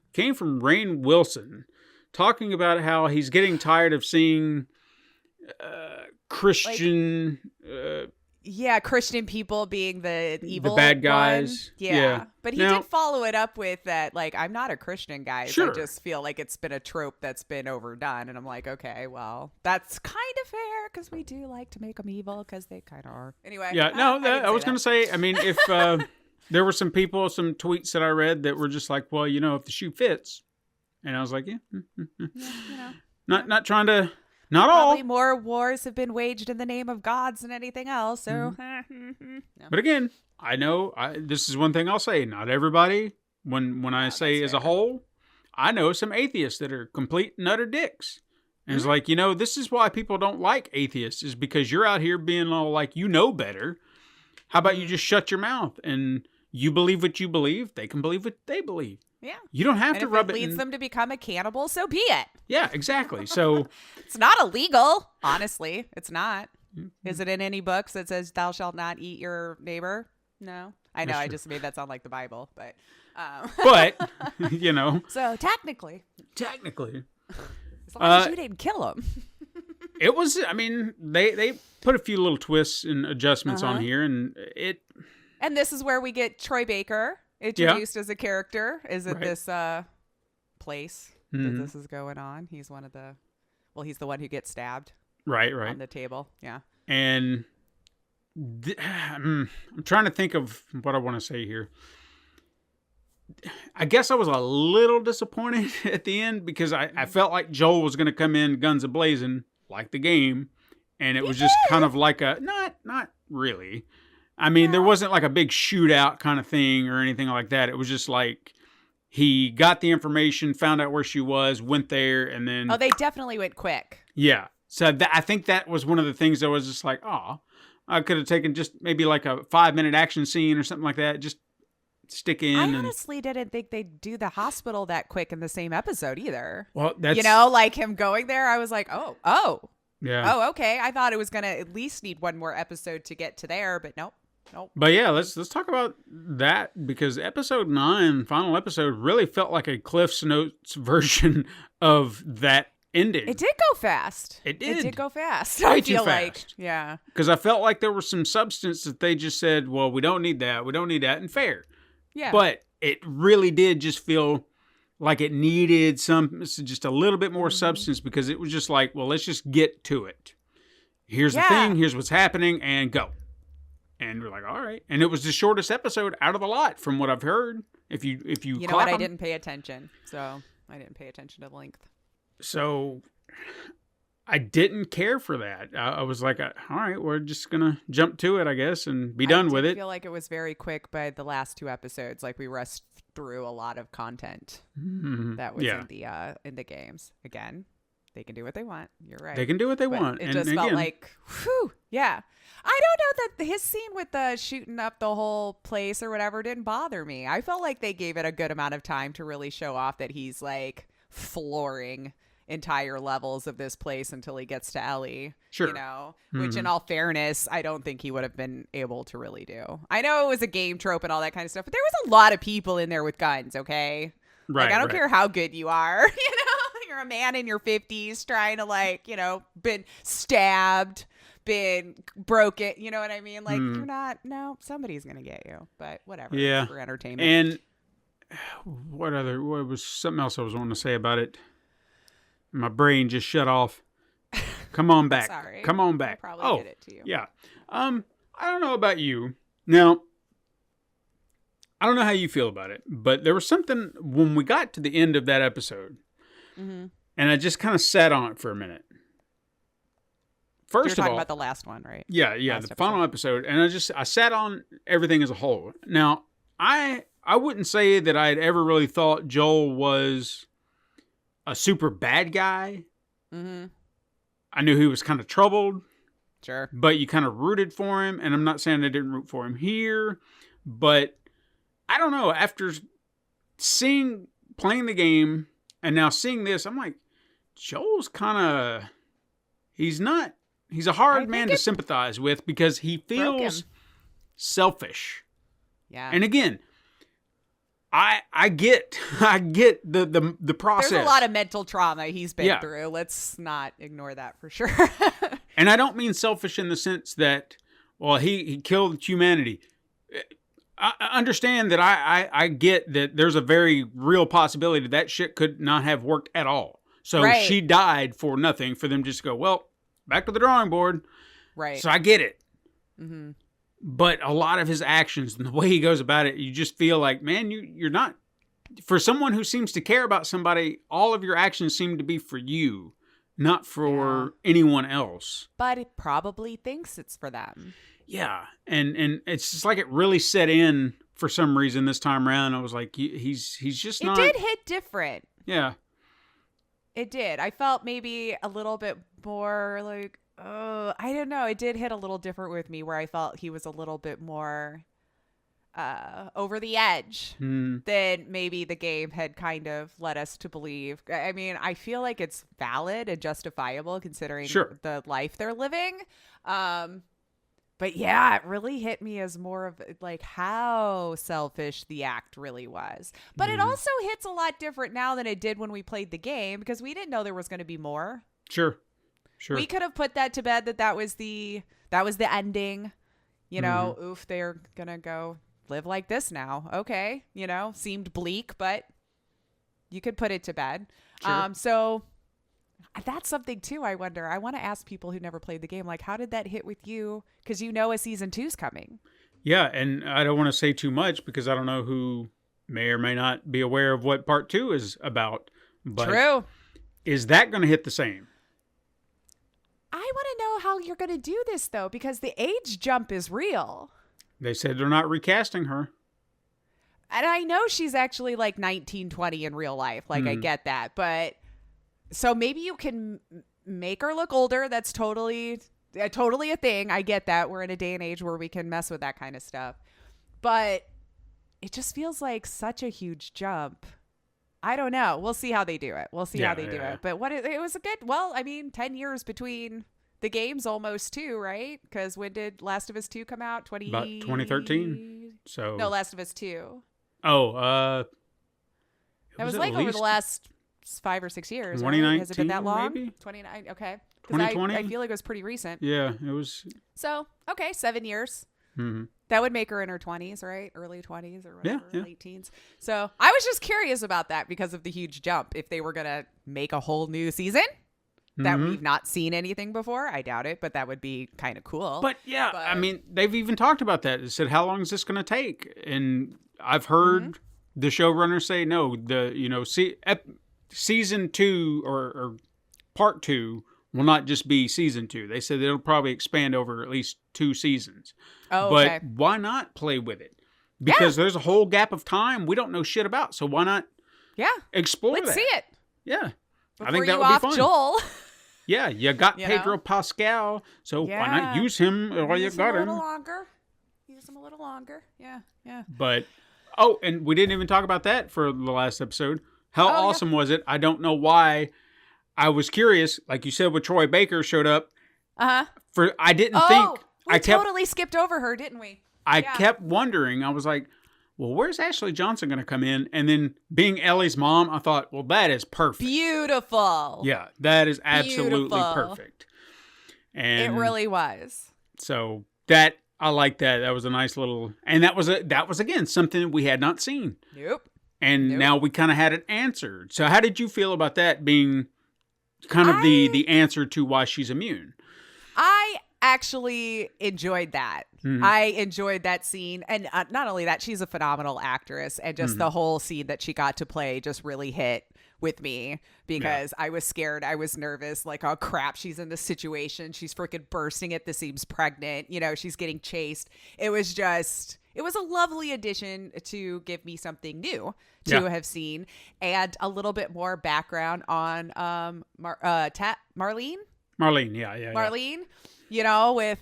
It came from Rainn Wilson, talking about how he's getting tired of seeing Christian, Yeah, Christian people being the evil bad guys. one. Yeah. But he Now- did follow it up with that, like, I'm not a Christian, guys. Sure. I just feel like it's been a trope that's been overdone. And I'm like, okay, well, that's kind of fair because we do like to make them evil because they kind of are. Anyway. Yeah, no, I was going to say say, I mean, if there were some people, some tweets that I read that were just like, well, you know, if the shoe fits. And I was like, yeah. you know, Not trying to, not all. probably more wars have been waged in the name of gods than anything else. So, But again, I know, this is one thing I'll say. Not everybody, when I say that's as a fair. whole, I know some atheists that are complete and utter dicks. And it's like, you know, this is why people don't like atheists, is because you're out here being all like, you know better. How about you just shut your mouth and you believe what you believe? They can believe what they believe. yeah. You don't have And to if rub it it leads in. them to become a cannibal, so be it. Yeah, exactly. So, It's not illegal, honestly. It's not. Is it in any books that says thou shalt not eat your neighbor? No. I know, That's I true. just made that sound like the Bible, but but, you know, so technically, technically, as long as you didn't kill him. it was, I mean, they put a few little twists and adjustments on here, and it, And this is where we get Troy Baker introduced as a character. Is it Right. this place that this is going on? He's one of the, well, he's the one who gets stabbed right. on the table. Yeah. And I'm trying to think of what I want to say here. I guess I was a little disappointed at the end because I felt like Joel was going to come in guns a-blazing like the game. And it was just kind of like a, not really. I mean, there wasn't like a big shootout kind of thing or anything like that. It was just like he got the information, found out where she was, went there, and then... Oh, they definitely went quick. Yeah. So I think that was one of the things that was just like, oh, I could have taken just maybe like a 5-minute action scene or something like that. Just stick in. I and, honestly didn't think they'd do the hospital that quick in the same episode either. well, that's... You know, like him going there, I was like, oh, Yeah. okay. I thought it was going to at least need one more episode to get to there, but nope. But yeah, let's talk about that because episode 9, final episode, really felt like a Cliff's Notes version of that ending. It did go fast. It did. It did go fast. Way I too feel like, fast. yeah. Because I felt like there was some substance that they just said, well, we don't need that. We don't need that. And fair. Yeah. But it really did just feel like it needed just a little bit more substance because it was just like, well, let's just get to it. Here's the thing. Here's what's happening and go. And we're like, all right. And it was the shortest episode out of the lot from what I've heard. If you You know caught what? I them. didn't pay attention. So I didn't pay attention to the length. So I didn't care for that. I was like, all right, we're just going to jump to it, I guess, and be done with I it. feel like it was very quick by the last 2 episodes. Like we rushed through a lot of content that was in the games. Again, they can do what they want. You're right. They can do what they But want. It And just again, felt like, whew, yeah. I don't know that his scene with the shooting up the whole place or whatever didn't bother me. I felt like they gave it a good amount of time to really show off that he's like flooring entire levels of this place until he gets to Ellie. Sure. You know, which in all fairness, I don't think he would have been able to really do. I know it was a game trope and all that kind of stuff, but there was a lot of people in there with guns, okay? right, Like, I don't right. care how good you are, you know, you're a man in your 50s trying to, like, you know, been stabbed, been broken, you know what I mean? Like, you're not, no, somebody's going to get you, but whatever. Yeah. It's for entertainment. And what was something else I was wanting to say about it? My brain just shut off. Come on back. Sorry. Come on back. I'll probably get it to you. Yeah. I don't know about you. Now, I don't know how you feel about it, but there was something when we got to the end of that episode, and I just kind of sat on it for a minute. You're talking about the last one, right? Yeah, the final episode, and I sat on everything as a whole. Now, I wouldn't say that I had ever really thought Joel was a super bad guy. Mm-hmm. I knew he was kind of troubled. Sure. But you kind of rooted for him, and I'm not saying I didn't root for him here, but I don't know. After playing the game, and now seeing this, I'm like, Joel's kind of, he's a hard man to sympathize with because he feels selfish. Yeah. And again, I get the process. There's a lot of mental trauma he's been through. Let's not ignore that for sure. And I don't mean selfish in the sense that, well, he killed humanity. I understand that I get that there's a very real possibility that shit could not have worked at all. So she died for nothing for them just to go, well, back to the drawing board. Right. So I get it. Mm-hmm. But a lot of his actions and the way he goes about it, you just feel like, man, you're not, for someone who seems to care about somebody, all of your actions seem to be for you, not for anyone else. But it probably thinks it's for them. Yeah. And it's just like it really set in for some reason this time around. I was like, he's just not. It did hit different. Yeah. It did. I felt maybe a little bit more like, I don't know. It did hit a little different with me where I felt he was a little bit more over the edge than maybe the game had kind of led us to believe. I mean, I feel like it's valid and justifiable considering the life they're living. But yeah, it really hit me as more of like how selfish the act really was. But it also hits a lot different now than it did when we played the game because we didn't know there was going to be more. Sure. We could have put that to bed that was the ending. You know, oof, they're going to go live like this now. Okay. You know, seemed bleak, but you could put it to bed. Sure. So that's something too, I wonder. I want to ask people who never played the game, like, how did that hit with you? Because you know a season 2's coming. Yeah, and I don't want to say too much because I don't know who may or may not be aware of what part 2 is about. But True. Is that going to hit the same? I want to know how you're going to do this, though, because the age jump is real. They said they're not recasting her. And I know she's actually like 19, 20 in real life. Like, I get that. But so maybe you can make her look older. That's totally a thing. I get that. We're in a day and age where we can mess with that kind of stuff. But it just feels like such a huge jump. I don't know. We'll see how they do it. We'll see how they do it. But it was a good, 10 years between the games almost too, right? Because when did Last of Us 2 come out? About 2013. So no, Last of Us 2. Oh, that was like over the last 5 or 6 years. 2019, right? Has it been that long? maybe? 29. Okay. 2020. I feel like it was pretty recent. Yeah, it was. So, okay, 7 years. Mm-hmm. That would make her in her 20s, right? Early 20s or whatever, yeah. late teens. So I was just curious about that because of the huge jump. If they were going to make a whole new season that we've not seen anything before, I doubt it, but that would be kind of cool. But yeah, I mean, they've even talked about that. They said, how long is this going to take? And I've heard the showrunner say, no, season 2 or part 2 will not just be season 2. They said it'll probably expand over at least 2 seasons. Oh, but okay. why not play with it? Because there's a whole gap of time we don't know shit about. So why not explore Let's that? see it. Yeah. Before I think that you would be off fun. Joel. Yeah, you got You Pedro know? Pascal, so why not use him while you got him? Use him a little longer. Yeah. But, and we didn't even talk about that for the last episode. How awesome was it? I don't know why. I was curious, like you said, when Troy Baker showed up. I didn't think. We totally skipped over her, didn't we? I kept wondering. I was like, well, where's Ashley Johnson going to come in? And then being Ellie's mom, I thought, well, that is perfect. Beautiful. Yeah, that is absolutely Beautiful. Perfect. And it really was. So that, I like that. That was a nice little, and that was again, something we had not seen. Nope. And now we kind of had it answered. So how did you feel about that being kind of the answer to why she's immune? I actually enjoyed that. Mm-hmm. I enjoyed that scene. And not only that, she's a phenomenal actress. And just the whole scene that she got to play just really hit with me because I was scared. I was nervous. Like, oh, crap, she's in this situation. She's freaking bursting at the seams pregnant. She's getting chased. It was a lovely addition to give me something new to have seen and a little bit more background on Marlene. Marlene, with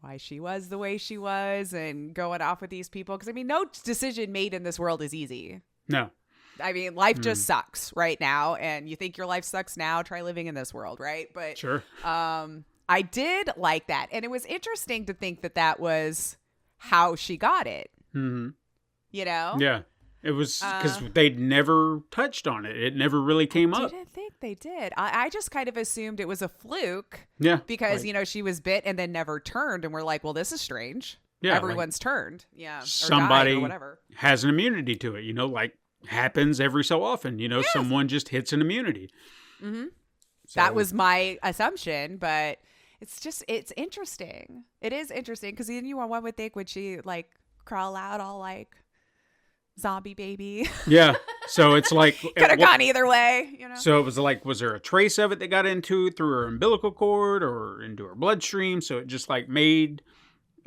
why she was the way she was and going off with these people. Because, no decision made in this world is easy. No. Life just sucks right now. And you think your life sucks now, try living in this world, right? But sure. I did like that. And it was interesting to think that was how she got it. Mm-hmm. Yeah. It was because they'd never touched on it. It never really came up. I didn't think they did. I just kind of assumed it was a fluke. Yeah. Because, she was bit and then never turned. And we're like, well, this is strange. Yeah. Everyone's turned. Yeah. Somebody or whatever. has an immunity to it, like happens every so often. Someone just hits an immunity. Mm-hmm. So, that was my assumption, but it's interesting. It is interesting because one would think, would she like crawl out all like zombie baby? Yeah. So it's like could have gone either way, So it was like, was there a trace of it that got into through her umbilical cord or into her bloodstream? So it just like made,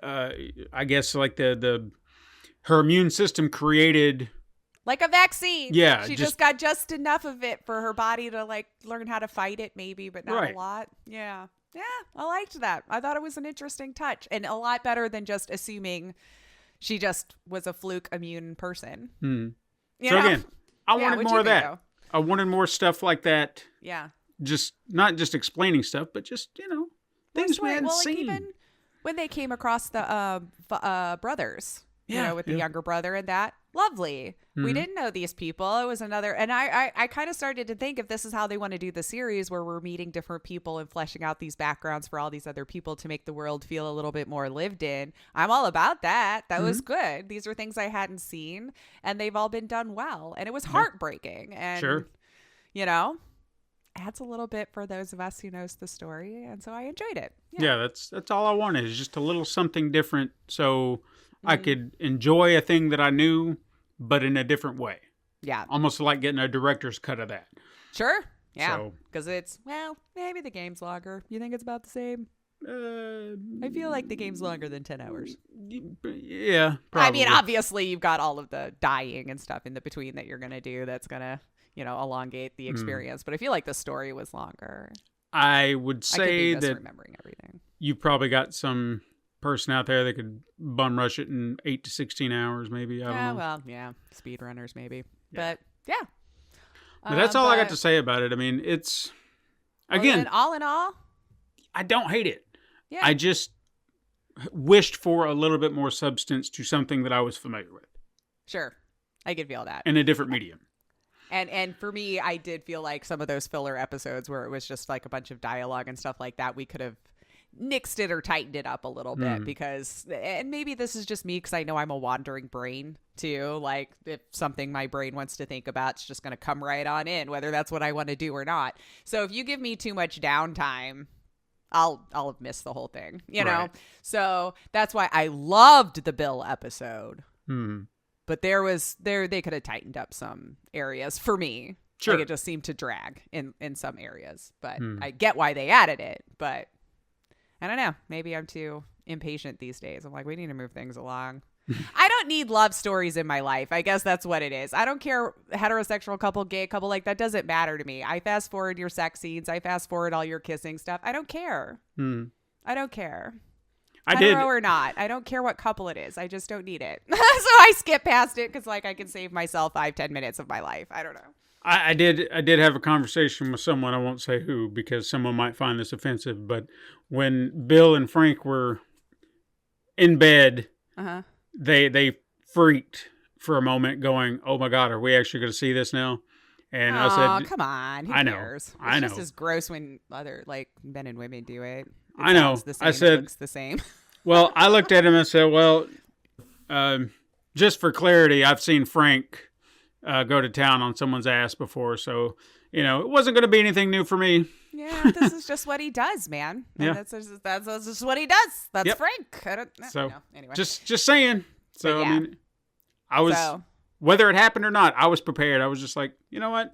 I guess like her immune system created like a vaccine. Yeah. She just got just enough of it for her body to like learn how to fight it maybe, but not a lot. Yeah. Yeah. I liked that. I thought it was an interesting touch and a lot better than just assuming she just was a fluke immune person. So again, I wanted more of that. Though? I wanted more stuff like that. Yeah. Just not just explaining stuff, but just, things we hadn't seen. Even when they came across the brothers, with the younger brother and that. Lovely. Mm-hmm. We didn't know these people. It was another, and I kind of started to think if this is how they want to do the series where we're meeting different people and fleshing out these backgrounds for all these other people to make the world feel a little bit more lived in. I'm all about that. That was good. These are things I hadn't seen and they've all been done well. And it was heartbreaking. And, sure. Adds a little bit for those of us who knows the story. And so I enjoyed it. Yeah, that's all I wanted is just a little something different. So I could enjoy a thing that I knew, but in a different way. Yeah. Almost like getting a director's cut of that. Sure. Yeah. Because maybe the game's longer. You think it's about the same? I feel like the game's longer than 10 hours. Yeah, probably. Obviously, you've got all of the dying and stuff in the between that you're going to do that's going to, elongate the experience. But I feel like the story was longer. I would say that remembering everything. You probably got some person out there that could bum rush it in 8 to 16 hours, maybe. I don't know. Well, yeah, speedrunners maybe, but yeah. But that's all I got to say about it. It's again, all in all, I don't hate it. Yeah. I just wished for a little bit more substance to something that I was familiar with. Sure, I could feel that in a different medium. And for me, I did feel like some of those filler episodes where it was just like a bunch of dialogue and stuff like that, we could have nixed it or tightened it up a little bit because, and maybe this is just me because I know I'm a wandering brain too. Like if something my brain wants to think about, it's just going to come right on in, whether that's what I want to do or not. So if you give me too much downtime, I'll have missed the whole thing, know? So that's why I loved the Bill episode. But they could have tightened up some areas for me. Sure. Like it just seemed to drag in some areas, but I get why they added it, but I don't know. Maybe I'm too impatient these days. I'm like, we need to move things along. I don't need love stories in my life. I guess that's what it is. I don't care heterosexual couple, gay couple, like that doesn't matter to me. I fast forward your sex scenes. I fast forward all your kissing stuff. I don't care. I don't care. Hetero or not. I don't care what couple it is. I just don't need it. So I skip past it because like I can save myself 5-10 minutes of my life. I don't know. I did have a conversation with someone, I won't say who, because someone might find this offensive, but when Bill and Frank were in bed, they freaked for a moment going, oh my God, are we actually going to see this now? And I said, come on. Who cares? I know. It's just as gross when other like men and women do it. I know. I said, it looks the same. Well, I looked at him and said, well, just for clarity, I've seen Frank go to town on someone's ass before, so it wasn't going to be anything new for me. Yeah, this is just what he does, man. Yeah. That's just what he does. That's Yep. Frank. I don't So no, anyway. just saying. So But yeah. I mean, I was So- whether it happened or not, I was prepared. I was just like, you know what?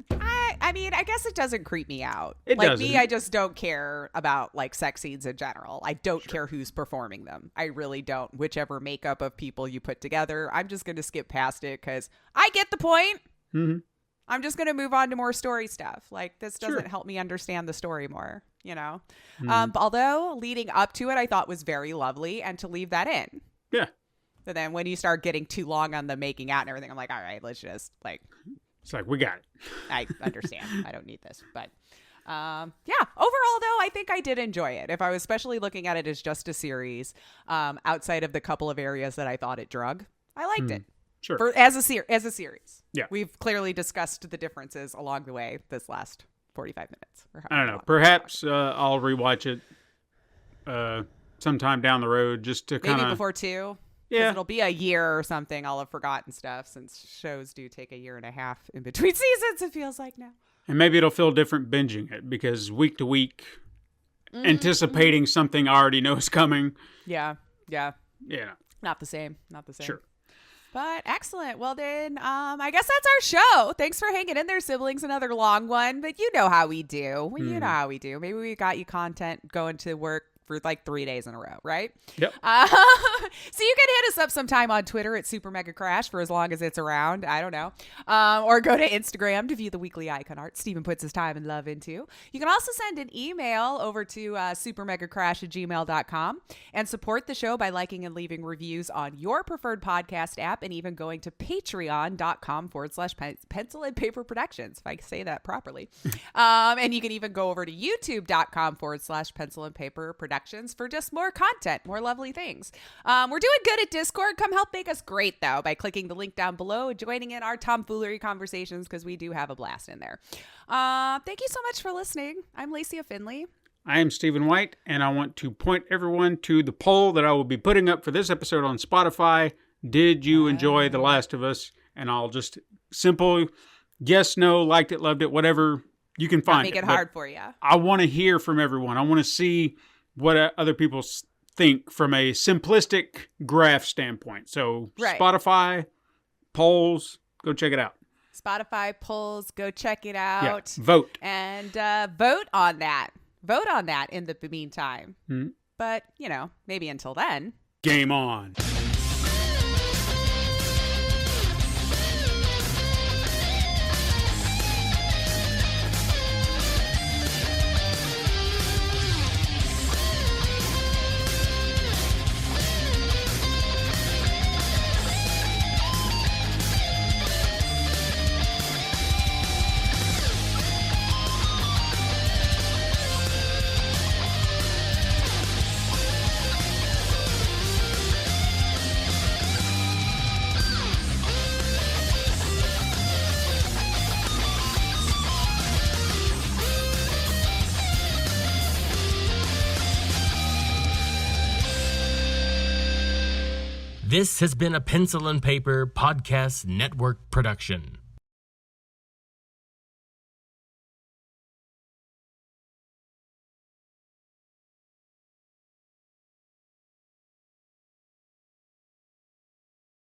I mean, I guess it doesn't creep me out. It like doesn't. me, I just don't care about like sex scenes in general. I don't care who's performing them. I really don't. Whichever makeup of people you put together, I'm just going to skip past it because I get the point. Mm-hmm. I'm just going to move on to more story stuff. Like this doesn't Sure. help me understand the story more, Mm-hmm. Although leading up to it, I thought was very lovely, and to leave that in. Yeah. But then when you start getting too long on the making out and everything, I'm like, all right, let's just like, It's like, we got it. I understand. I don't need this. But yeah, overall, though, I think I did enjoy it. If I was especially looking at it as just a series, outside of the couple of areas that I thought it drug, I liked it. Sure. As a series. Yeah. We've clearly discussed the differences along the way this last 45 minutes. Or I don't know. however long. Perhaps I'll rewatch it sometime down the road just to kind Maybe of... before 2. 'Cause Yeah. it'll be a year or something. I'll have forgotten stuff since shows do take a year and a half in between seasons, it feels like now. And maybe it'll feel different binging it because week to week, Mm-hmm. anticipating something I already know is coming. Yeah. Yeah. Not the same. Sure. But excellent. Well then, I guess that's our show. Thanks for hanging in there, siblings. Another long one, but you know how we do. You know how we do. Maybe we got you content going to work for like 3 days in a row, right? Yep. So you can hit us up sometime on Twitter at Super Mega Crash for as long as it's around. I don't know. Or go to Instagram to view the weekly icon art Steven puts his time and love into. You can also send an email over to supermegacrash@gmail.com and support the show by liking and leaving reviews on your preferred podcast app and even going to patreon.com/pencil and paper productions, if I say that properly. And you can even go over to youtube.com/pencil and paper productions for just more content, more lovely things. We're doing good at Discord. Come help make us great, though, by clicking the link down below and joining in our tomfoolery conversations because we do have a blast in there. Thank you so much for listening. I'm Lacey Finley. I am Stephen White, and I want to point everyone to the poll that I will be putting up for this episode on Spotify. Did you enjoy The Last of Us? And I'll just simple yes, no, liked it, loved it, whatever you can find. Make it hard for you. I want to hear from everyone. I want to see what other people think from a simplistic graph standpoint. So Right. Spotify, polls, go check it out. Spotify polls, go check it Yeah, out. vote. And vote on that. Vote on that in the meantime. Hmm. But, maybe until then. Game on. This has been a Pencil and Paper Podcast Network production.